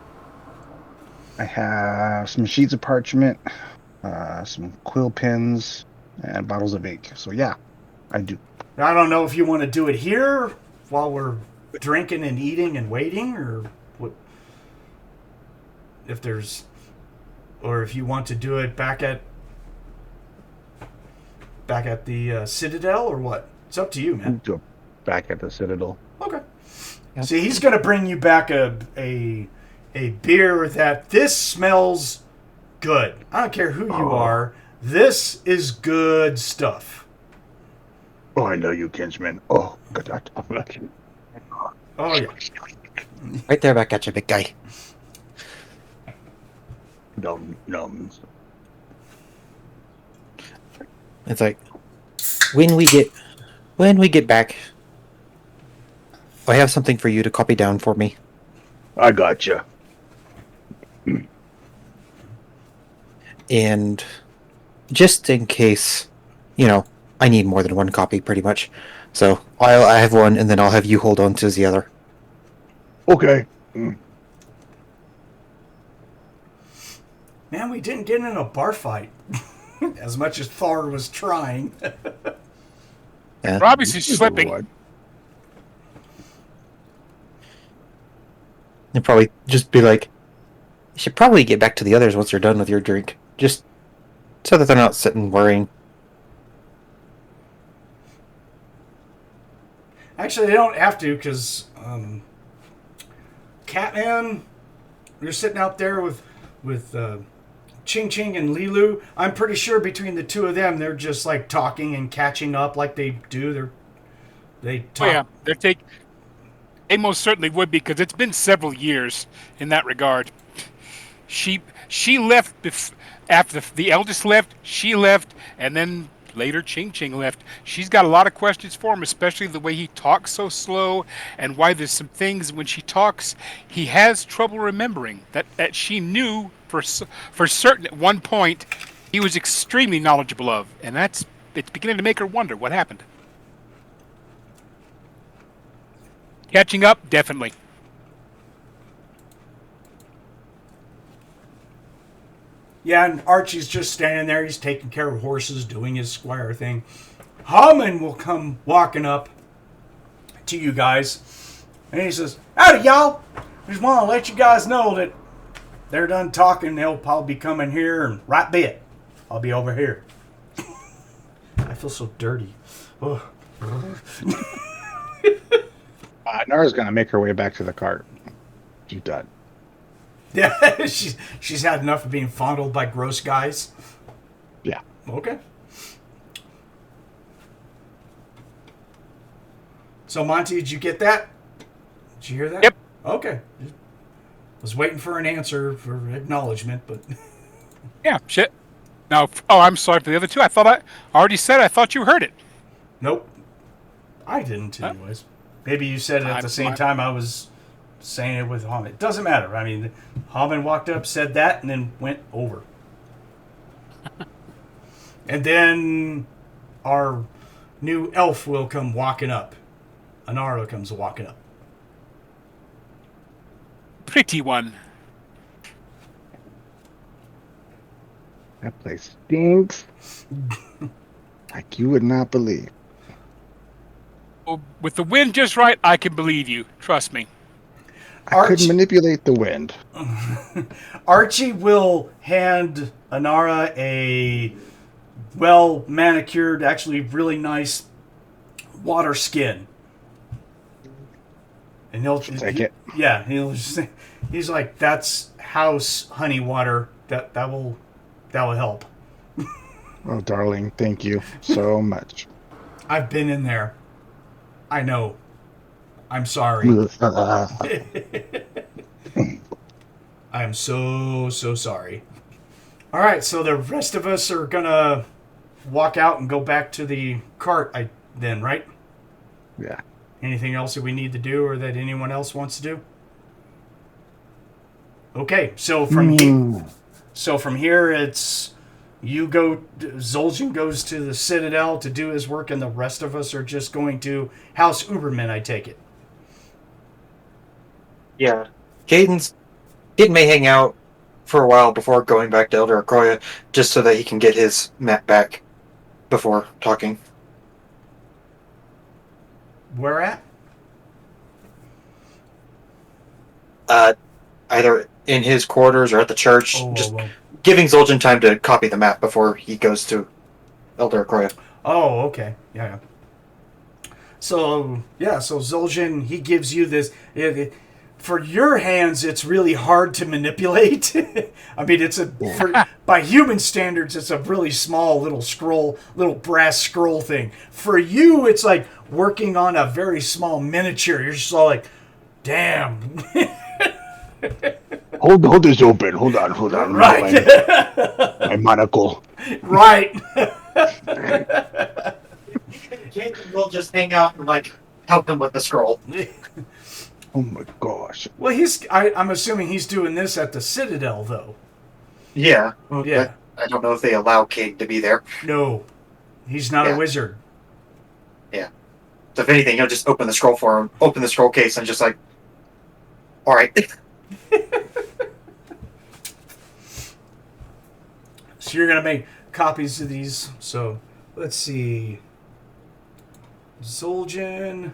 I have some sheets of parchment, some quill pens, and bottles of ink. So, yeah, I do. I don't know if you want to do it here while we're drinking and eating and waiting, or what. If there's, or if you want to do it back at the Citadel, or what. It's up to you, man. Do it back at the Citadel. Okay. Yep. See, he's going to bring you back a beer that this smells good. I don't care who you are. This is good stuff. Oh, I know you, Kinsman. Oh, good. Oh, yeah. Right there back at you, big guy. Num. It's like, when we get back, I have something for you to copy down for me. I gotcha. And just in case, I need more than one copy, pretty much. So I have one, and then I'll have you hold on to the other. Okay. Man, we didn't get in a bar fight. As much as Thar was trying. Yeah. Robbie's is slipping. You'll probably just be like, you should probably get back to the others once you're done with your drink. Just so that they're not sitting worrying. Actually, they don't have to, because Catman, you're sitting out there with Ching-Ching and LeeLuu. I'm pretty sure between the two of them, they're just like talking and catching up like they do. They talk. Oh yeah, they most certainly would, because it's been several years in that regard. She left after the eldest left. She left, and then later Ching-Ching left. She's got a lot of questions for him, especially the way he talks so slow, and why there's some things when she talks he has trouble remembering that she knew for certain at one point he was extremely knowledgeable of, and it's beginning to make her wonder what happened. Catching up, definitely. Yeah, and Archie's just standing there. He's taking care of horses, doing his squire thing. Hamon will come walking up to you guys, and he says, "Howdy, y'all. Just want to let you guys know that they're done talking. They'll probably be coming here in right bit. I'll be over here." I feel so dirty. Oh. Nara's gonna make her way back to the cart. She's done. Yeah, she's had enough of being fondled by gross guys. Yeah. Okay. So, Monte, did you get that? Did you hear that? Yep. Okay. Was waiting for an answer for acknowledgement, but Yeah, shit. Now, I'm sorry for the other two. I already said I thought you heard it. nope. I didn't, anyways. Maybe you said it at the same time I was saying it with Hamon. It doesn't matter. I mean, Hamon walked up, said that, and then went over. And then our new elf will come walking up. Anara comes walking up. Pretty one. That place stinks. Like you would not believe. Well, with the wind just right, I can believe you. Trust me. I could manipulate the wind. Archie will hand Anara a well manicured, actually really nice water skin. And Take it. yeah, he's like, that's house honey water. That will help. Oh, darling, thank you so much. I've been in there. I know. I'm sorry. I am so sorry. All right, so the rest of us are gonna walk out and go back to the cart. Right? Yeah. Anything else that we need to do, or that anyone else wants to do? Okay, so from here, it's you go. Zoljin goes to the Citadel to do his work, and the rest of us are just going to House Uberman. I take it. Yeah. Kayden may hang out for a while before going back to Elder Akroya, just so that he can get his map back before talking. Where at? Either in his quarters or at the church, giving Zoljin time to copy the map before he goes to Elder Akroya. Oh, okay. Yeah. So Zoljin, he gives you this. For your hands, it's really hard to manipulate. I mean, by human standards, it's a really small little brass scroll thing. For you, it's like working on a very small miniature. You're just all like, damn. Hold this open. Hold on. Right. My monocle. Right. Kayden will just hang out and help him with the scroll. Oh my gosh. Well, I'm assuming he's doing this at the Citadel, though. Yeah. Yeah. I don't know if they allow Kayden to be there. No, he's not a wizard. Yeah. So if anything, he'll just open the scroll for him, open the scroll case, and just all right. So you're gonna make copies of these. So let's see. Zoljin.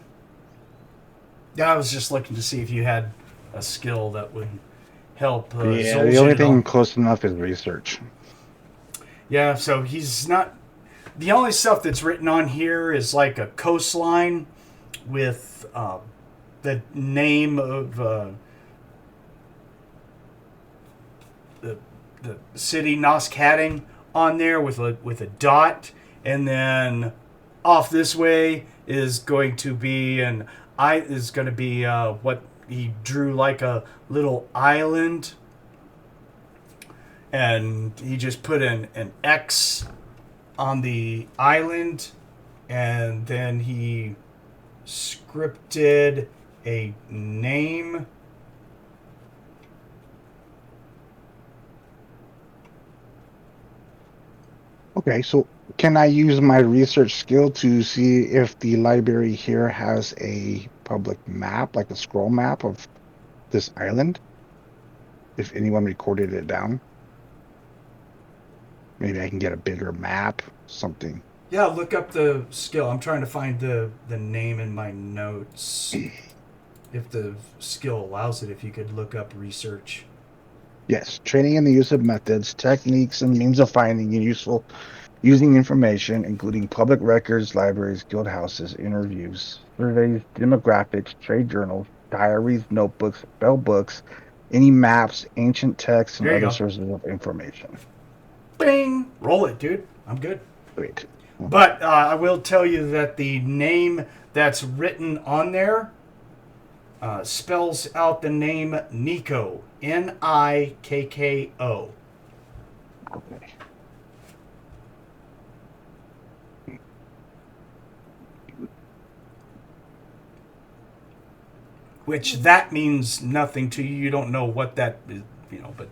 Yeah, I was just looking to see if you had a skill that would help. Zoljin the only thing close enough is research. Yeah, so he's not. The only stuff that's written on here is like a coastline with the name of the city Noskatting on there with a dot, and then off this way is going to be what he drew, like a little island, and he just put an X on the island, and then he scripted a name. Okay, so can I use my research skill to see if the library here has a public map, like a scroll map of this island? If anyone recorded it down? Maybe I can get a bigger map, something. Yeah, look up the skill. I'm trying to find the name in my notes. If the skill allows it, if you could look up research. Yes, training in the use of methods, techniques, and means of finding and using information, including public records, libraries, guild houses, interviews, surveys, demographics, trade journals, diaries, notebooks, spell books, any maps, ancient texts, and other sources of information. Bing! Roll it, dude. I'm good. Great. But I will tell you that the name that's written on there spells out the name Nikko. Nikko. Okay. Which that means nothing to you. You don't know what that is, but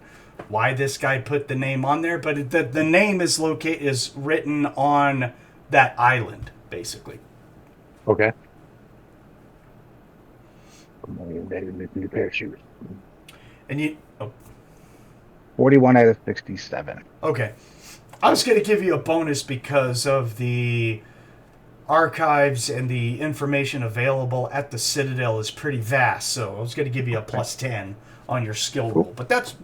why this guy put the name on there. But the name is written on that island, basically. Okay. And you... 41 out of 67. Okay. I was going to give you a bonus because of the archives and the information available at the Citadel is pretty vast. So I was going to give you a plus 10 on your skill roll. But that's,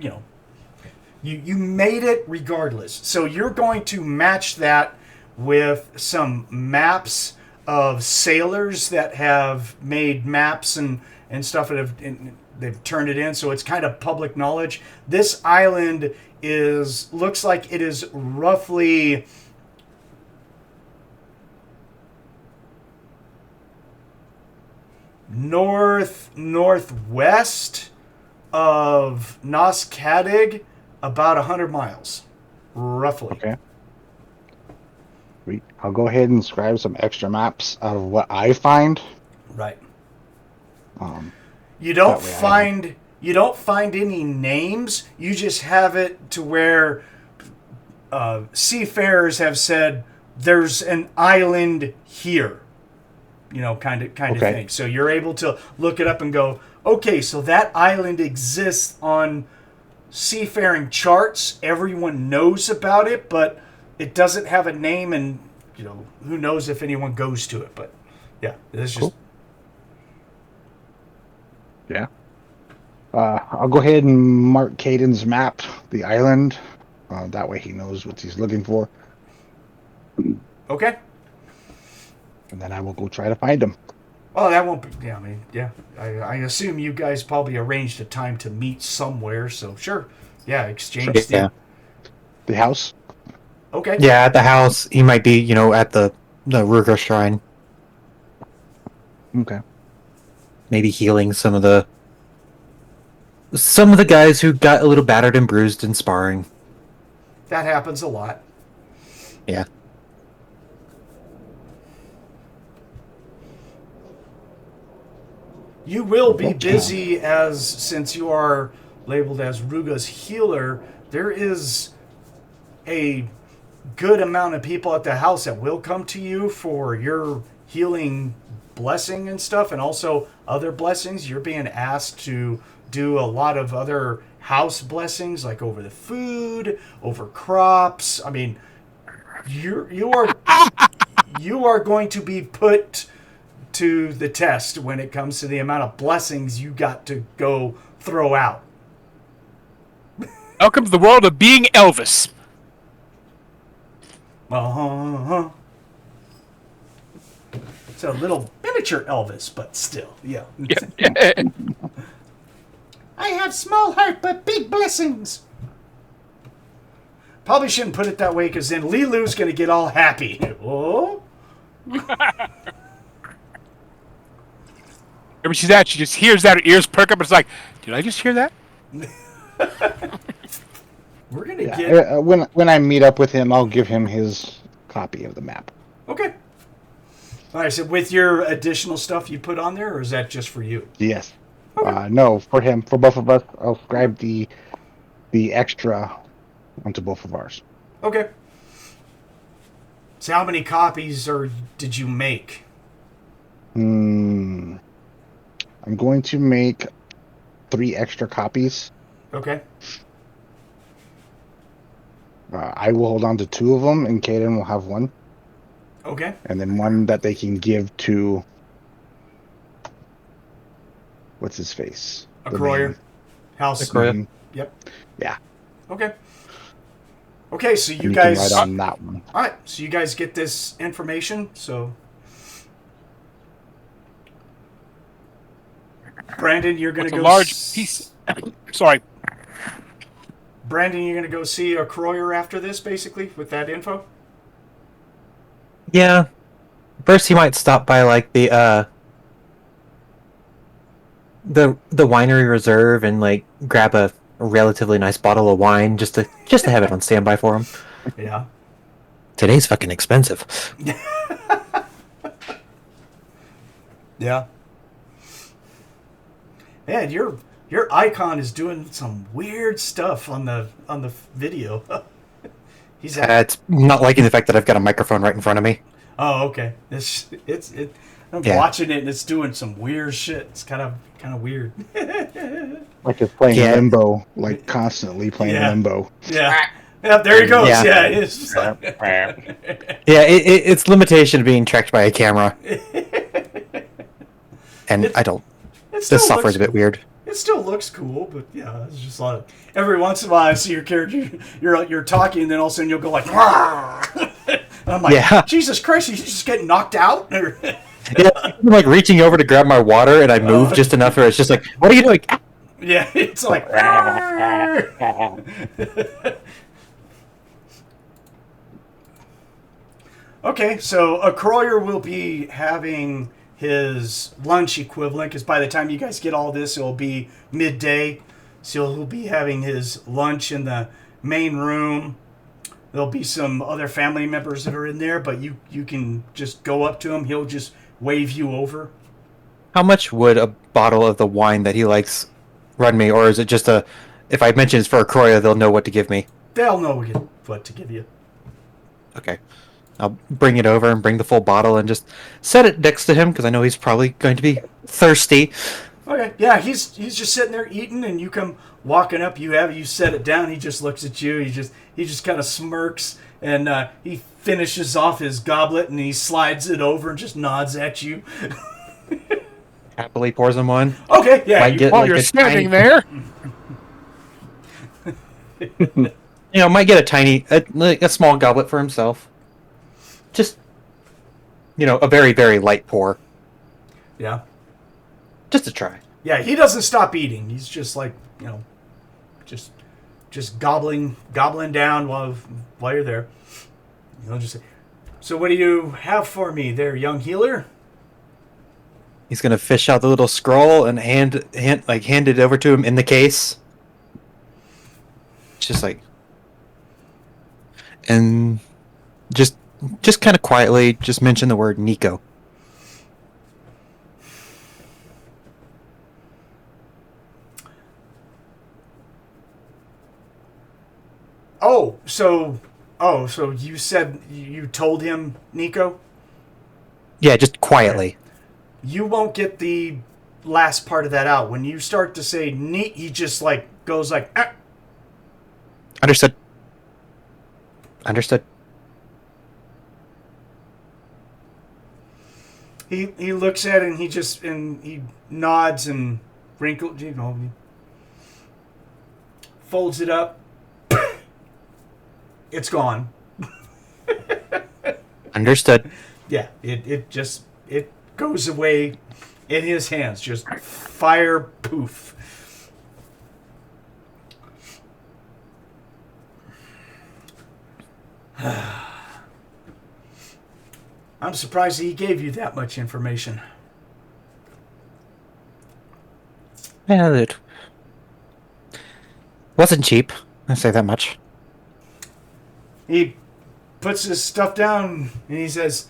You made it regardless. So you're going to match that with some maps of sailors that have made maps and stuff that they've turned it in, so it's kind of public knowledge. This island looks like it is roughly northwest of Nos Cadig, about 100 miles, roughly. Okay. I'll go ahead and scribe some extra maps out of what I find. Right. Um, You don't find any names. You just have it to where seafarers have said there's an island here. Kind of thing. So you're able to look it up and go, okay, so that island exists on seafaring charts. Everyone knows about it, but it doesn't have a name, and who knows if anyone goes to it. But yeah, it's just yeah. I'll go ahead and mark Kayden's map, the island. That way he knows what he's looking for. okay. And then I will go try to find him. Oh, that won't be. Yeah, I assume you guys probably arranged a time to meet somewhere. So sure, yeah, exchange. Yeah. The house. Okay. Yeah, at the house. He might be, at the Rouge-ish shrine. Okay. Maybe healing some of the guys who got a little battered and bruised in sparring. That happens a lot. Yeah. You will be busy since you are labeled as Ruga's healer. There is a good amount of people at the house that will come to you for your healing blessing and stuff, and also other blessings. You're being asked to do a lot of other house blessings, like over the food, over crops. I mean, you are going to be put to the test when it comes to the amount of blessings you got to go throw out. Welcome to the world of being Elvis. It's a little miniature Elvis, but still, yeah. I have small heart, but big blessings. Probably shouldn't put it that way, because then LeeLuu's going to get all happy. Oh? Whenever she's at, she just hears that, her ears perk up, and it's like, did I just hear that? We're going to get... when I meet up with him, I'll give him his copy of the map. Okay. All right, so with your additional stuff you put on there, or is that just for you? Yes. Okay. No, for him. For both of us, I'll scribe the extra onto both of ours. Okay. So how many copies did you make? I'm going to make 3 extra copies. Okay. I will hold on to 2 of them, and Kayden will have 1. Okay. And then 1 that they can give to... What's his face? A Croyer. House. Croyer. Yep. Yeah. Okay. Okay, so you And guys... can write on that one. All right, so you guys get this information, so... Brandon, you're going to go... a large piece. Sorry. Brandon, you're going to go see a Croyer after this, basically, with that info? Yeah. First, he might stop by like the winery reserve and like grab a relatively nice bottle of wine just to have it on standby for him. Yeah. Today's fucking expensive. Yeah. Man, your icon is doing some weird stuff on the video. He's It's not liking the fact that I've got a microphone right in front of me. Oh, okay. I'm Yeah. watching it and it's doing some weird shit. It's kind of weird. Like it's playing Yeah. Limbo, like constantly playing Yeah. Limbo. Yeah. Yeah, there he goes. Yeah. Yeah, it's just like, Yeah, it's limitation of being tracked by a camera. And I don't. it still This software's looks, a bit weird. It still looks cool, but yeah, it's just like every once in a while I see your character, you're talking, and then all of a sudden you'll go like, and I'm like, Yeah. Jesus Christ, you just get knocked out? Yeah, I'm like reaching over to grab my water, and I move just enough where it's just like, what are you doing? Yeah, it's like. Okay, so a Croyer will be having his lunch equivalent, because by the time you guys get all this, it'll be midday. So he'll be having his lunch in the main room. There'll be some other family members that are in there, but you can just go up to him. He'll just wave you over. How much would a bottle of the wine that he likes run me, or is it just if I mention it's for a Croya, they'll know what to give me? They'll know what to give you. Okay. I'll bring it over and bring the full bottle and just set it next to him because I know he's probably going to be thirsty. Okay, yeah, he's just sitting there eating, and you come walking up. You set it down. He just looks at you. He just kind of smirks, and he finishes off his goblet, and he slides it over and just nods at you. Happily pours him one. Okay, yeah. Might get While like you're a standing tiny- there, might get a small goblet for himself. Just, a very, very light pour. Yeah. Just to try. Yeah, he doesn't stop eating. He's just like, just gobbling down while you're there. He'll just say, so what do you have for me there, young healer? He's gonna fish out the little scroll and hand it over to him in the case. Just like, and just kind of quietly, just mention the word Nico. So you said you told him Nico? Yeah, just quietly. You won't get the last part of that out. When you start to say neat, he just like goes like, ah. Understood. He looks at it and he nods and wrinkles, folds it up. It's gone. Understood. Yeah, it goes away in his hands, just fire poof. I'm surprised he gave you that much information. Yeah, it wasn't cheap. I say that much. He puts his stuff down and he says,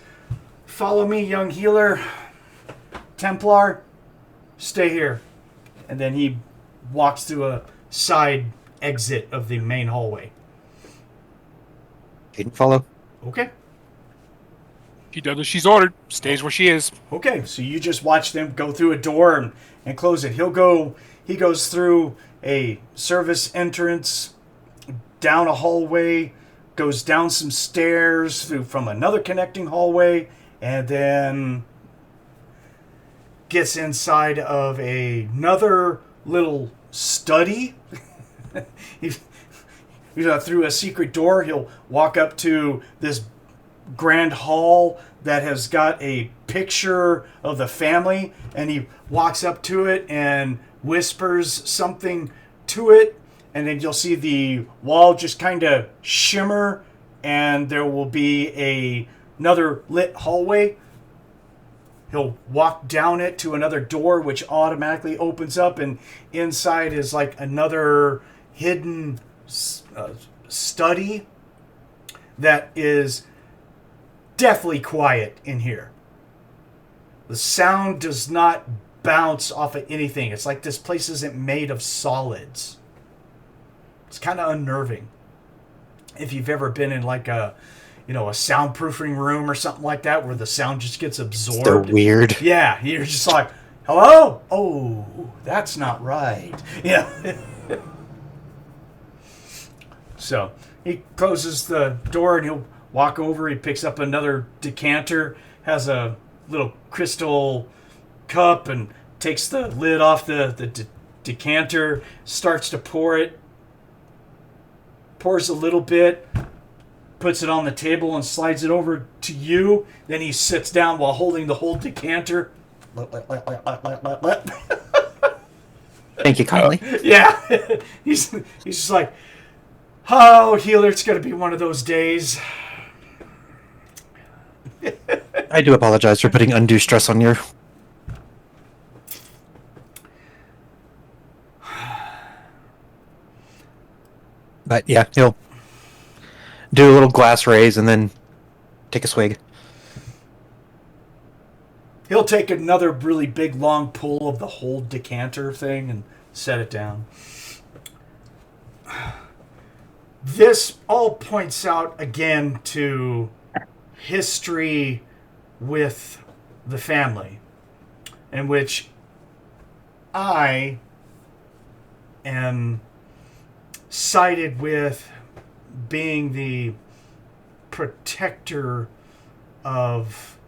follow me, young healer. Templar, stay here. And then he walks through a side exit of the main hallway. Didn't follow. Okay. she does as she's ordered. Stays where she is. Okay, so you just watch them go through a door and close it. He goes through a service entrance, down a hallway, goes down some stairs from another connecting hallway, and then gets inside of another little study. Through a secret door, he'll walk up to this grand hall that has got a picture of the family, and he walks up to it and whispers something to it, and then you'll see the wall just kind of shimmer, and there will be another lit hallway. He'll walk down it to another door, which automatically opens up, and inside is like another hidden study that is deathly quiet in here. The sound does not bounce off of anything. It's like this place isn't made of solids. It's kind of unnerving. If you've ever been in like a soundproofing room or something like that where the sound just gets absorbed. So weird. Yeah, you're just like, hello? Oh, that's not right. Yeah. So he closes the door and he'll walk over. He picks up another decanter, has a little crystal cup, and takes the lid off the decanter, starts to pour it, pours a little bit, puts it on the table and slides it over to you. Then he sits down while holding the whole decanter. Thank you kindly. Yeah. he's just like, oh, healer, it's going to be one of those days. I do apologize for putting undue stress on you. But yeah, he'll do a little glass raise and then take a swig. He'll take another really big, long pull of the whole decanter thing and set it down. This all points out again to history with the family, in which I am sided with being the protector of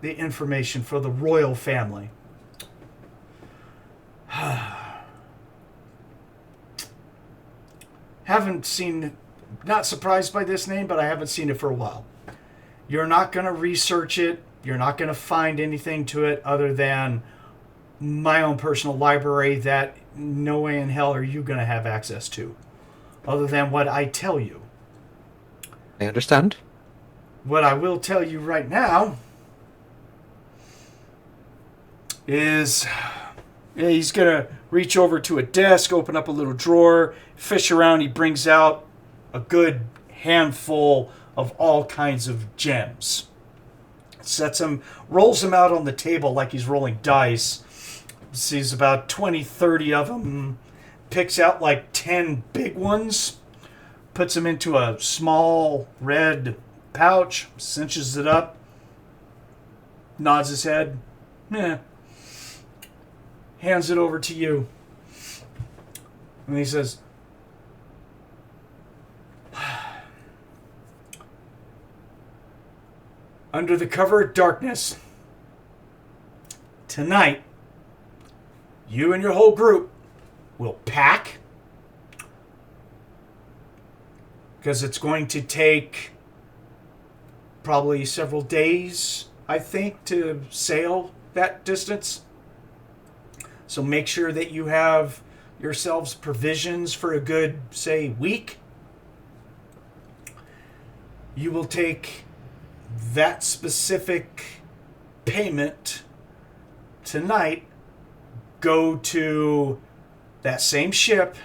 the information for the royal family. Haven't seen, not surprised by this name, but I haven't seen it for a while. You're not going to research it. You're not going to find anything to it other than my own personal library that no way in hell are you going to have access to, other than what I tell you. I understand. What I will tell you right now is he's going to reach over to a desk, open up a little drawer, fish around. He brings out a good handful of all kinds of gems. Sets them, rolls them out on the table like he's rolling dice. Sees about 20, 30 of them. Picks out like 10 big ones. Puts them into a small red pouch. Cinches it up. Nods his head. Yeah. Hands it over to you. And he says, under the cover of darkness, tonight, you and your whole group will pack, because it's going to take probably several days, I think, to sail that distance. So make sure that you have yourselves provisions for a good, say, week. You will take that specific payment tonight, go to that same ship.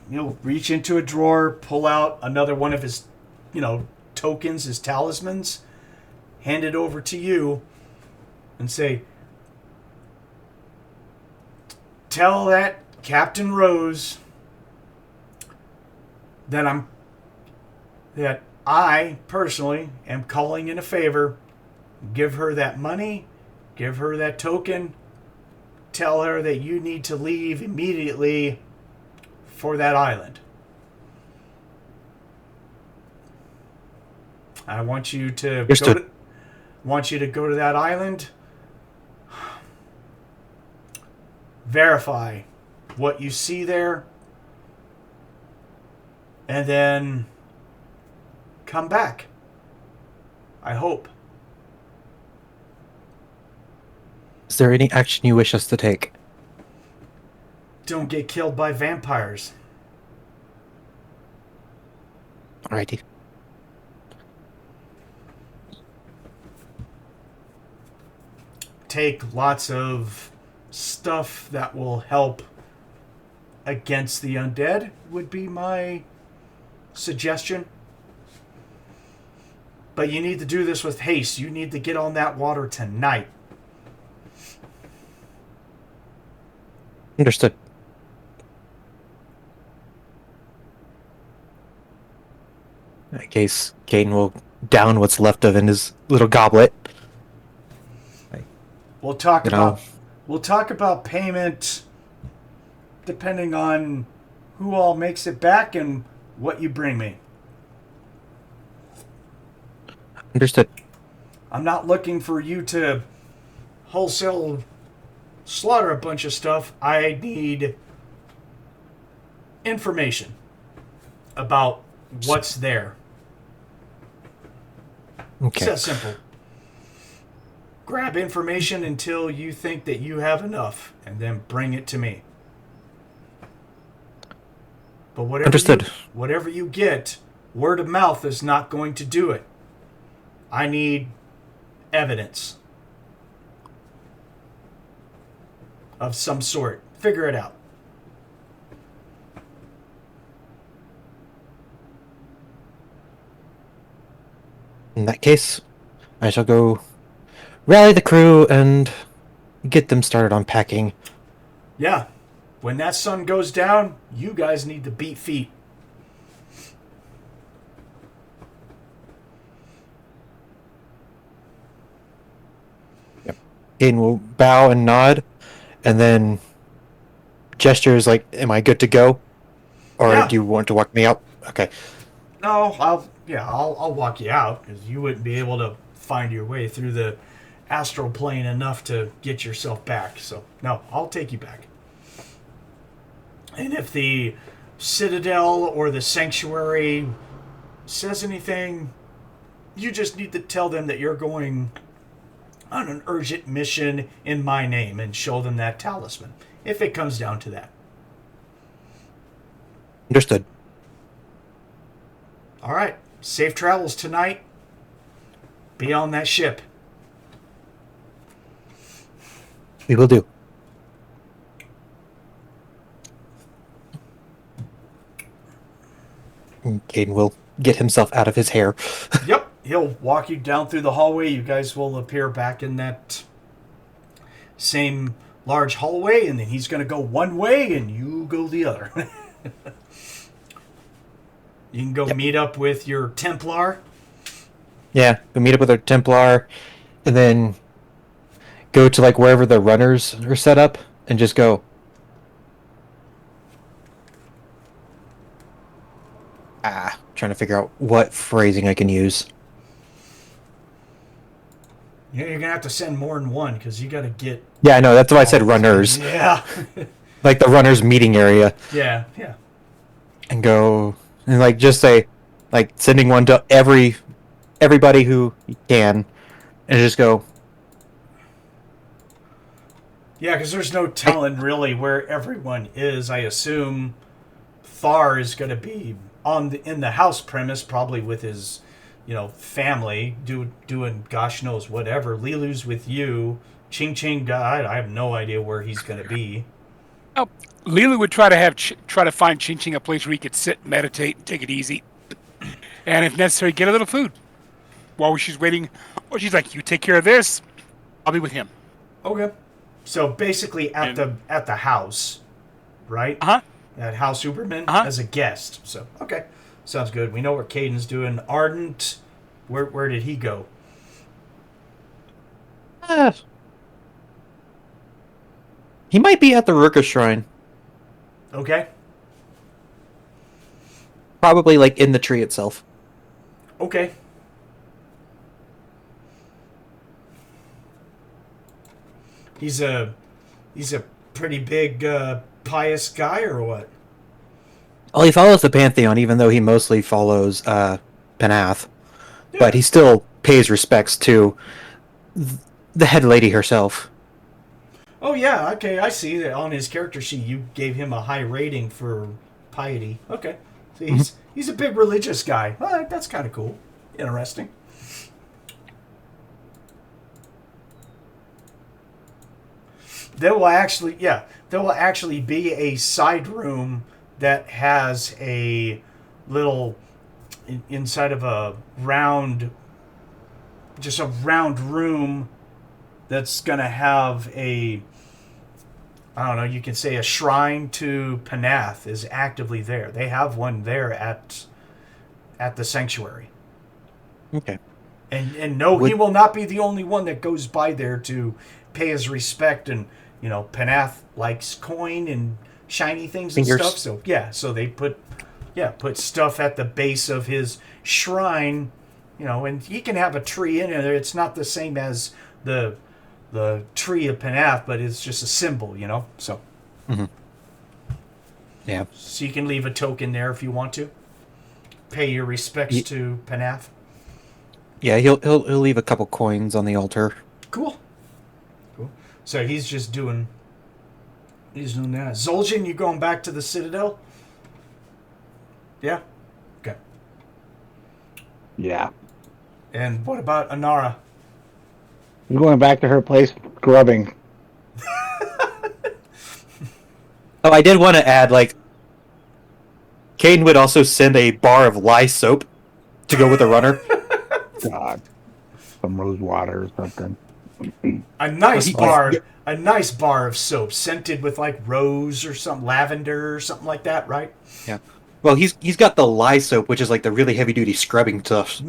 You'll reach into a drawer, pull out another one of his, tokens, his talismans, hand it over to you, and say, tell that Captain Rose that I personally am calling in a favor. Give her that money, give her that token, tell her that you need to leave immediately for that island. I want you to go to that island. Verify what you see there, and then come back. I hope. Is there any action you wish us to take? Don't get killed by vampires. Alrighty. Take lots of stuff that will help against the undead would be my suggestion. But you need to do this with haste. You need to get on that water tonight. Understood. In that case, Kayden will down what's left of in his little goblet. We'll talk about payment depending on who all makes it back and what you bring me. Understood. I'm not looking for you to wholesale slaughter a bunch of stuff. I need information about what's there. Okay. It's that simple. Grab information until you think that you have enough, and then bring it to me. But Understood. Whatever you get, word of mouth is not going to do it. I need evidence of some sort. Figure it out. In that case, I shall go rally the crew and get them started on packing. Yeah. When that sun goes down, you guys need to beat feet. Kayden will bow and nod, and then gestures like, "Am I good to go?" Or Yeah. do you want to walk me out? Okay. No, I'll walk you out because you wouldn't be able to find your way through the astral plane enough to get yourself back. So no, I'll take you back. And if the Citadel or the Sanctuary says anything, you just need to tell them that you're going on an urgent mission in my name and show them that talisman, if it comes down to that. Understood. All right. Safe travels tonight. Be on that ship. We will do. And Kayden will get himself out of his hair. Yep. He'll walk you down through the hallway. You guys will appear back in that same large hallway, and then he's going to go one way and you go the other. You can go meet up with your Templar. Yeah, go meet up with our Templar, and then go to like wherever the runners are set up, and just go. Trying to figure out what phrasing I can use. Yeah, you're going to have to send more than one because you got to get... Yeah, I know. That's why I said runners. Yeah. Like the runners meeting area. Yeah. And go and like just say, like sending one to everybody who you can, and just go. Yeah, because there's no telling really where everyone is. I assume Thar is going to be in the house premise, probably with his, family, doing gosh knows whatever. LeeLuu's with you. Ching-Ching, I have no idea where he's going to be. Oh, LeeLuu would try to find Ching-Ching a place where he could sit, meditate, and take it easy, and if necessary, get a little food while she's waiting. Or she's like, "You take care of this. I'll be with him." Okay. So basically at the house, right? Uh huh. At House Uberman as a guest. So okay, sounds good. We know what Kayden's doing. Ardent, where did he go? He might be at the Rouge-ish shrine. Okay. Probably like in the tree itself. Okay. He's a pretty big pious guy or what? Well, he follows the Pantheon, even though he mostly follows Panath. Yeah. But he still pays respects to the head lady herself. Oh yeah, okay, I see that on his character sheet you gave him a high rating for piety. Okay. So he's a big religious guy. That's kind of cool. Interesting. There will actually be a side room that has a little inside of a round room that's going to have I don't know, you can say a shrine to Panath is actively there. They have one there at the sanctuary. Okay. And no, he will not be the only one that goes by there to pay his respect. And, Panath likes coin and shiny things and stuff. So, so they put stuff at the base of his shrine, and he can have a tree in there. It's not the same as the the tree of Panath, but it's just a symbol, you know. So Yeah. so you can leave a token there if you want to. Pay your respects to Panath. Yeah, he'll leave a couple coins on the altar. Cool. So he's doing that. Zoljin, you going back to the Citadel? Yeah? Okay. Yeah. And what about Anara? I'm going back to her place grubbing. Oh, I did want to add, like, Kayden would also send a bar of lye soap to go with the runner. God. Some rose water or something. A nice bar of soap scented with like rose or some lavender or something like that, right? Yeah. Well, he's got the lye soap, which is like the really heavy duty scrubbing stuff.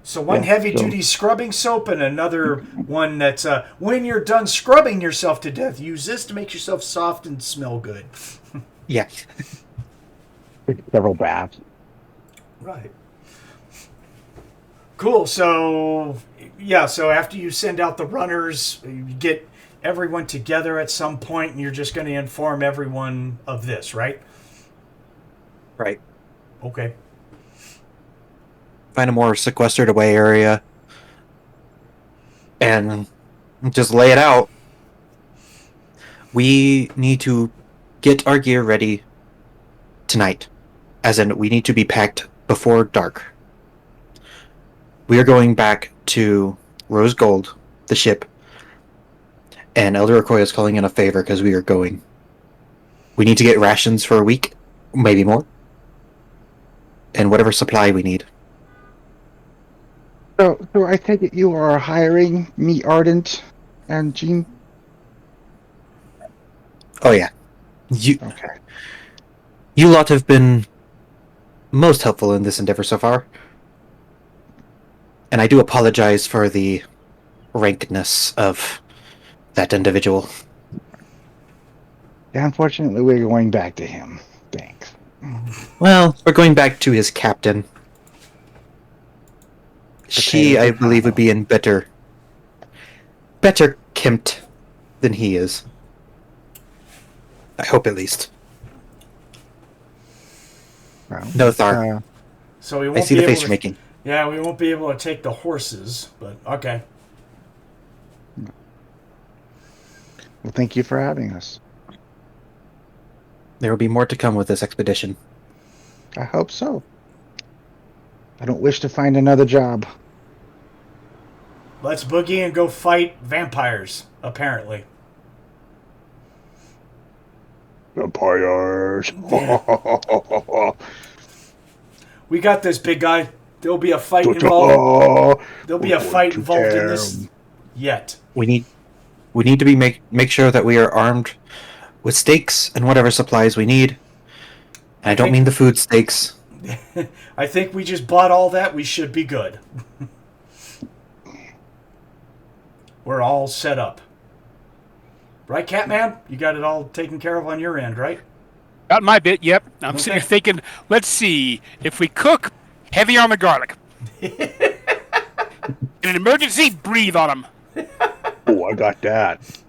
So one heavy-duty scrubbing soap and another one that's, when you're done scrubbing yourself to death, use this to make yourself soft and smell good. Yeah. Several baths. Right. Cool. So, yeah, so after you send out the runners, you get everyone together at some point, and you're just going to inform everyone of this, right? Right. Okay. Find a more sequestered away area and just lay it out. We need to get our gear ready tonight. As in, we need to be packed before dark. We are going back to Rose Gold, the ship, and Elder Okoye is calling in a favor because we are going. We need to get rations for a week, maybe more, and whatever supply we need. So I take it you are hiring me, Ardent, and Jean? Oh yeah. Okay. You lot have been most helpful in this endeavor so far. And I do apologize for the rankedness of that individual. Yeah, unfortunately, we're going back to him. Thanks. Well, we're going back to his captain. She, I believe, would be in better kempt than he is. I hope, at least. Well, No, Thar. So we I won't see be the able face to, you're making. Yeah, we won't be able to take the horses, but okay. Well, thank you for having us. There will be more to come with this expedition. I hope so. I don't wish to find another job. Let's boogie and go fight vampires, apparently. Vampires. We got this, big guy. There'll be a fight involved. There'll be a fight involved in this yet. We need to be make sure that we are armed with stakes and whatever supplies we need. And I don't mean the food stakes. I think we just bought all that. We should be good. We're all set up. Right, Catman? You got it all taken care of on your end, right? Got my bit, yep. I'm sitting here thinking, let's see, if we cook, heavy on the garlic. In an emergency, breathe on them. Oh, I got that.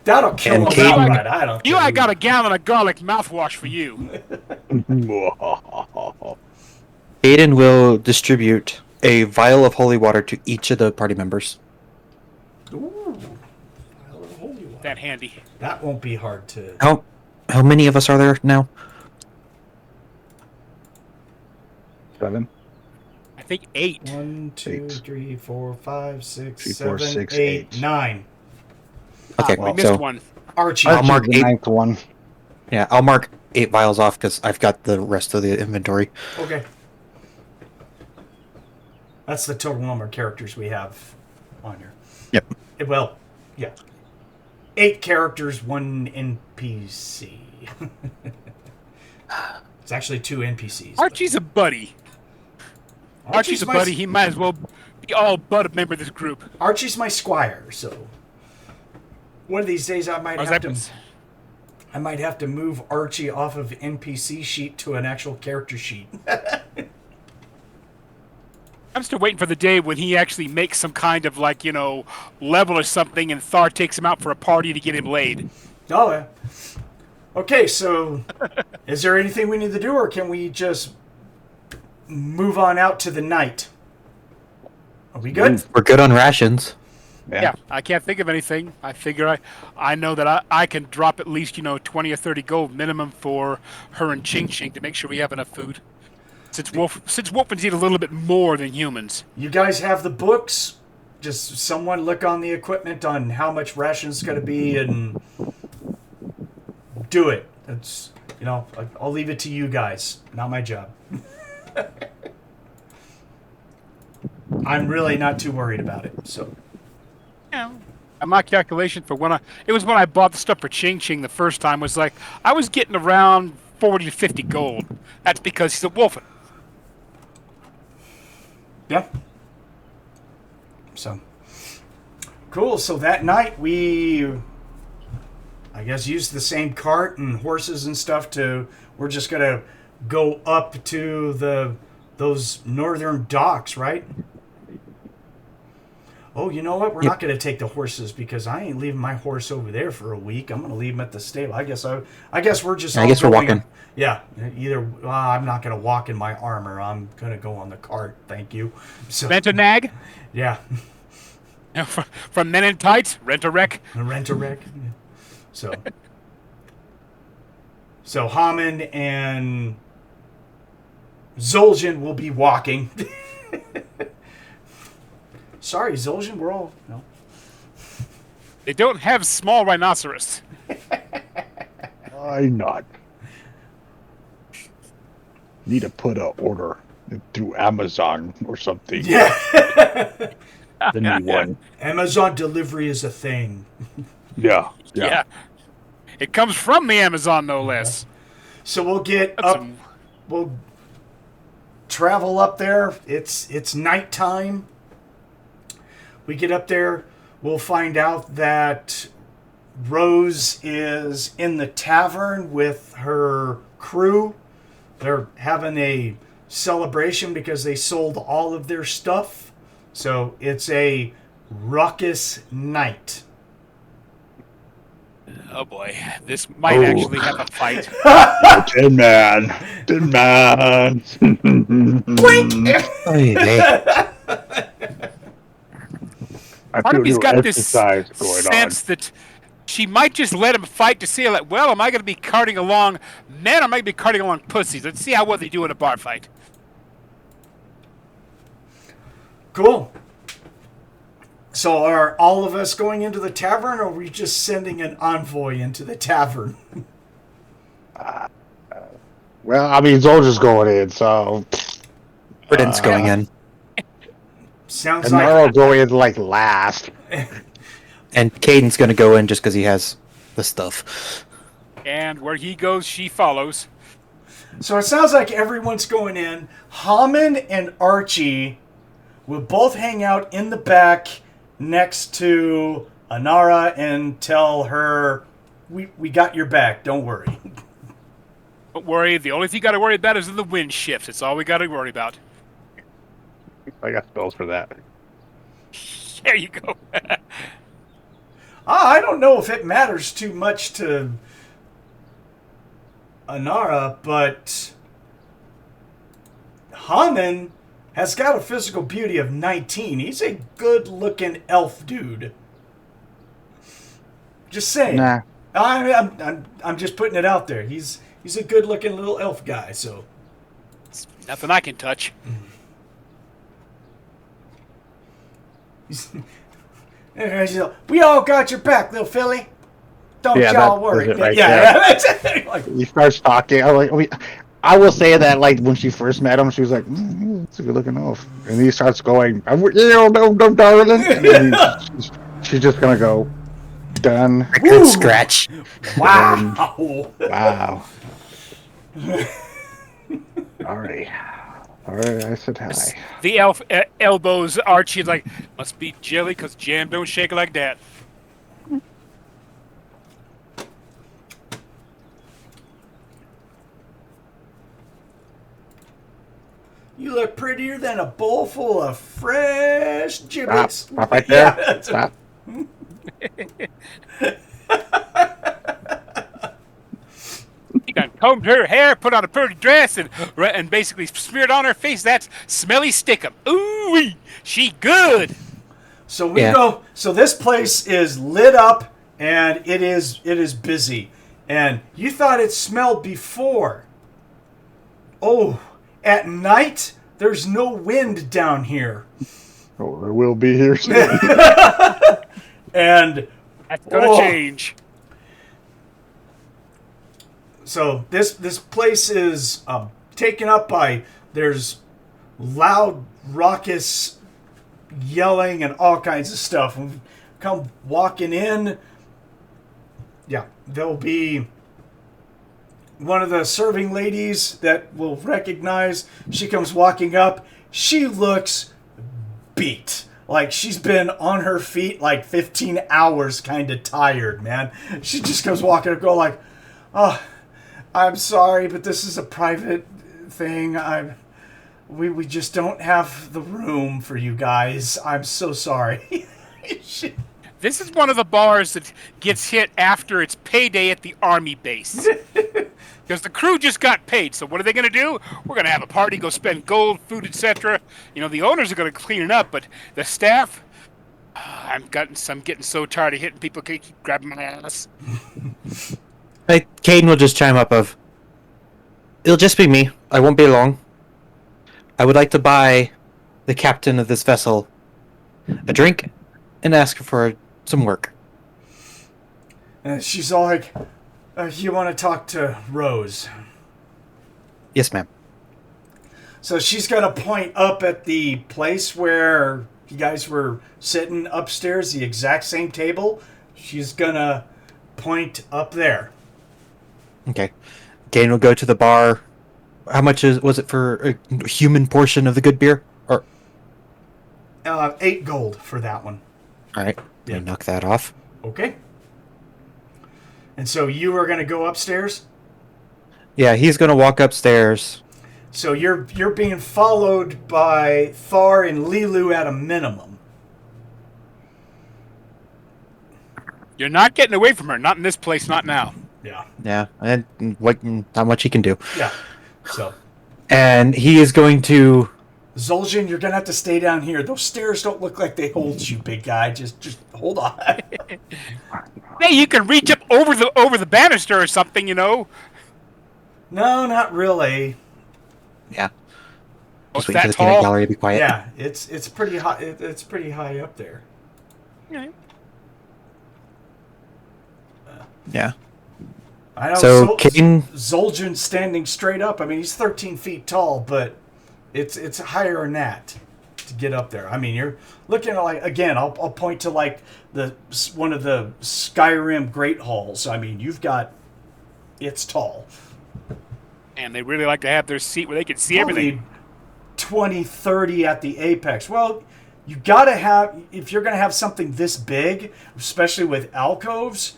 That'll kill And them Kayden- outright. I don't care. I got a gallon of garlic mouthwash for you. Kayden will distribute a vial of holy water to each of the party members. Ooh. Holy water. That handy. That won't be hard to... How many of us are there now? 7. I think 8. 1, 2, 8. 3, 4, 5, 6, 3, 7, 4, 6, 8, 8. 9. Okay, We missed one. Archie. I'll mark the 8. 9th one. Yeah, I'll mark 8 vials off because I've got the rest of the inventory. Okay. That's the total number of characters we have on here. Yep. Well, yeah. 8 characters, 1 NPC. It's actually 2 NPCs. but- Archie's a buddy. Archie's a my- buddy. He might as well be all but a member of this group. Archie's my squire, so one of these days I might have to move Archie off of NPC sheet to an actual character sheet. I'm still waiting for the day when he actually makes some kind of level or something, and Thar takes him out for a party to get him laid. Oh, yeah. Okay, so is there anything we need to do, or can we just move on out to the night? Are we good? We're good on rations. Yeah, I can't think of anything. I figure I know that I can drop at least 20 or 30 gold minimum for her and Ching-Ching to make sure we have enough food. Since Wolfens eat a little bit more than humans. You guys have the books. Just someone look on the equipment on how much ration's going to be and do it. It's I'll leave it to you guys. Not my job. I'm really not too worried about it. So. Yeah. And my calculation for when I bought the stuff for Ching-Ching the first time was like I was getting around 40 to 50 gold. That's because he's a Wolfen. Yeah. So. Cool. So that night we, I guess, used the same cart and horses and stuff we're just going to go up to those northern docks, right? Oh, you know what? We're not going to take the horses because I ain't leaving my horse over there for a week. I'm going to leave him at the stable. I guess we're just. I guess we're walking. Yeah. I'm not going to walk in my armor. I'm going to go on the cart. Thank you. So, Rent a nag? Yeah. From Men in Tights, rent a wreck. Rent a wreck. So. So Hamon and Zoljin will be walking. Sorry, Zoljin, we're all... No. They don't have small rhinoceros. Why not? Need to put an order through Amazon or something. Yeah. The new one. Amazon delivery is a thing. Yeah. It comes from the Amazon, no less. So we'll get up... We'll travel up there. It's nighttime. We get up there, we'll find out that Rose is in the tavern with her crew. They're having a celebration because they sold all of their stuff. So it's a raucous night. Oh boy, this might actually have a fight. Tin Man. Blink! I Part feel of me's no got this exercise going sense that she might just let him fight to see, like, well, am I going to be carting along men or am I going to be carting along pussies? Let's see how well they do in a bar fight. Cool. So are all of us going into the tavern, or are we just sending an envoy into the tavern? Well, I mean, Zoljin's going in, so... Ardent's going in. Sounds And Anara will go in, like, last. And Kayden's going to go in just because he has the stuff. And where he goes, she follows. So it sounds like everyone's going in. Hamon and Archie will both hang out in the back next to Anara and tell her, we got your back, don't worry. Don't worry, the only thing you got to worry about is the wind shifts. That's all we got to worry about. I got spells for that. There you go. I don't know if it matters too much to Anara, but Hamon has got a physical beauty of 19. He's a good-looking elf dude. Just saying. Nah. I'm just putting it out there. He's a good-looking little elf guy, so. It's nothing I can touch. We all got your back, little Philly. Don't Yeah, y'all that worry. does it right Yeah, that's it. Like, He starts talking. I will say that, like, when she first met him, she was like, it's a good-looking elf. And he starts going, no, darling. And then she's just going to go, done. Record scratch. wow. Wow. Alright, I said hi. The elf elbows Archie like, must be jelly because jam don't shake like that. You look prettier than a bowl full of fresh giblets. Stop right there. Yeah, Stop. She done combed her hair, put on a pretty dress, and basically smeared on her face. That's smelly stickum. Ooh, she good. So we Yeah. go. So this place is lit up, and it is busy. And you thought it smelled before. Oh, at night there's no wind down here, Oh, there will be here soon. and That's gonna change. so this place is taken up by there's loud, raucous yelling and all kinds of stuff. And we come walking in. Yeah, there'll be one of the serving ladies that will recognize. She comes walking up. She looks beat. Like she's been on her feet like 15 hours, kind of tired, man. She just comes walking up, go like, "Oh, I'm sorry, but this is a private thing. We just don't have the room for you guys. I'm so sorry." This is one of the bars that gets hit after it's payday at the army base. Because the crew just got paid, so what are they going to do? We're going to have a party, go spend gold, food, etc. You know, the owners are going to clean it up, but the staff, I'm getting so tired of hitting people, keep grabbing my ass. Kayden will just chime up of, it'll just be me. I won't be long. I would like to buy the captain of this vessel a drink and ask her for some work. And she's all like, "You want to talk to Rose?" Yes, ma'am. So she's going to point up at the place where you guys were sitting upstairs, the exact same table. She's going to point up there. Okay. Kayden will go to the bar. How much was it for a human portion of the good beer? Or 8 gold for that one. all right, Yeah. yeah. Knock that off. Okay. And so you are going to go upstairs? Yeah, he's gonna walk upstairs. So you're being followed by Thar and LeeLuu at a minimum. You're not getting away from her, not in this place, not now. Yeah. Yeah, and not much he can do. Yeah. So, And he is going to. Zoljin, you're going to have to stay down here. Those stairs don't look like they hold you, big guy. Just hold on. Hey, you can reach up over the banister or something, you know. No, not really. Yeah. Oh, Just it's waiting for that the peanut tall? gallery to be quiet. Yeah, it's pretty high. It's pretty high up there. Yeah. I know. So Kayden. Zoljin's standing straight up. I mean, he's 13 feet tall, but it's higher than that to get up there. I mean, you're looking at like again. I'll point to like one of the Skyrim Great Halls. I mean, it's tall. And they really like to have their seat where they can see everything. 20, 30 at the apex. Well, you gotta have, if you're gonna have something this big, especially with alcoves,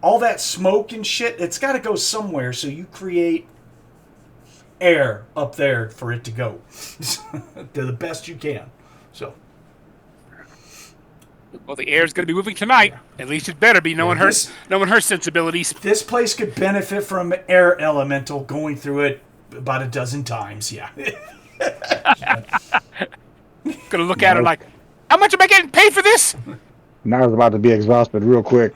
all that smoke and shit, it's gotta go somewhere, so you create air up there for it to go to the best you can. So Well, the air's going to be moving tonight. At least it better be, knowing her sensibilities. this place could benefit from air elemental going through it about a dozen times. Yeah. Gonna look at her like, how much am I getting paid for this? Nara's about to be exhausted real quick.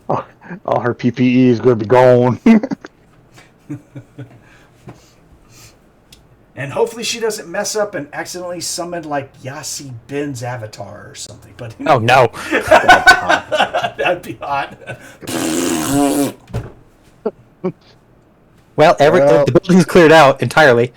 All her PPE is going to be gone. And hopefully she doesn't mess up and accidentally summon like Yasi Bin's avatar or something. But Oh no. that'd be hot. Well, the building's cleared out entirely.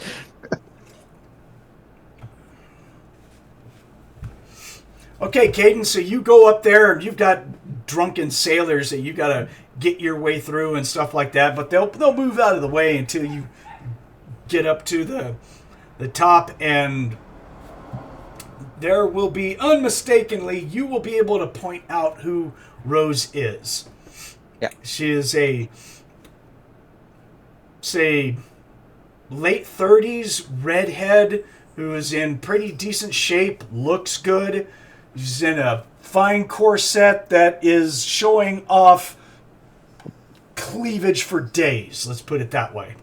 Okay, Kayden, so you go up there and you've got drunken sailors that you got to get your way through and stuff like that, but they'll move out of the way until you get up to the top, and there will be, unmistakably, you will be able to point out who Rose is. Yeah. She is a, say, late 30s, redhead, who is in pretty decent shape, looks good. He's in a fine corset that is showing off cleavage for days. Let's put it that way.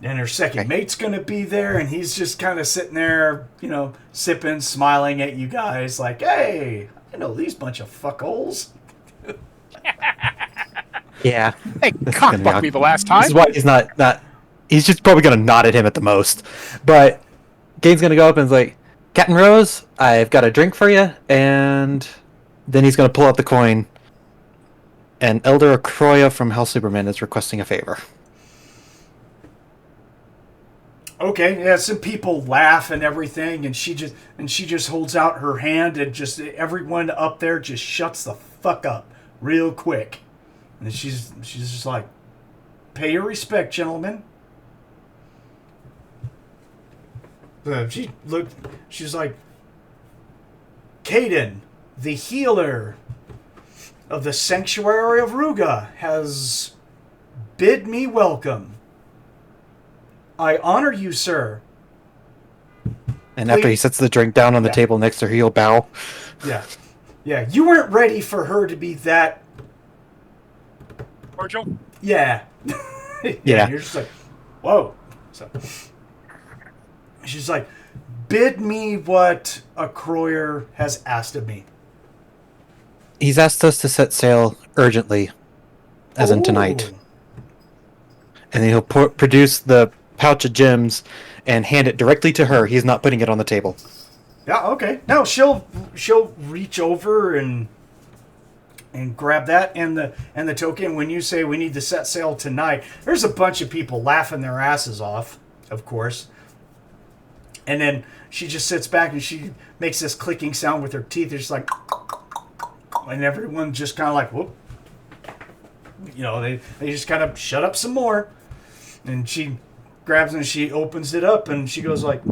And her second mate's going to be there, and he's just kind of sitting there, sipping, smiling at you guys like, hey, I know these bunch of fuckholes. Yeah. Hey, cockbuck me the last time. This is why he's not. He's just probably gonna nod at him at the most. But Gain's gonna go up and is like, Captain Rose, I've got a drink for you, and then he's gonna pull out the coin. And Elder Acroya from Hell Superman is requesting a favor. Okay, yeah, some people laugh and everything, and she just holds out her hand, and just everyone up there just shuts the fuck up real quick. And she's just like, pay your respect, gentlemen. She's like, Kayden, the healer of the Sanctuary of Ruga, has bid me welcome. I honor you, sir. And after he sets the drink down on the table next to her, he'll bow. Yeah. Yeah, you weren't ready for her to be that... Cordial? Yeah. Yeah. You're just like, whoa. So she's like, bid me what a Croyer has asked of me. He's asked us to set sail urgently, as in tonight. And then he'll produce the pouch of gems and hand it directly to her. He's not putting it on the table. Yeah, okay. No, she'll reach over and grab that and the token. When you say we need to set sail tonight, there's a bunch of people laughing their asses off, of course. And then she just sits back and she makes this clicking sound with her teeth. It's like, and everyone just kind of like, whoop. They just kind of shut up some more. And she grabs and she opens it up and she goes like,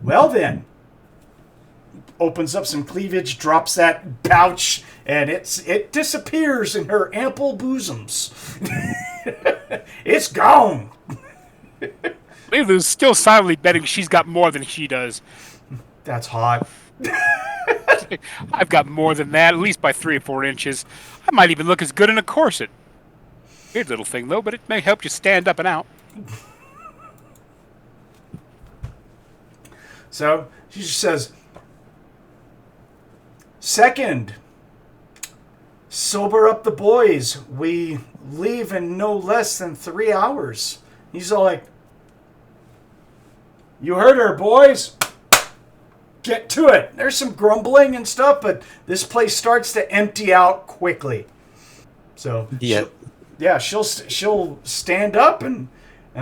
well then. Opens up some cleavage, drops that pouch, and it disappears in her ample bosoms. It's gone. LeeLuu's still silently betting she's got more than she does. That's hot. I've got more than that, at least by 3 or 4 inches. I might even look as good in a corset. Weird little thing, though, but it may help you stand up and out. So she just says, second, sober up the boys. We leave in no less than 3 hours. He's all like, you heard her, boys. Get to it. There's some grumbling and stuff, but this place starts to empty out quickly. So she'll stand up and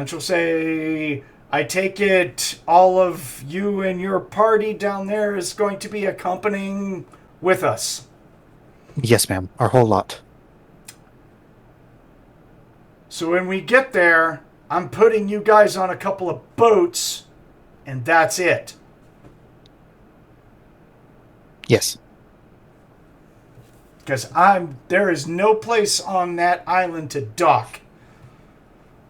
she'll say, I take it all of you and your party down there is going to be accompanying with us. Yes, ma'am. Our whole lot. So when we get there, I'm putting you guys on a couple of boats, and that's it. Yes. Because there is no place on that island to dock.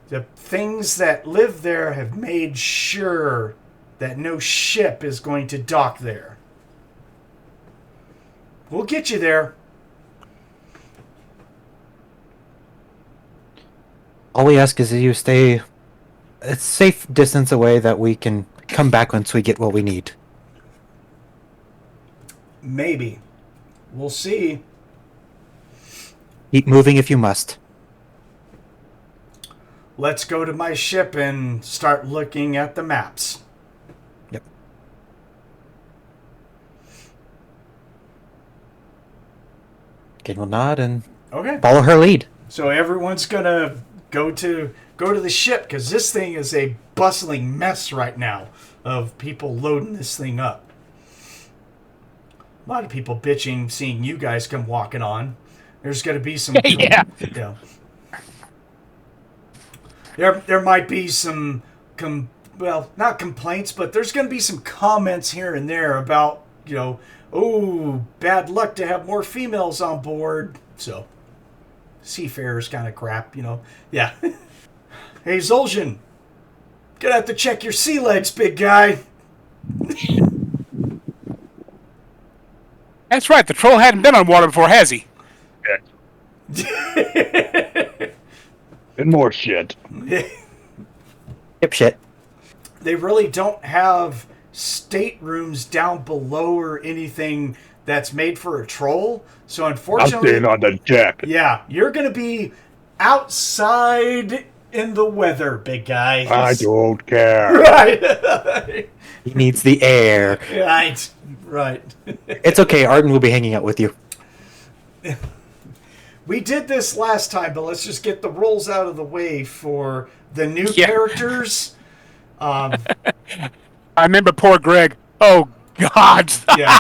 The things that live there have made sure that no ship is going to dock there. We'll get you there. All we ask is that you stay a safe distance away that we can come back once we get what we need. Maybe. We'll see. Keep moving if you must. Let's go to my ship and start looking at the maps. Yep. Kid will nod and follow her lead. So everyone's gonna go to the ship because this thing is a bustling mess right now of people loading this thing up. A lot of people bitching seeing you guys come walking on. There's going to be some... Yeah. There might be some... not complaints, but there's going to be some comments here and there about, oh, bad luck to have more females on board. So, seafarers kind of crap, you know. Yeah. Hey, Zoljin, gonna have to check your sea legs, big guy. That's right. The troll hadn't been on water before, has he? And more shit. Dipshit. They really don't have staterooms down below or anything that's made for a troll. So I'm unfortunately, staying on the deck. yeah, you're gonna be outside in the weather, big guy. I don't care. Right. He needs the air. Right. Right. It's okay. Ardent will be hanging out with you. We did this last time, but let's just get the rolls out of the way for the new Yeah. characters. I remember poor Greg. Oh, God. Yeah.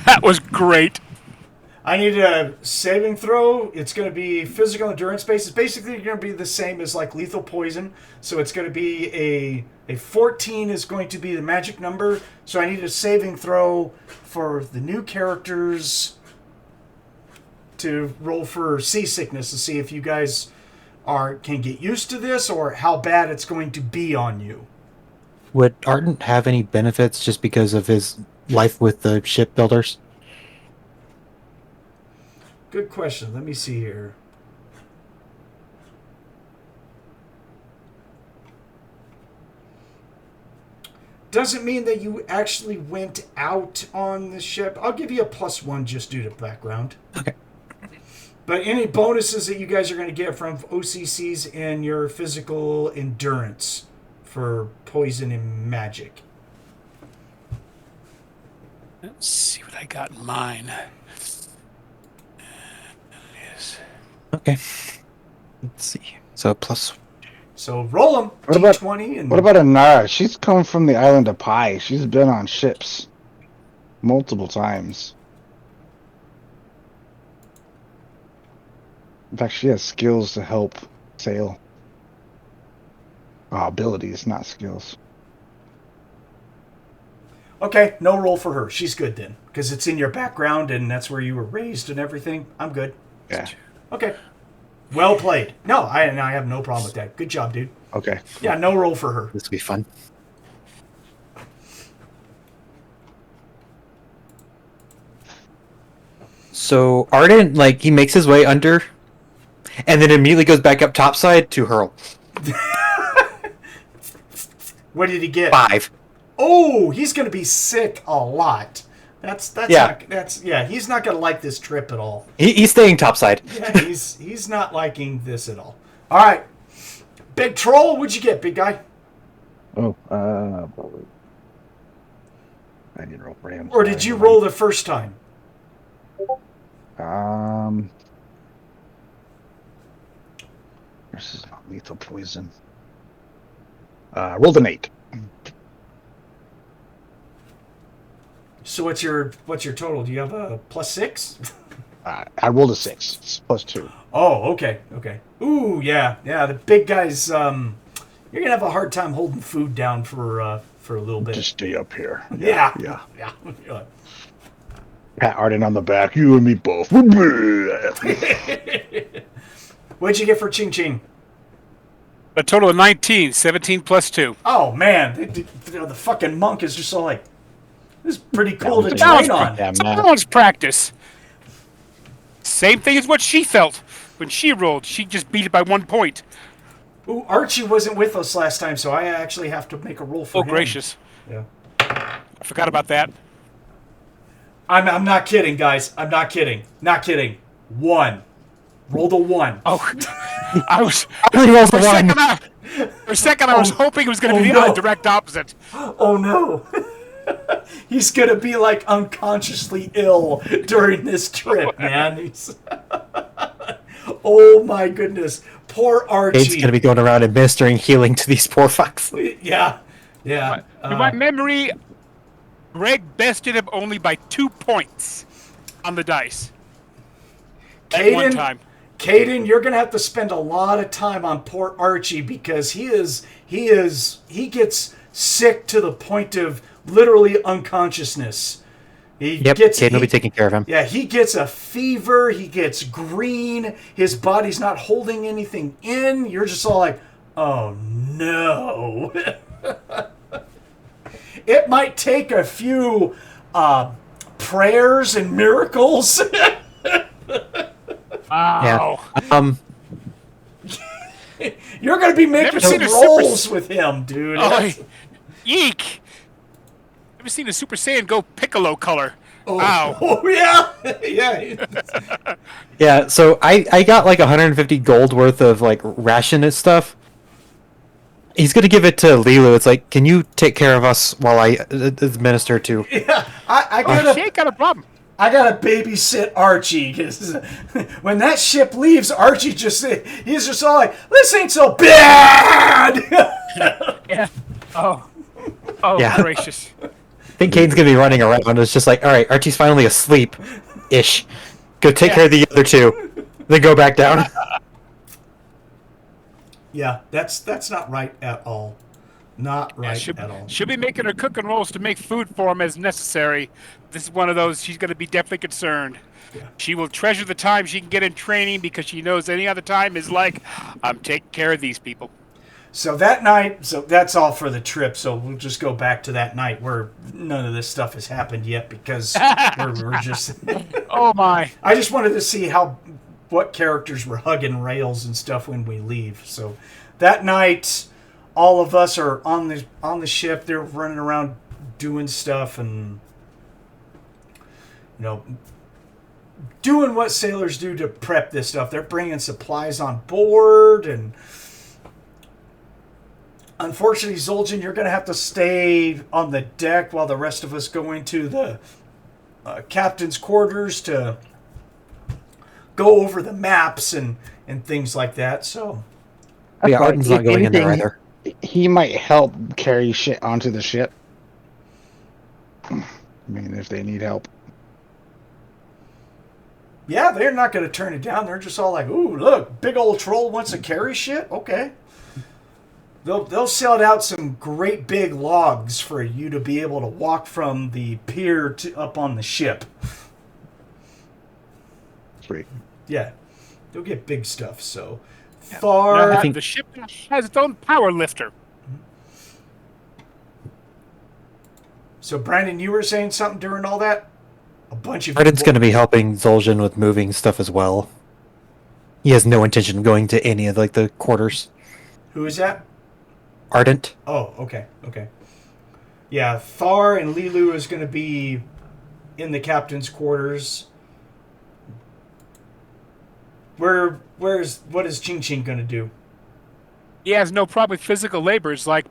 That was great. I need a saving throw. It's going to be physical endurance based. It's basically going to be the same as like lethal poison. So it's going to be a 14 is going to be the magic number. So I need a saving throw for the new characters to roll for seasickness to see if you guys can get used to this or how bad it's going to be on you. Would Ardent have any benefits just because of his life with the shipbuilders? Good question. Let me see here. Doesn't mean that you actually went out on the ship. I'll give you a +1 just due to background. Okay. But any bonuses that you guys are going to get from OCCs and your physical endurance for poison and magic. Let's see what I got in mine. Yes. Okay. Let's see. So plus. So roll them. What about- D20 and What about Anara? She's come from the island of Pi. She's been on ships multiple times. In fact, she has skills to help sail. Abilities, not skills. Okay, no roll for her. She's good then, because it's in your background and that's where you were raised and everything. I'm good. Yeah. Okay. Well played. No, I have no problem with that. Good job, dude. Okay. Yeah, no roll for her. This will be fun. So Ardent, like, he makes his way under, and then immediately goes back up topside to hurl. What did he get? 5. Oh, he's going to be sick a lot. That's Yeah. He's not going to like this trip at all. He's staying topside. Yeah, he's not liking this at all. All right, big troll. What'd you get, big guy? Oh, I need to roll for him. Or did you roll the first time? This is not lethal poison. Rolled an 8. So what's your total? Do you have a +6? I rolled a 6. It's +2. Oh, okay. Ooh, yeah. The big guys. You're gonna have a hard time holding food down for a little bit. Just stay up here. Yeah. Yeah. Pat Ardent on the back. You and me both. What'd you get for Ching-Ching? A total of 19, 17 plus 2. Oh man, the fucking monk is just so like, this is pretty cool to It's a balance, train on. it's a balance practice. Same thing as what she felt when she rolled. She just beat it by 1 point. Ooh, Archie wasn't with us last time, so I actually have to make a roll for Oh, him. gracious. Yeah. I forgot about that. I'm not kidding, guys. I'm not kidding. Not kidding. 1. Roll the 1. Oh, I was... He rolls a For a second, I was hoping it was going to be the no. other direct opposite. Oh no. He's gonna be like unconsciously ill during this trip, man. Oh my goodness. Poor Archie. Kate's gonna be going around administering healing to these poor fucks. Yeah. In my memory, Greg bested him only by 2 points on the dice. At one time. Kayden, you're gonna have to spend a lot of time on poor Archie because he gets sick to the point of literally unconsciousness. Yep, Kayden will be taking care of him. Yeah, he gets a fever. He gets green. His body's not holding anything in. You're just all like, oh no. It might take a few prayers and miracles. Wow. Yeah. You're going to be making Never some seen a rolls with him, dude. Oh, yeek. Ever seen a Super Saiyan go Piccolo color? Ow. Oh, yeah. Yeah. Yeah, so I got like 150 gold worth of like ration and stuff. He's gonna give it to LeeLuu. It's like, can you take care of us while I administer to? Yeah. I She ain't got a problem. gotta babysit Archie, because when that ship leaves, Archie he's just all like, this ain't so bad. Yeah. Oh, Yeah. gracious. I think Kayden's gonna be running around. And it's just like, all right, Archie's finally asleep, ish. Go take care of the other two, then go back down. Yeah, that's not right at all. Not right at all. She'll be making her cooking rolls to make food for him as necessary. This is one of those, she's going to be definitely concerned. Yeah. She will treasure the time she can get in training because she knows any other time is like, I'm taking care of these people. So that night, so that's all for the trip. So we'll just go back to that night where none of this stuff has happened yet, because we're just. Oh my! I just wanted to see what characters were hugging rails and stuff when we leave. So that night, all of us are on the ship. They're running around doing stuff and doing what sailors do to prep this stuff. They're bringing supplies on board, and unfortunately, Zoljin, you're going to have to stay on the deck while the rest of us go into the captain's quarters to go over the maps and things like that. So, Yeah, But Ardent's not if going in there anything, either. He might help carry shit onto the ship. I mean, if they need help. yeah, they're not going to turn it down. They're just all like, ooh, look, big old troll wants to carry shit? Okay. They'll sell out some great big logs for you to be able to walk from the pier to up on the ship. Sweet. Yeah. They'll get big stuff, so. Now, Thar. I think- the ship has its own power lifter. So, Brandon, you were saying something during all that? A bunch of Ardent's people- going to be helping Zoljin with moving stuff as well. He has no intention of going to any of like the quarters. Who is that? Ardent. Oh, okay. Yeah, Thar and LeeLuu is going to be in the captain's quarters. What is Ching-Ching going to do? He has no problem with physical labor. It's like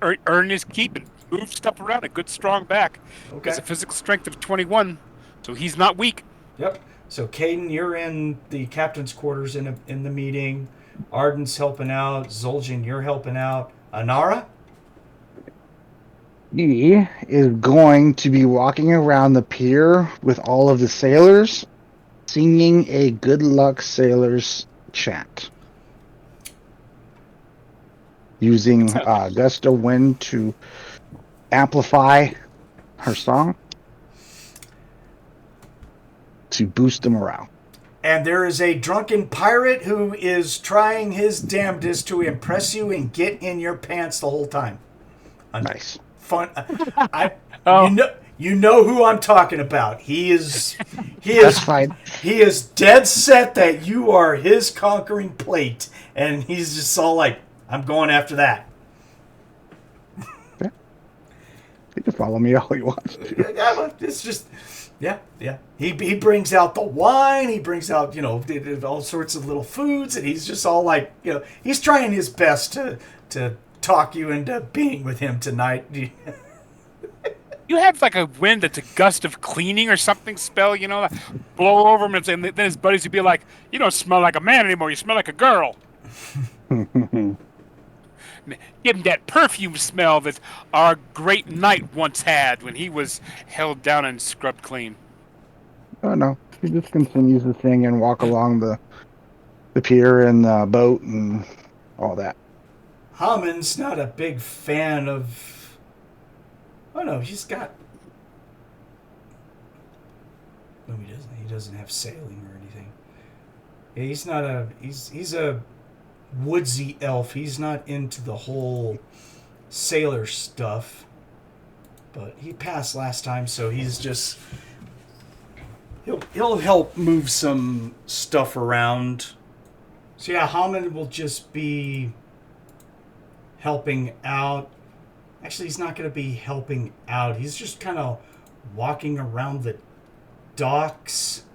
earn his keep and move stuff around. A good strong back. Okay. Has a physical strength of 21, so he's not weak. Yep. So, Kayden, you're in the captain's quarters in the meeting. Ardent's helping out. Zoljin, you're helping out. Anara? He is going to be walking around the pier with all of the sailors, singing a good luck sailors chant. Using gust of wind to amplify her song to boost the morale. And there is a drunken pirate who is trying his damnedest to impress you and get in your pants the whole time. Nice. Fun. Oh. You know who I'm talking about. He That's is fine. he is dead set that you are his conquering plate, and he's just all like, I'm going after that. He can follow me all he wants to. Yeah, well, it's just, yeah. He brings out the wine. He brings out, all sorts of little foods, and he's just all like, he's trying his best to talk you into being with him tonight. You have like a wind that's a gust of cleaning or something spell, blow over him, and then his buddies would be like, "You don't smell like a man anymore. You smell like a girl." Give him that perfume smell that our great knight once had when he was held down and scrubbed clean. Oh no, he just continues to sing and walk along the pier and the boat and all that. Hamon's not a big fan of. Oh no, he's got. No, he doesn't. He doesn't have sailing or anything. Yeah, he's not a. He's a woodsy elf. He's not into the whole sailor stuff. But he passed last time, so he's just. He'll help move some stuff around. So yeah, Hamon will just be helping out. Actually, he's not going to be helping out. He's just kind of walking around the docks,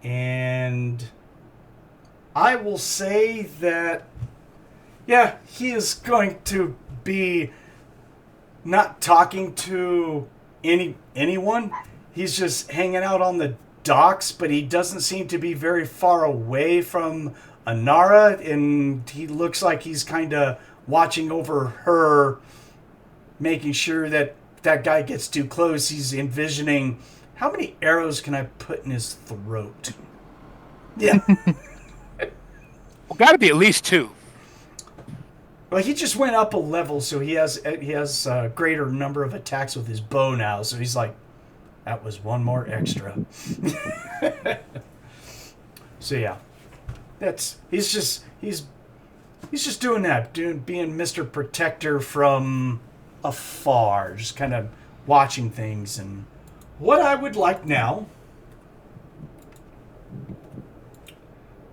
and I will say that, yeah, he is going to be not talking to anyone. He's just hanging out on the docks, but he doesn't seem to be very far away from Anara, and he looks like he's kind of watching over her, making sure that that guy gets too close. He's envisioning, how many arrows can I put in his throat? Yeah. Well, got to be at least 2. Well, he just went up a level, so he has a greater number of attacks with his bow now. So he's like, that was one more extra. So yeah, he's just doing that, being Mr. Protector from afar, just kind of watching things. And what I would like now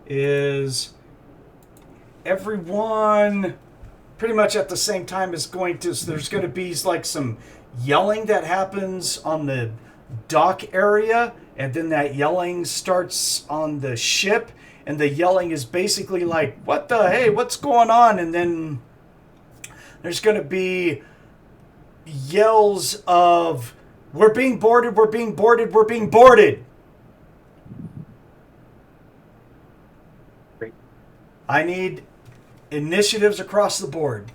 is everyone pretty much at the same time is going to, so there's going to be like some yelling that happens on the dock area, and then that yelling starts on the ship, and the yelling is basically like, hey, what's going on? And then there's going to be yells of, we're being boarded, we're being boarded, we're being boarded. Great. I need initiatives across the board.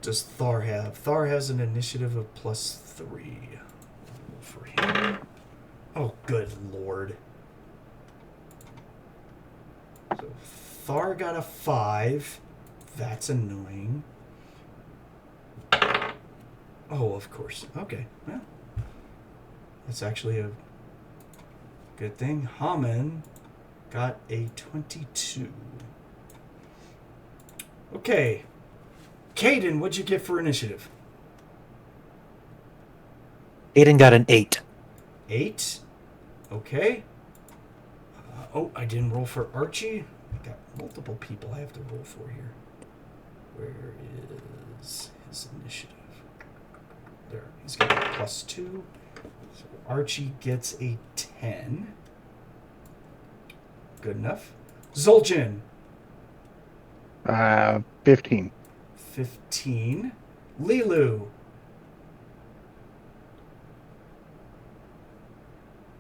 Does Thar have? Thar has an initiative of +3 for him. Oh, good lord. So Thar got a 5. That's annoying. Oh, of course. Okay. Well, that's actually a good thing. Hamon got a 22. Okay. Kayden, what'd you get for initiative? Aiden got an 8. 8. Okay. I didn't roll for Archie. I got multiple people I have to roll for here. Where is his initiative? There. He's got a +2. So Archie gets a 10. Good enough. Zoljin. 15. 15. LeeLuu.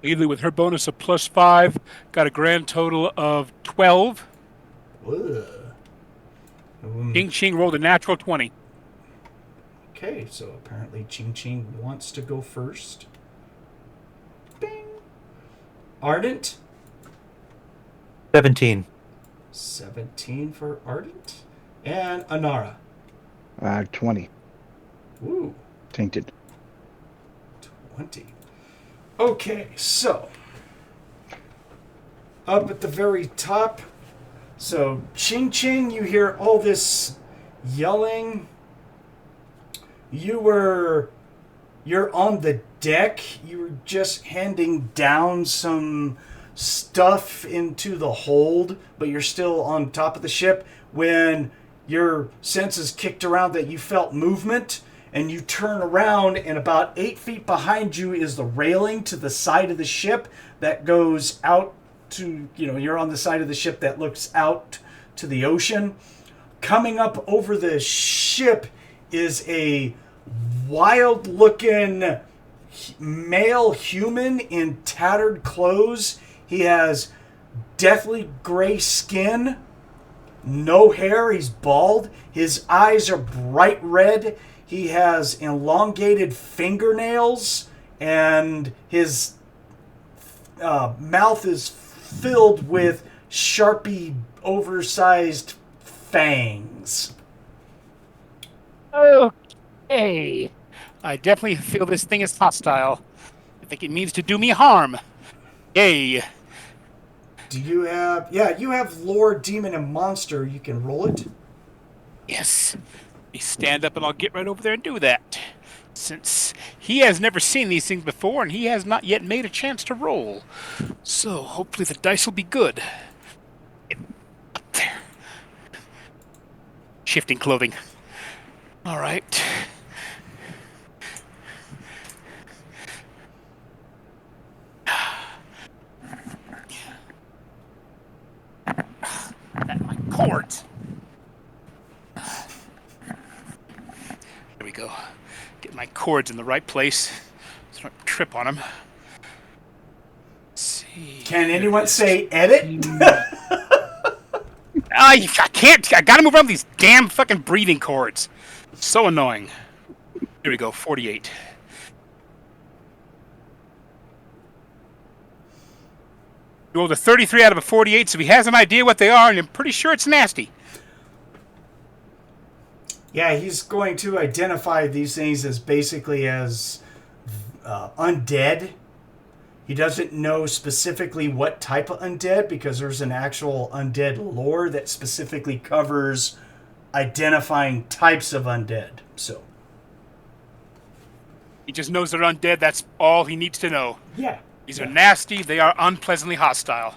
LeeLuu with her bonus of +5 got a grand total of 12. Ugh. Ching-Ching rolled a natural 20. Okay, so apparently Ching-Ching wants to go first. Bing. Ardent. 17. 17 for Ardent. And Anara. 20. Ooh, Tainted. 20. Okay, so up at the very top. So Ching-Ching, you hear all this yelling. You're on the deck. You were just handing down some stuff into the hold, but you're still on top of the ship when your senses kicked around that you felt movement, and you turn around, and about 8 feet behind you is the railing to the side of the ship that goes out to, you're on the side of the ship that looks out to the ocean. Coming up over the ship is a wild-looking male human in tattered clothes. He has deathly gray skin, no hair, he's bald. His eyes are bright red. He has elongated fingernails, and his mouth is filled with sharpie, oversized fangs. Okay. I definitely feel this thing is hostile. I think it means to do me harm. Yay. Do you have... Yeah, you have Lore, Demon, and Monster. You can roll it. Yes. You stand up and I'll get right over there and do that. Since he has never seen these things before and he has not yet made a chance to roll. So hopefully the dice will be good. Up there. Shifting clothing. All right. My cords. There we go. Get my cords in the right place so I don't trip on them. Let's see. Can anyone say edit? I can't. I gotta move around these damn fucking breathing cords. So annoying. Here we go. 48. You rolled a 33 out of a 48, so he has an idea what they are, and I'm pretty sure it's nasty. Yeah, he's going to identify these things as basically as undead. He doesn't know specifically what type of undead because there's an actual undead lore that specifically covers identifying types of undead. So He just knows they're undead. That's all he needs to know. yeah. These are nasty. They are unpleasantly hostile.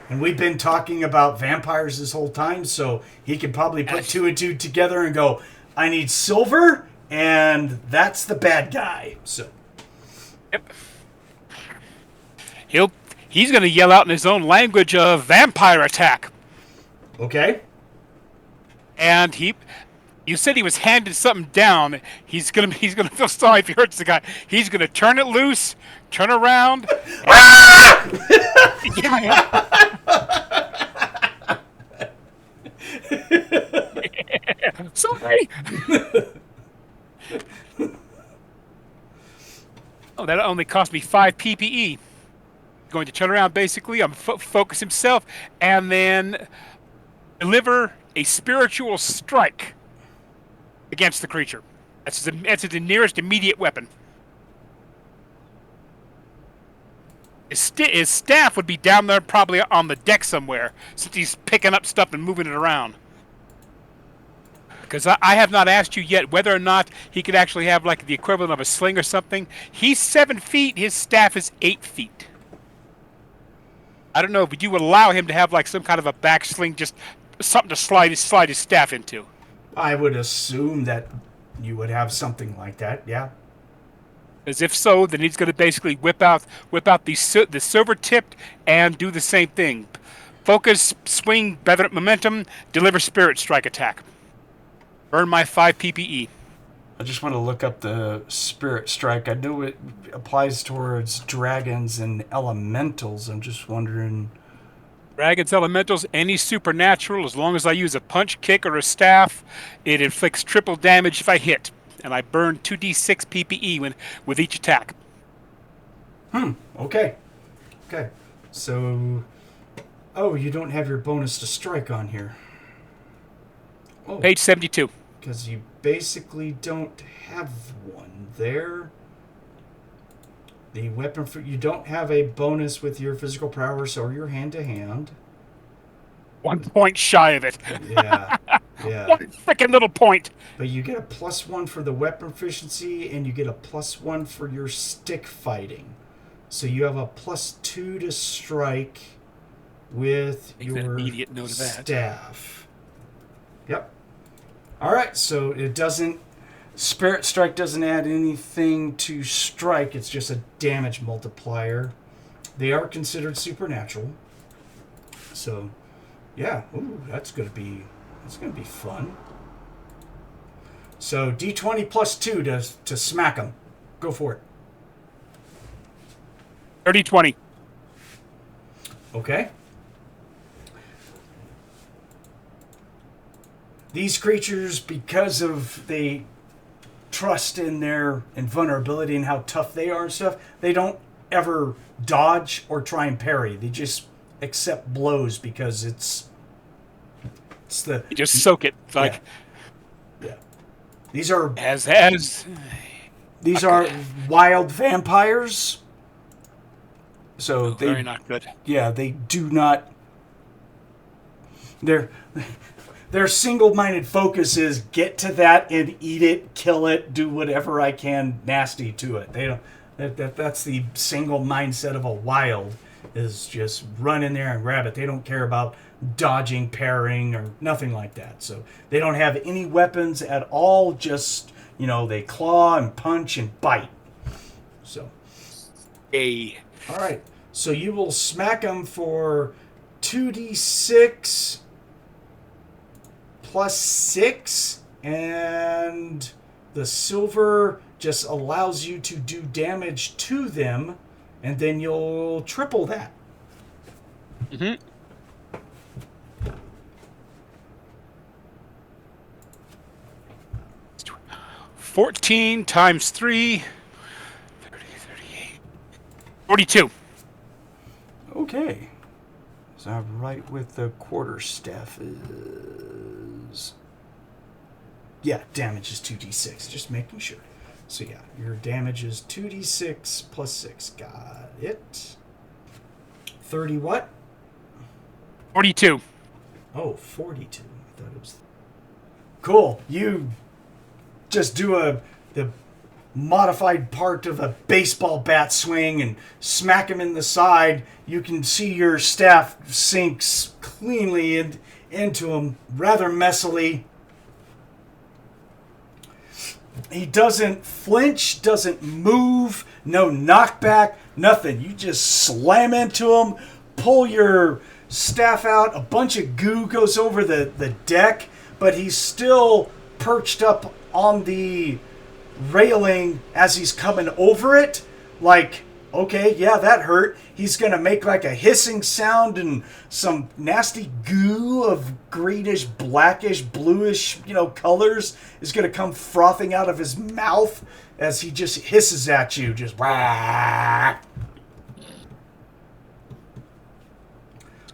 And we've been talking about vampires this whole time, so he can probably put two and two together and go, I need silver, and that's the bad guy. So Yep. He's gonna yell out in his own language of vampire attack. okay. And you said he was handed something down. He's gonna feel sorry if he hurts the guy. He's gonna turn it loose, turn around. Sorry. Oh, that only cost me 5 PPE. Going to turn around basically. Focus himself and then deliver a spiritual strike against the creature. That's the nearest immediate weapon. His staff would be down there probably on the deck somewhere, since he's picking up stuff and moving it around. Because I have not asked you yet whether or not he could actually have like the equivalent of a sling or something. He's 7 feet, his staff is 8 feet. I don't know, but you would allow him to have like some kind of a back sling, just something to slide his staff into. I would assume that you would have something like that, yeah. As if so, then he's going to basically whip out the silver tipped and do the same thing. Focus, swing, better momentum, deliver spirit strike attack. Burn my 5 PPE. I just want to look up the Spirit Strike. I know it applies towards dragons and elementals. I'm just wondering... Dragons, elementals, any supernatural, as long as I use a punch, kick, or a staff, it inflicts triple damage if I hit. And I burn 2d6 PPE with each attack. Okay. Okay. So... Oh, you don't have your bonus to strike on here. Oh. Page 72. Because you basically don't have one there. The weapon for you don't have a bonus with your physical prowess or your hand-to-hand. 1 point shy of it. Yeah, yeah. 1 frickin' little point. But you get a +1 for the weapon efficiency, and you get a +1 for your stick fighting. So you have a +2 to strike with Make an your immediate note of that. staff. Yep. All right, so it doesn't... Spirit Strike doesn't add anything to strike. It's just a damage multiplier. They are considered supernatural. So, yeah. Ooh, that's gonna be fun. So D20 +2 to smack them. Go for it. 30-20. Okay. These creatures, because of they trust in their invulnerability and how tough they are and stuff, they don't ever dodge or try and parry. They just accept blows because it's the... You just soak it. It's like... Yeah. These are... As... These are wild vampires. So they Very not good. yeah, they do not. Their single-minded focus is get to that and eat it, kill it, do whatever I can nasty to it. They don't. That's the single mindset of a wild, is just run in there and grab it. They don't care about dodging, parrying, or nothing like that. So they don't have any weapons at all. Just they claw and punch and bite. So. All right. So you will smack them for 2d6 plus 6, and the silver just allows you to do damage to them, and then you'll triple that. Mm-hmm. 14 times 3, 30, 38, 42. Okay. So I'm right with the quarterstaff is... Yeah, damage is 2d6. Just making sure. So yeah, your damage is 2d6 plus 6. Got it. 30 what? 42. Oh, 42. I thought it was... Cool. You just do the modified part of a baseball bat swing and smack him in the side. You can see your staff sinks cleanly into him rather messily. He doesn't flinch, doesn't move, no knockback, nothing. You just slam into him, pull your staff out, a bunch of goo goes over the deck, but he's still perched up on the railing as he's coming over it. Like, okay, yeah, that hurt. He's going to make like a hissing sound, and some nasty goo of greenish, blackish, bluish, colors is going to come frothing out of his mouth as he just hisses at you. Just wah.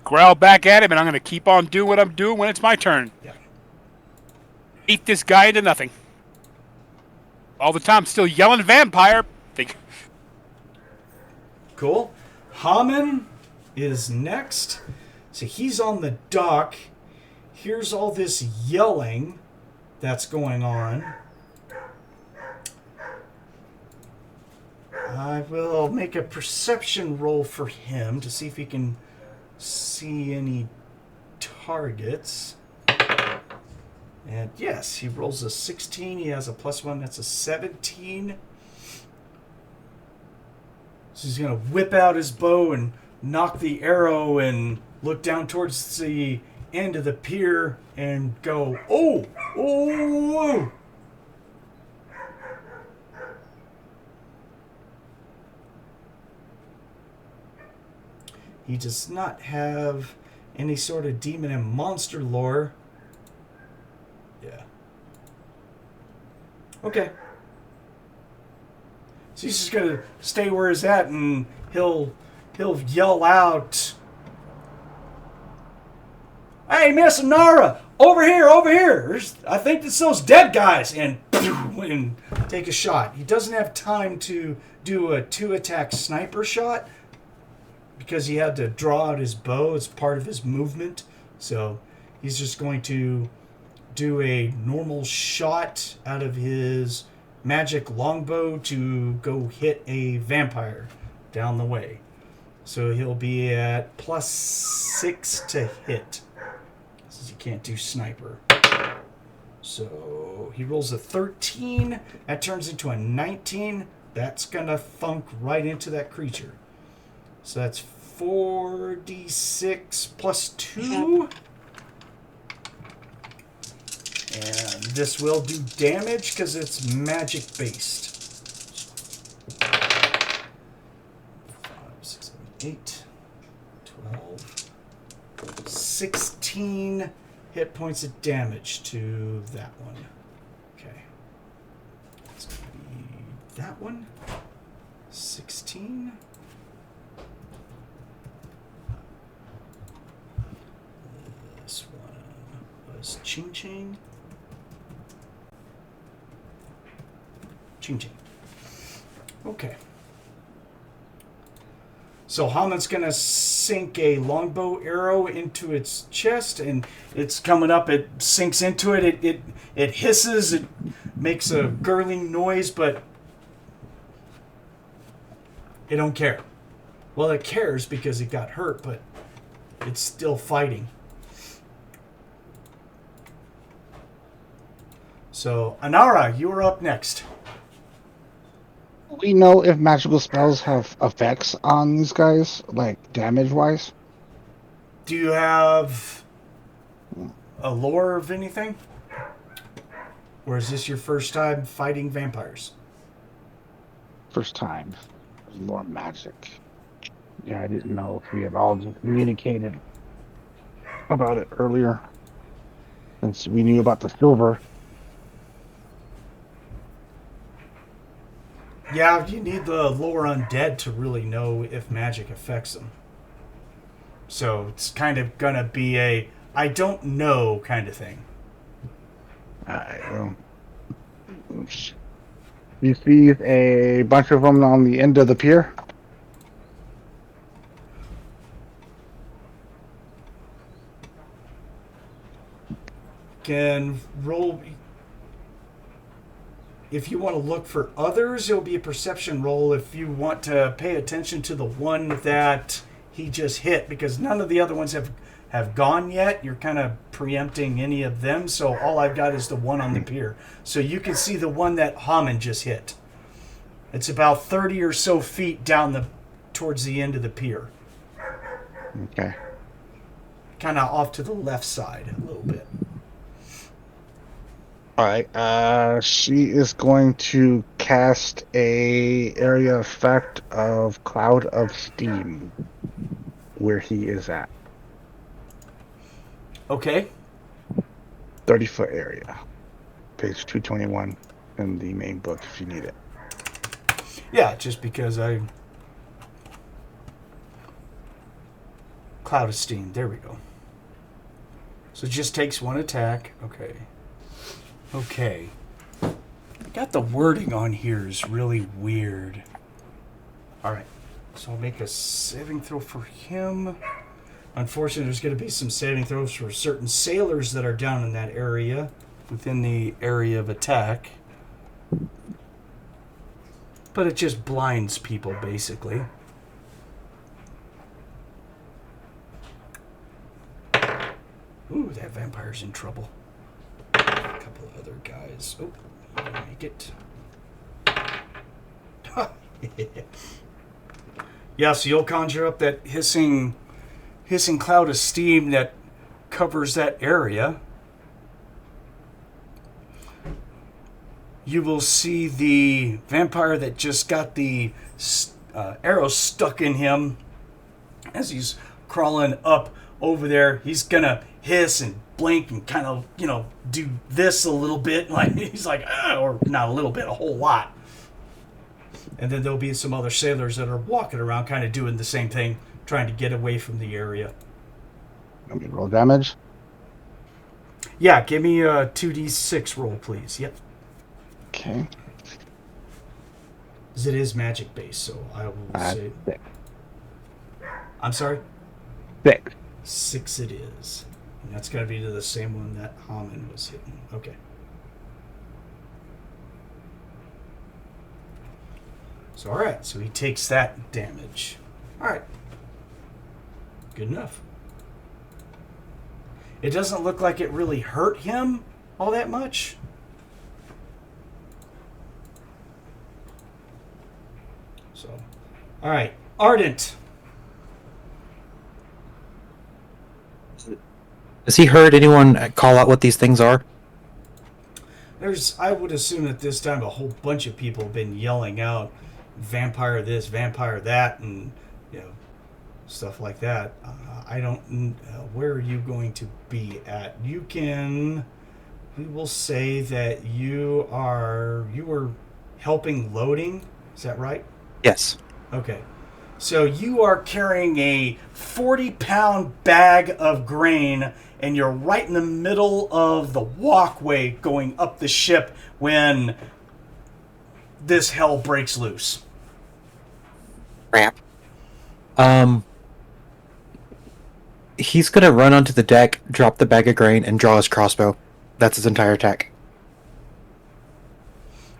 Growl back at him, and I'm going to keep on doing what I'm doing when it's my turn. Yeah. Eat this guy into nothing. All the time, still yelling vampire. Cool. Hamon is next. So he's on the dock. Here's all this yelling that's going on. I will make a perception roll for him to see if he can see any targets. And yes, he rolls a 16. He has a +1. That's a 17. So he's going to whip out his bow and knock the arrow and look down towards the end of the pier and go, oh, oh. He does not have any sort of demon and monster lore. Yeah. Okay. So he's just gonna stay where he's at, and he'll yell out, "Hey, Miss Anara, over here! I think it's those dead guys!" And take a shot. He doesn't have time to do a 2-attack sniper shot because he had to draw out his bow. It's part of his movement. So he's just going to do a normal shot out of his magic longbow to go hit a vampire down the way. So he'll be at +6 to hit, since he can't do sniper. So he rolls a 13. That turns into a 19. That's gonna thunk right into that creature. So that's 4d6 plus 2. And this will do damage because it's magic based. 5, 6, 7, 8, 12, 16 hit points of damage to that one. Okay. It's going to be that one. 16. This one was Ching-Ching. Ching-Ching. Okay. So Hamon's going to sink a longbow arrow into its chest, and it's coming up. It sinks into it. It hisses. It makes a gurgling noise, but it don't care. Well, it cares because it got hurt, but it's still fighting. So, Anara, you are up next. We know if magical spells have effects on these guys, like damage-wise. Do you have a lore of anything? Or is this your first time fighting vampires? First time. More magic. Yeah, I didn't know if we had all communicated about it earlier. Since we knew about the silver. Yeah, you need the lore undead to really know if magic affects them. So it's kind of gonna be a I don't know kind of thing. You see a bunch of them on the end of the pier? Can roll. If you want to look for others, it'll be a perception roll. If you want to pay attention to the one that he just hit, because none of the other ones have gone yet. You're kind of preempting any of them, so all I've got is the one on the pier. So you can see the one that Hamon just hit. It's about 30 or so feet down towards the end of the pier. Okay. Kind of off to the left side a little bit. All right. She is going to cast a area effect of Cloud of Steam where he is at. Okay. 30-foot area. Page 221 in the main book if you need it. Yeah, just because Cloud of Steam. There we go. So it just takes one attack. Okay. Got the wording on here is really weird. Alright. So I'll make a saving throw for him. Unfortunately, there's going to be some saving throws for certain sailors that are down in that area, within the area of attack. But it just blinds people, basically. Ooh, that vampire's in trouble. A couple of other guys. Oh, make it. Yeah, so you'll conjure up that hissing cloud of steam that covers that area. You will see the vampire that just got the arrow stuck in him as he's crawling up over there. He's gonna hiss and blink and kind of, do this a little bit. Like he's like, or not a little bit, a whole lot. And then there'll be some other sailors that are walking around kind of doing the same thing, trying to get away from the area. Let me roll damage. Yeah, give me a 2d6 roll, please. Yep. Okay. Because it is magic based, so I will say... 6. I'm sorry? 6. 6 it is. And that's got to be to the same one that Hamon was hitting. Okay. So, alright. So he takes that damage. Alright. Good enough. It doesn't look like it really hurt him all that much. So, alright. Ardent. Has he heard anyone call out what these things are? I would assume at this time a whole bunch of people have been yelling out vampire this, vampire that, and stuff like that. I don't. Where are you going to be at? We will say that you were helping loading. Is that right? Yes. Okay. So you are carrying a 40-pound bag of grain, and you're right in the middle of the walkway going up the ship when this hell breaks loose. Crap. He's gonna run onto the deck, drop the bag of grain, and draw his crossbow. That's his entire attack.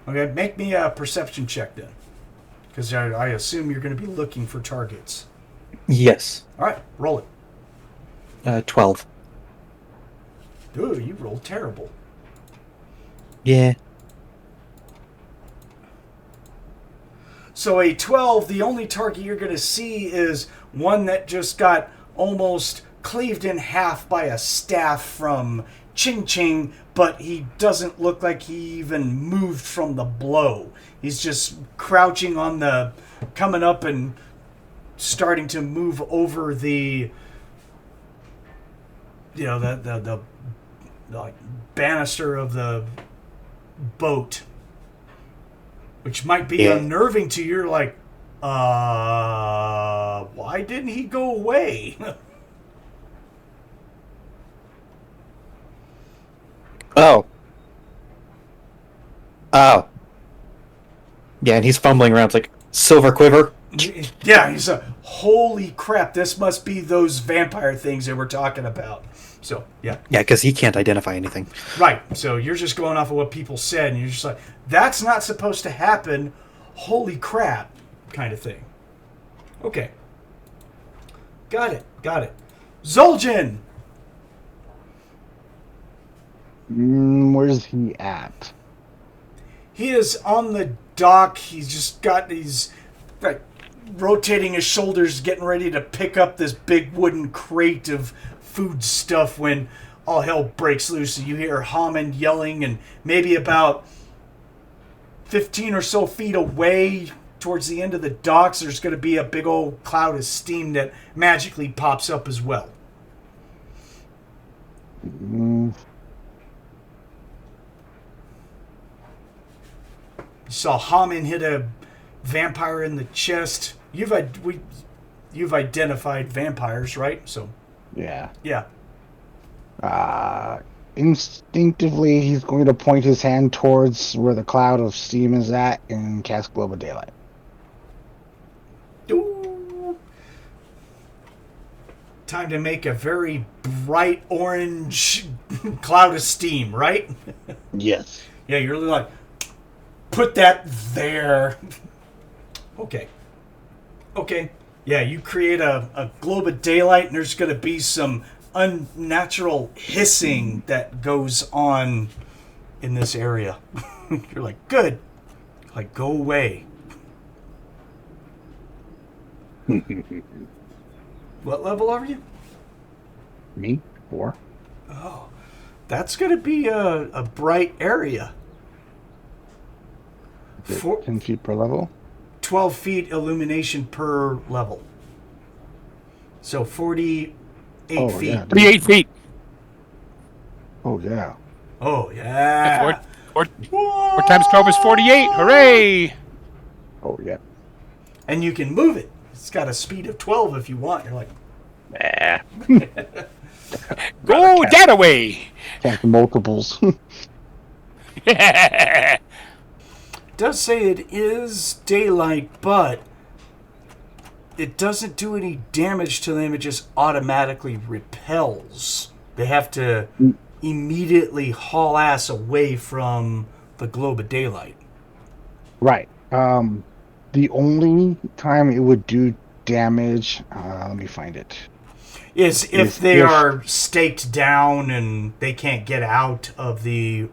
Okay, make me a perception check then. Because I assume you're going to be looking for targets. Yes. All right, roll it. 12. Ooh, you rolled terrible. Yeah. So a 12, the only target you're going to see is one that just got almost cleaved in half by a staff from Ching-Ching, but he doesn't look like he even moved from the blow. He's just crouching on the, coming up and starting to move over the, you know, the like banister of the boat, which might be unnerving to you. You're like, why didn't he go away? Oh. Yeah, and he's fumbling around. It's like, silver quiver. Yeah, he's a, holy crap, this must be those vampire things that we're talking about. So, yeah. Yeah, because he can't identify anything. Right, so you're just going off of what people said, and you're just like, that's not supposed to happen, holy crap, kind of thing. Okay. Got it. Zoljin! Where's he at? He is on the dock. He's just got these, like, rotating his shoulders, getting ready to pick up this big wooden crate of food stuff when all hell breaks loose. And you hear Hamon yelling, and maybe about 15 or so feet away towards the end of the docks, there's going to be a big old cloud of steam that magically pops up as well. You saw Hamon hit a vampire in the chest. You've identified vampires, right? So, Yeah. yeah. Instinctively, he's going to point his hand towards where the cloud of steam is at and cast Globe of Daylight. Ooh. Time to make a very bright orange cloud of steam, right? Yes. Yeah, you're like, put that there. Okay. Yeah, you create a globe of daylight, and there's going to be some unnatural hissing that goes on in this area. You're like, good. Like, go away. What level are you? Me? 4. Oh, that's going to be a bright area. 10 feet per level? 12 feet illumination per level. So 48 feet. Yeah. 38 feet. Oh, yeah. Oh, yeah. 4 times 12 is 48. Hooray! Oh, yeah. And you can move it. It's got a speed of 12 if you want. You're like, Nah. Go that away! Cast multiples. it does say it is daylight, but it doesn't do any damage to them. It just automatically repels. They have to immediately haul ass away from the globe of daylight. Right. The only time it would do damage, let me find it. Is if they are staked down and they can't get out of the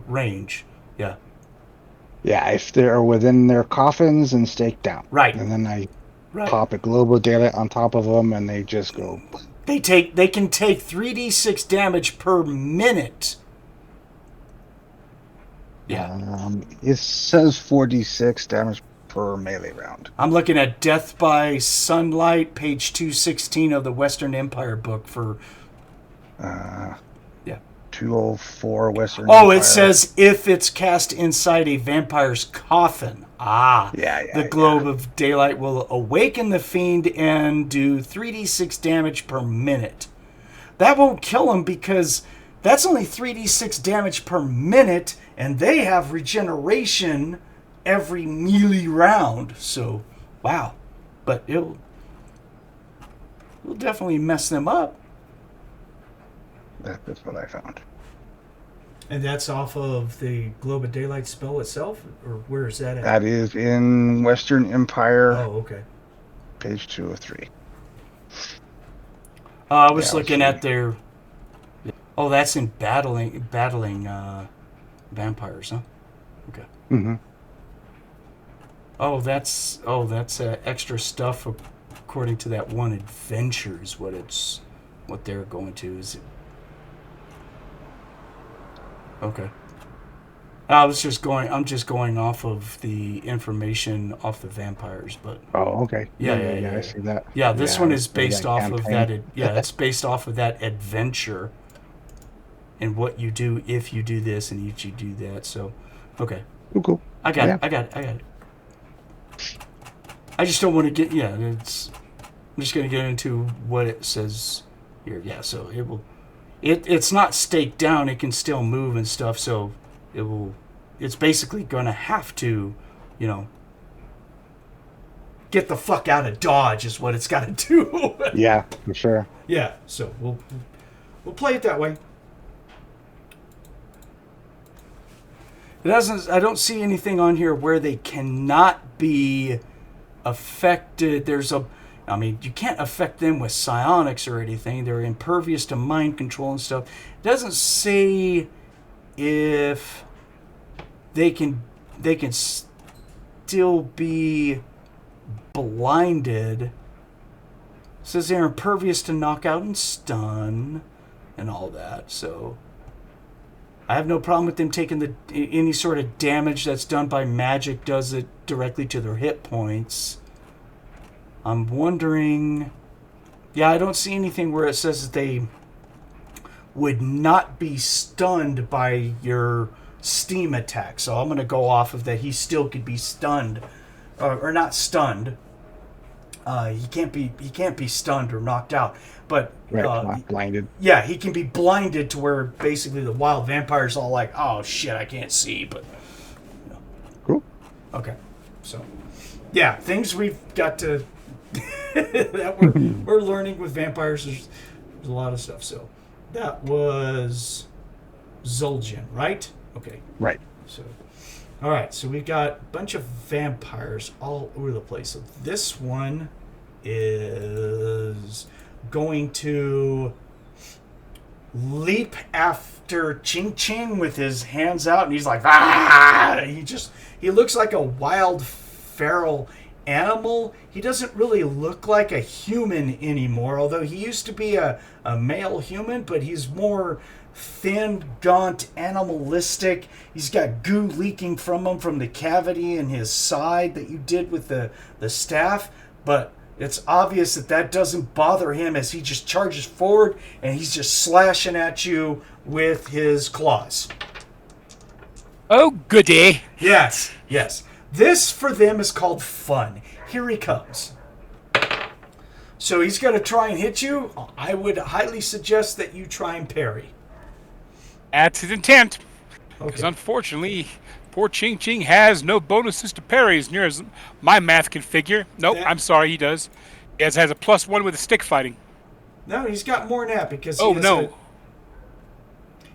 range. Yeah. Yeah, if they're within their coffins and staked down. Right. And then I Right. pop a globe of daylight on top of them, and they just go. They can take 3d6 damage per minute. Yeah. It says 4d6 damage per melee round. I'm looking at Death by Sunlight, page 216 of the Western Empire book for... yeah. 204 Western Oh, Empire. it says if it's cast inside a vampire's coffin. The globe of daylight will awaken the fiend and do 3d6 damage per minute. That won't kill him because that's only 3d6 damage per minute, and they have regeneration every melee round. So, wow. But will definitely mess them up. That's what I found. And that's off of the Globe of Daylight spell itself? Or where is that at? That is in Western Empire, Oh, okay. page 2 of 3. I was Yeah, looking let's at their... Oh, that's in battling vampires, huh? Okay. Mm-hmm. Oh, that's extra stuff according to that one adventure is what they're going to. Is it? Okay. I'm just going off of the information off the vampires, but Oh, okay. Yeah. I see that. yeah, this one is I see based that off of campaign. that. It's based off of that adventure and what you do if you do this and if you do that. So, okay, Cool. I got Yeah. it. I got it. I just don't want to get. Yeah, I'm just going to get into what it says here. Yeah, so it will. It's not staked down. It can still move and stuff. So it will. It's basically going to have to, get the fuck out of Dodge is what it's got to do. Yeah, for sure. Yeah. So we'll play it that way. It doesn't. I don't see anything on here where they cannot be affected. You can't affect them with psionics or anything. They're impervious to mind control and stuff. It doesn't say if they can still be blinded. It says they're impervious to knockout and stun and all that. So I have no problem with them taking any sort of damage that's done by magic does it directly to their hit points. I'm wondering... Yeah, I don't see anything where it says that they would not be stunned by your steam attack. So I'm going to go off of that he still could be stunned. Or not stunned. He can't be stunned or knocked out. But Right, not blinded. yeah, he can be blinded to where basically the wild vampire's all like, oh shit, I can't see, but Cool. okay. So yeah, things we've got to that we're learning with vampires. There's a lot of stuff. So that was Zoljin, right? Okay. Right. So all right, so we've got a bunch of vampires all over the place. So this one is going to leap after Ching-Ching with his hands out, and he's like, ah! He looks like a wild feral animal. He doesn't really look like a human anymore, although he used to be a male human, but he's more thin, gaunt, animalistic. He's got goo leaking from him from the cavity in his side that you did with the staff, but it's obvious that doesn't bother him as he just charges forward and he's just slashing at you with his claws. Oh, goody. Yes. This for them is called fun. Here he comes. So he's going to try and hit you. I would highly suggest that you try and parry. That's his intent. Because Okay. unfortunately, poor Ching-Ching has no bonuses to parry as near as my math can figure. Nope, I'm sorry, he does. He has a +1 with the stick fighting. No, he's got more than that because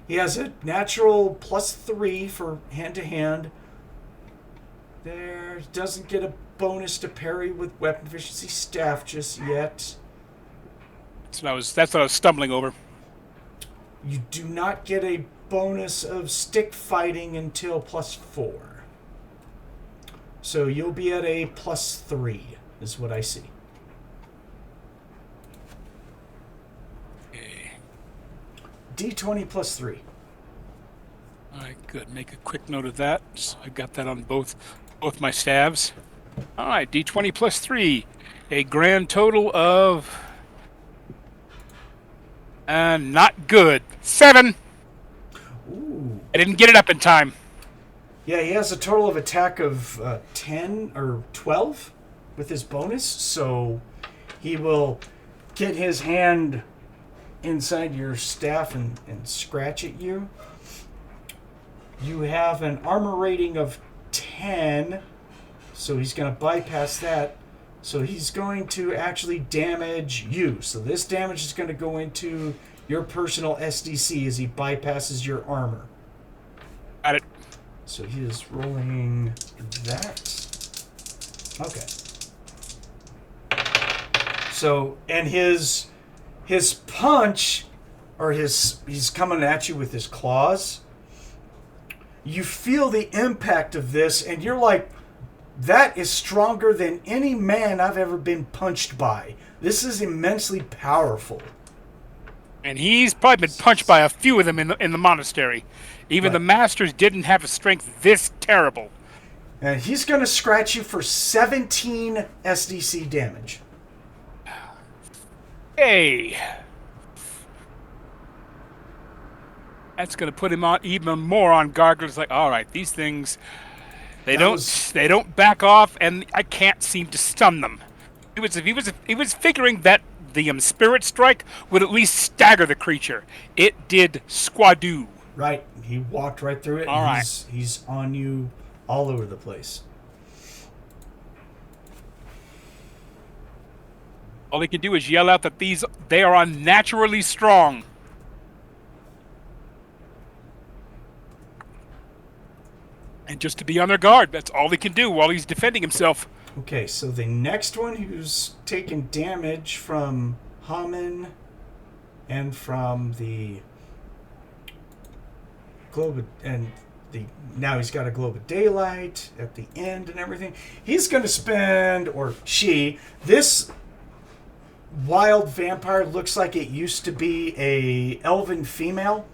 he has a natural +3 for hand-to-hand. There, doesn't get a bonus to parry with weapon efficiency staff just yet. That's what I was stumbling over. You do not get a bonus of stick fighting until +4. So you'll be at a +3, is what I see. Okay. D20 +3. All right, good. Make a quick note of that. So I got that on both my stabs. All right, D20 +3. A grand total of... not good. 7. Ooh. I didn't get it up in time. Yeah, he has a total of attack of 10 or 12 with his bonus, so he will get his hand inside your staff and scratch at you. You have an armor rating of 10, so he's going to bypass that. So he's going to actually damage you. So this damage is going to go into your personal SDC as he bypasses your armor. Got it. So he is rolling that. Okay. So, and his punch, or he's coming at you with his claws. You feel the impact of this, and you're like, that is stronger than any man I've ever been punched by. This is immensely powerful. And he's probably been punched by a few of them in the monastery. Even the masters didn't have a strength this terrible. And he's going to scratch you for 17 SDC damage. Hey. That's going to put him on even more on guard. It's like, all right, these things, they don't back off, and I can't seem to stun them. He was figuring that the spirit strike would at least stagger the creature. It did squadoo. Right, he walked right through it. All right. He's on you all over the place. All he can do is yell out that they are unnaturally strong. And just to be on their guard, that's all he can do while he's defending himself. Okay, so the next one who's taken damage from Hamon and from the globe, and now he's got a globe of daylight at the end and everything. He's going to spend, or she, this wild vampire looks like it used to be a elven female.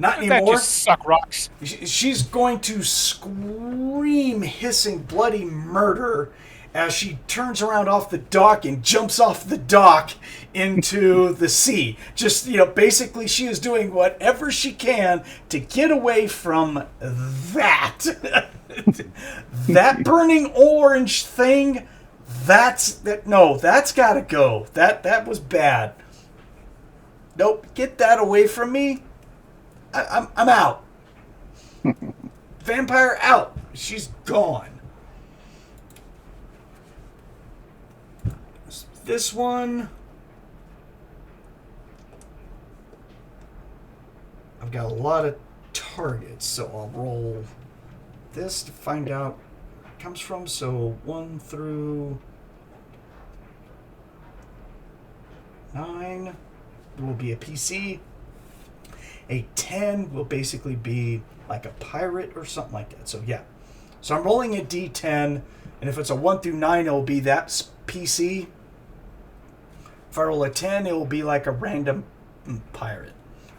Not anymore. That just suck rocks. She's going to scream, hissing bloody murder as she turns around off the dock and jumps off the dock into the sea. Just, basically she is doing whatever she can to get away from that. That burning orange thing, that's gotta go. That was bad. Nope, get that away from me. I'm out. Vampire out. She's gone. This one, I've got a lot of targets, so I'll roll this to find out where it comes from. So 1 through 9 will be a PC. A 10 will basically be like a pirate or something like that. So yeah. So I'm rolling a D10, and if it's a 1 through 9, it will be that PC. If I roll a 10, it will be like a random pirate.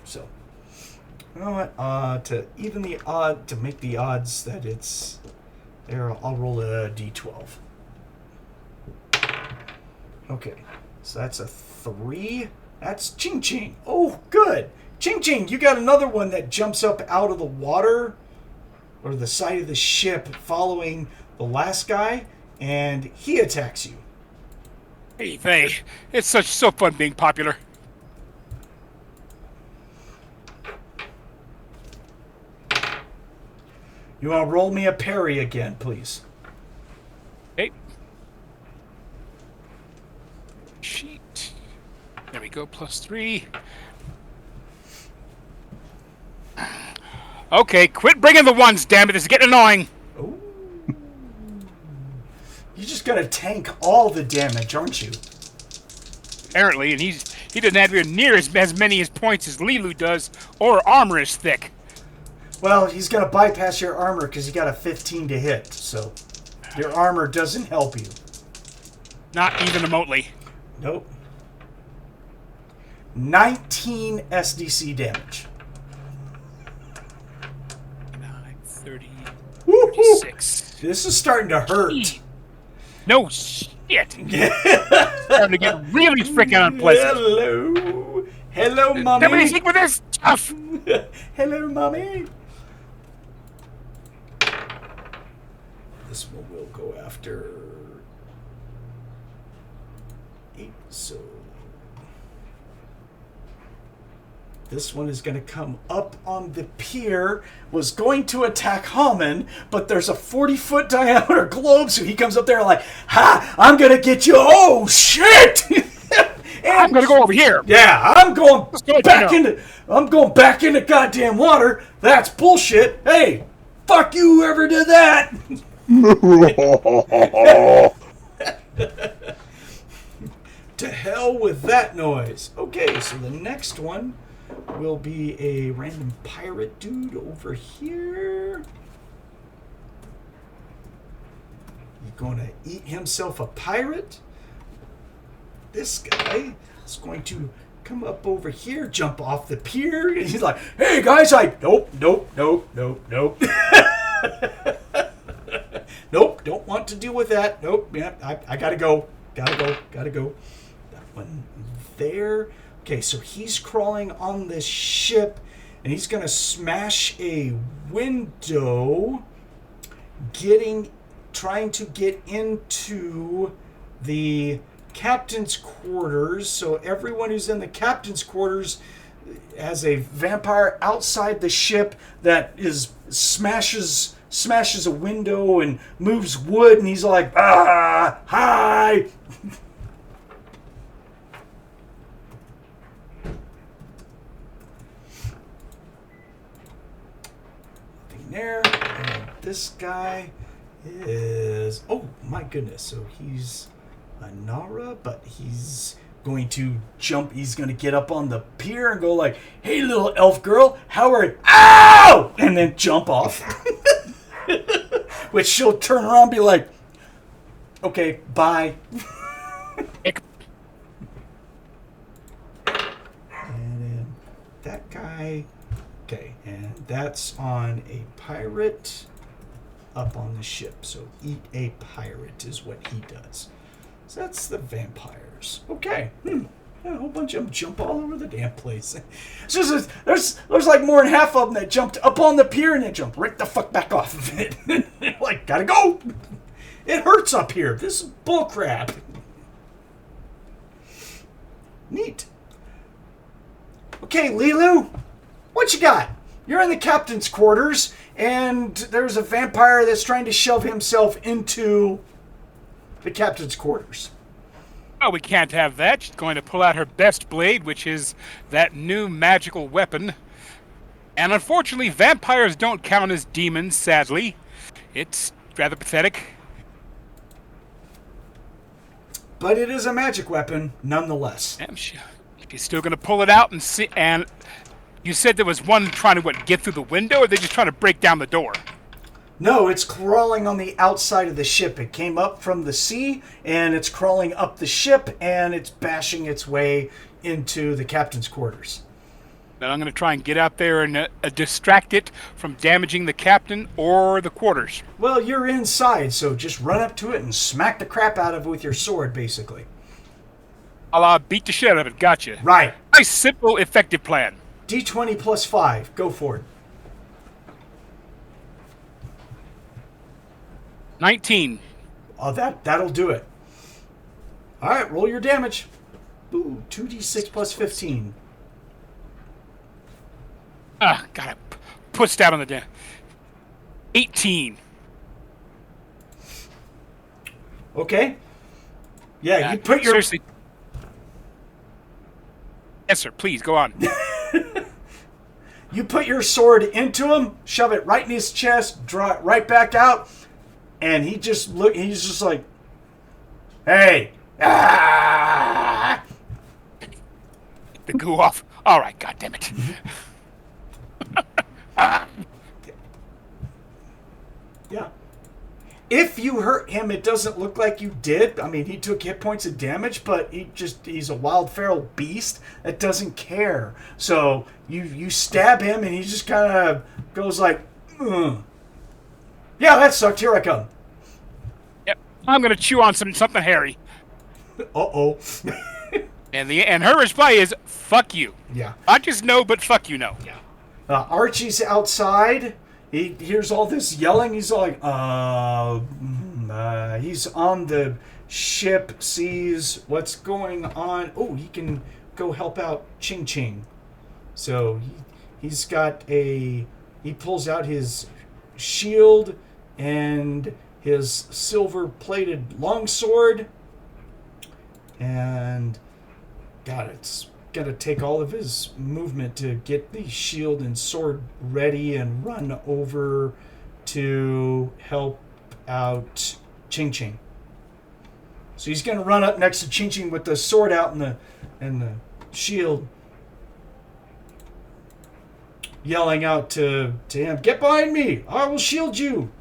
So, you know what? To even the odd, to make the odds that it's there, I'll roll a D12. Okay. So that's a 3. That's Ching-Ching. Oh, good. Ching-Ching, you got another one that jumps up out of the water or the side of the ship following the last guy, and he attacks you. Hey, Faye, it's so fun being popular. You want to roll me a parry again, please? Hey. Sheet. There we go, +3. Okay, quit bringing the ones, damn it. It's getting annoying. Ooh. You just got to tank all the damage, aren't you? Apparently, and he doesn't have near as many points as LeeLuu does, or armor is thick. Well, he's going to bypass your armor because he got a 15 to hit, so your armor doesn't help you. Not even remotely. Nope. 19 SDC damage. 30, Woo-hoo. 36. This is starting to hurt. No shit. Starting to get really freaking unpleasant. Hello. Hello, mommy. Nobody think with this stuff. Hello, mommy. This one will go after 8, so This one is going to come up on the pier, was going to attack Hamon, but there's a 40-foot diameter globe, so he comes up there like, ha, I'm going to get you. Oh, shit! I'm going to go over here. Yeah, I'm going back into goddamn water. That's bullshit. Hey, fuck you, whoever did that. To hell with that noise. Okay, so the next one will be a random pirate dude over here. He's going to eat himself a pirate. This guy is going to come up over here, jump off the pier, and he's like, hey guys, nope. Nope, don't want to deal with that. Nope, yeah, I gotta go. Gotta go. That one there. Okay, so he's crawling on this ship, and he's gonna smash a window, trying to get into the captain's quarters. So everyone who's in the captain's quarters has a vampire outside the ship that smashes a window and moves wood, and he's like, hi. Nothing there. And this guy is, oh my goodness, so he's Anara, but he's going to jump, he's going to get up on the pier and go like, hey little elf girl, how are you? Ow! And then jump off. Which she'll turn around and be like, okay, bye. And then that guy, okay, and that's on a pirate up on the ship. So eat a pirate is what he does. So that's the vampires. Okay. Yeah, a whole bunch of them jump all over the damn place. It's just, there's like more than half of them that jumped up on the pier and then jumped right the fuck back off of it. Like, gotta go. It hurts up here. This is bullcrap. Neat. Okay, LeeLuu, what you got? You're in the captain's quarters, and there's a vampire that's trying to shove himself into the captain's quarters. Oh, we can't have that. She's going to pull out her best blade, which is that new magical weapon. And unfortunately, vampires don't count as demons, sadly. It's rather pathetic. But it is a magic weapon, nonetheless. She's still going to pull it out and see. And you said there was one trying to, get through the window, or they're just trying to break down the door? No, it's crawling on the outside of the ship. It came up from the sea, and it's crawling up the ship, and it's bashing its way into the captain's quarters. Then I'm going to try and get out there and distract it from damaging the captain or the quarters. Well, you're inside, so just run up to it and smack the crap out of it with your sword, basically. I'll beat the shit out of it. Gotcha. Right. Nice, simple, effective plan. D20 plus 5. Go for it. 19. Oh, that'll do it. All right, roll your damage. Ooh, 2d6 plus 15. Gotta put that on the damn. 18. Okay. Yeah, you put your... Seriously. Yes, sir. Please, go on. You put your sword into him, shove it right in his chest, draw it right back out, and he's just like, hey. Ah! The goo off. All right, goddammit. Yeah. If you hurt him, it doesn't look like you did. I mean, he took hit points of damage, but he's a wild feral beast that doesn't care. So you stab him, and he just kind of goes like, ugh. Yeah, that sucked. Here I come. Yep. I'm going to chew on something hairy. Uh-oh. And her reply is, fuck you. Yeah. Not just no, but fuck you no. Yeah. Archie's outside. He hears all this yelling. He's like, he's on the ship, sees what's going on. Oh, he can go help out Ching-Ching. So he's got he pulls out his shield and his silver-plated longsword, and God, it's gonna take all of his movement to get the shield and sword ready and run over to help out Ching-Ching. So he's gonna run up next to Ching-Ching with the sword out and the shield, yelling out to him, "Get behind me! I will shield you!"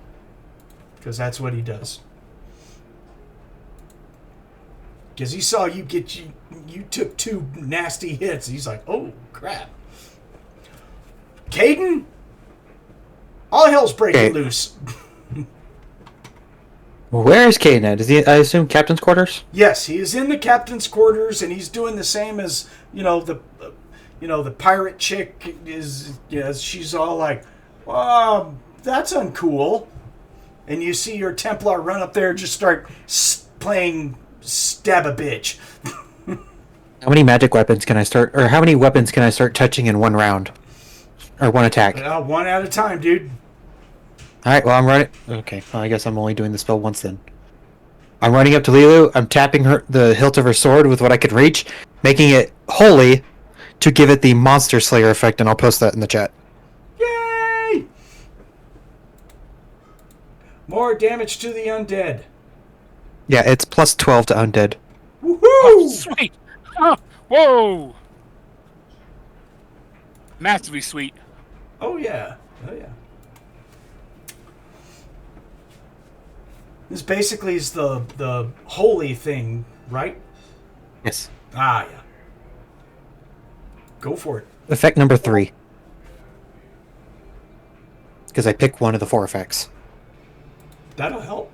Because that's what he does. Because he saw you took 2 nasty hits. He's like, "Oh, crap. Kayden? All hell's breaking loose." Well, where is Kayden at? Is he, I assume, captain's quarters? Yes, he is in the captain's quarters, and he's doing the same as, the pirate chick is. She's all like, that's uncool. And you see your Templar run up there and just start playing stab a bitch. How many magic weapons can I start, or how many weapons can I start touching in one round? Or one attack? One at a time, dude. Alright, well, I'm running. Okay, well, I guess I'm only doing the spell once then. I'm running up to LeeLuu. I'm tapping the hilt of her sword with what I could reach, making it holy to give it the Monster Slayer effect, and I'll post that in the chat. Yay! More damage to the undead. Yeah, it's plus 12 to undead. Woohoo! Oh, sweet. Oh, whoa. Massively sweet. Oh yeah. This basically is the holy thing, right? Yes. Ah, yeah. Go for it. Effect number 3. Because I pick one of the 4 effects. That'll help.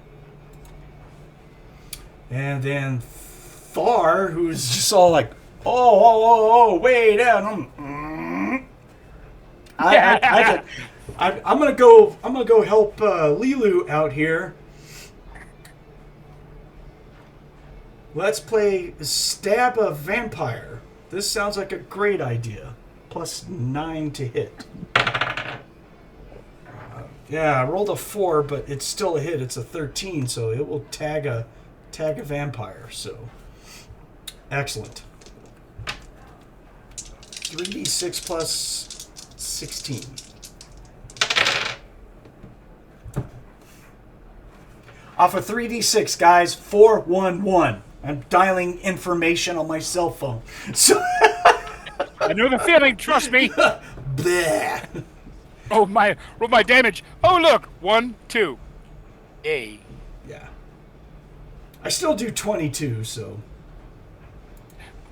And then Thar, who's just all like, oh, way down. I'm gonna go help LeeLuu out here. Let's play Stab a Vampire. This sounds like a great idea. Plus 9 to hit. Yeah, I rolled a 4, but it's still a hit. It's a 13, so it will tag a vampire. So excellent. 3d6 plus 16. Off of 3d6, guys, 411. I'm dialing information on my cell phone. So I know the feeling, trust me. Bleh. Roll my damage. Oh, look. 1, 2. A. Yeah. I still do 22, so.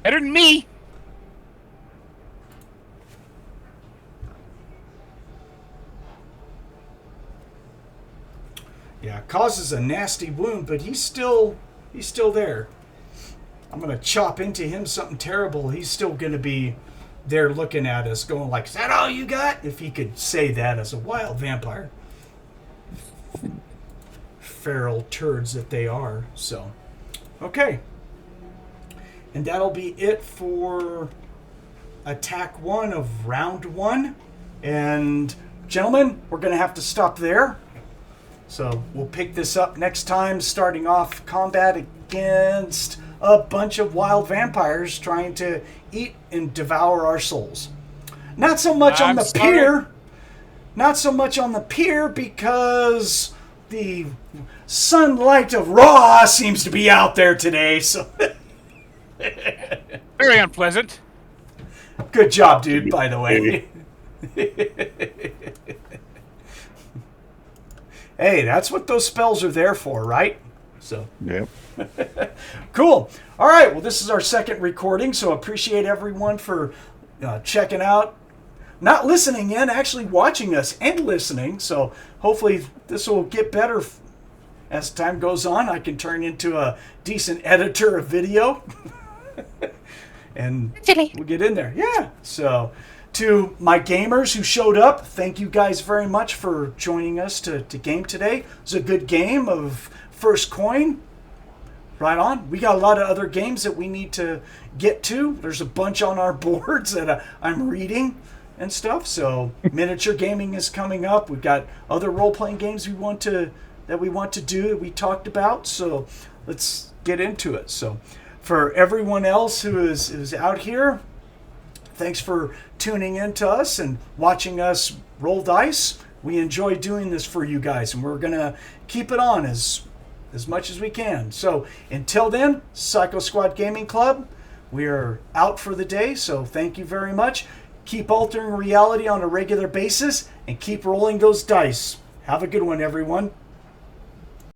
Better than me. Yeah, causes a nasty wound, but he's still there. I'm gonna chop into him something terrible. He's still gonna be there looking at us, going like, "Is that all you got?" If he could say that as a wild vampire. Feral turds that they are. So, okay. And that'll be it for attack 1 of round 1. And gentlemen, we're gonna have to stop there. So we'll pick this up next time, starting off combat against a bunch of wild vampires trying to eat and devour our souls. Not so much on the pier. Not so much on the pier because the sunlight of Raw seems to be out there today. So Very unpleasant. good job, dude, by the way. Hey, that's what those spells are there for, right? So, Yep. cool. All right, well, this is our second recording, so appreciate everyone for checking out, not listening in, actually watching us and listening. So hopefully this will get better as time goes on. I can turn into a decent editor of video. And we'll get in there. Yeah, so... To my gamers who showed up, thank you guys very much for joining us to game today. It was a good game of First Coin. Right on. We got a lot of other games that we need to get to. There's a bunch on our boards that I'm reading and stuff. So miniature gaming is coming up. We've got other role-playing games we want to do that we talked about. So let's get into it. So for everyone else who is out here, thanks for tuning in to us and watching us roll dice. We enjoy doing this for you guys, and we're going to keep it on as much as we can. So until then, Psycho Squad Gaming Club, we are out for the day. So thank you very much. Keep altering reality on a regular basis and keep rolling those dice. Have a good one, everyone.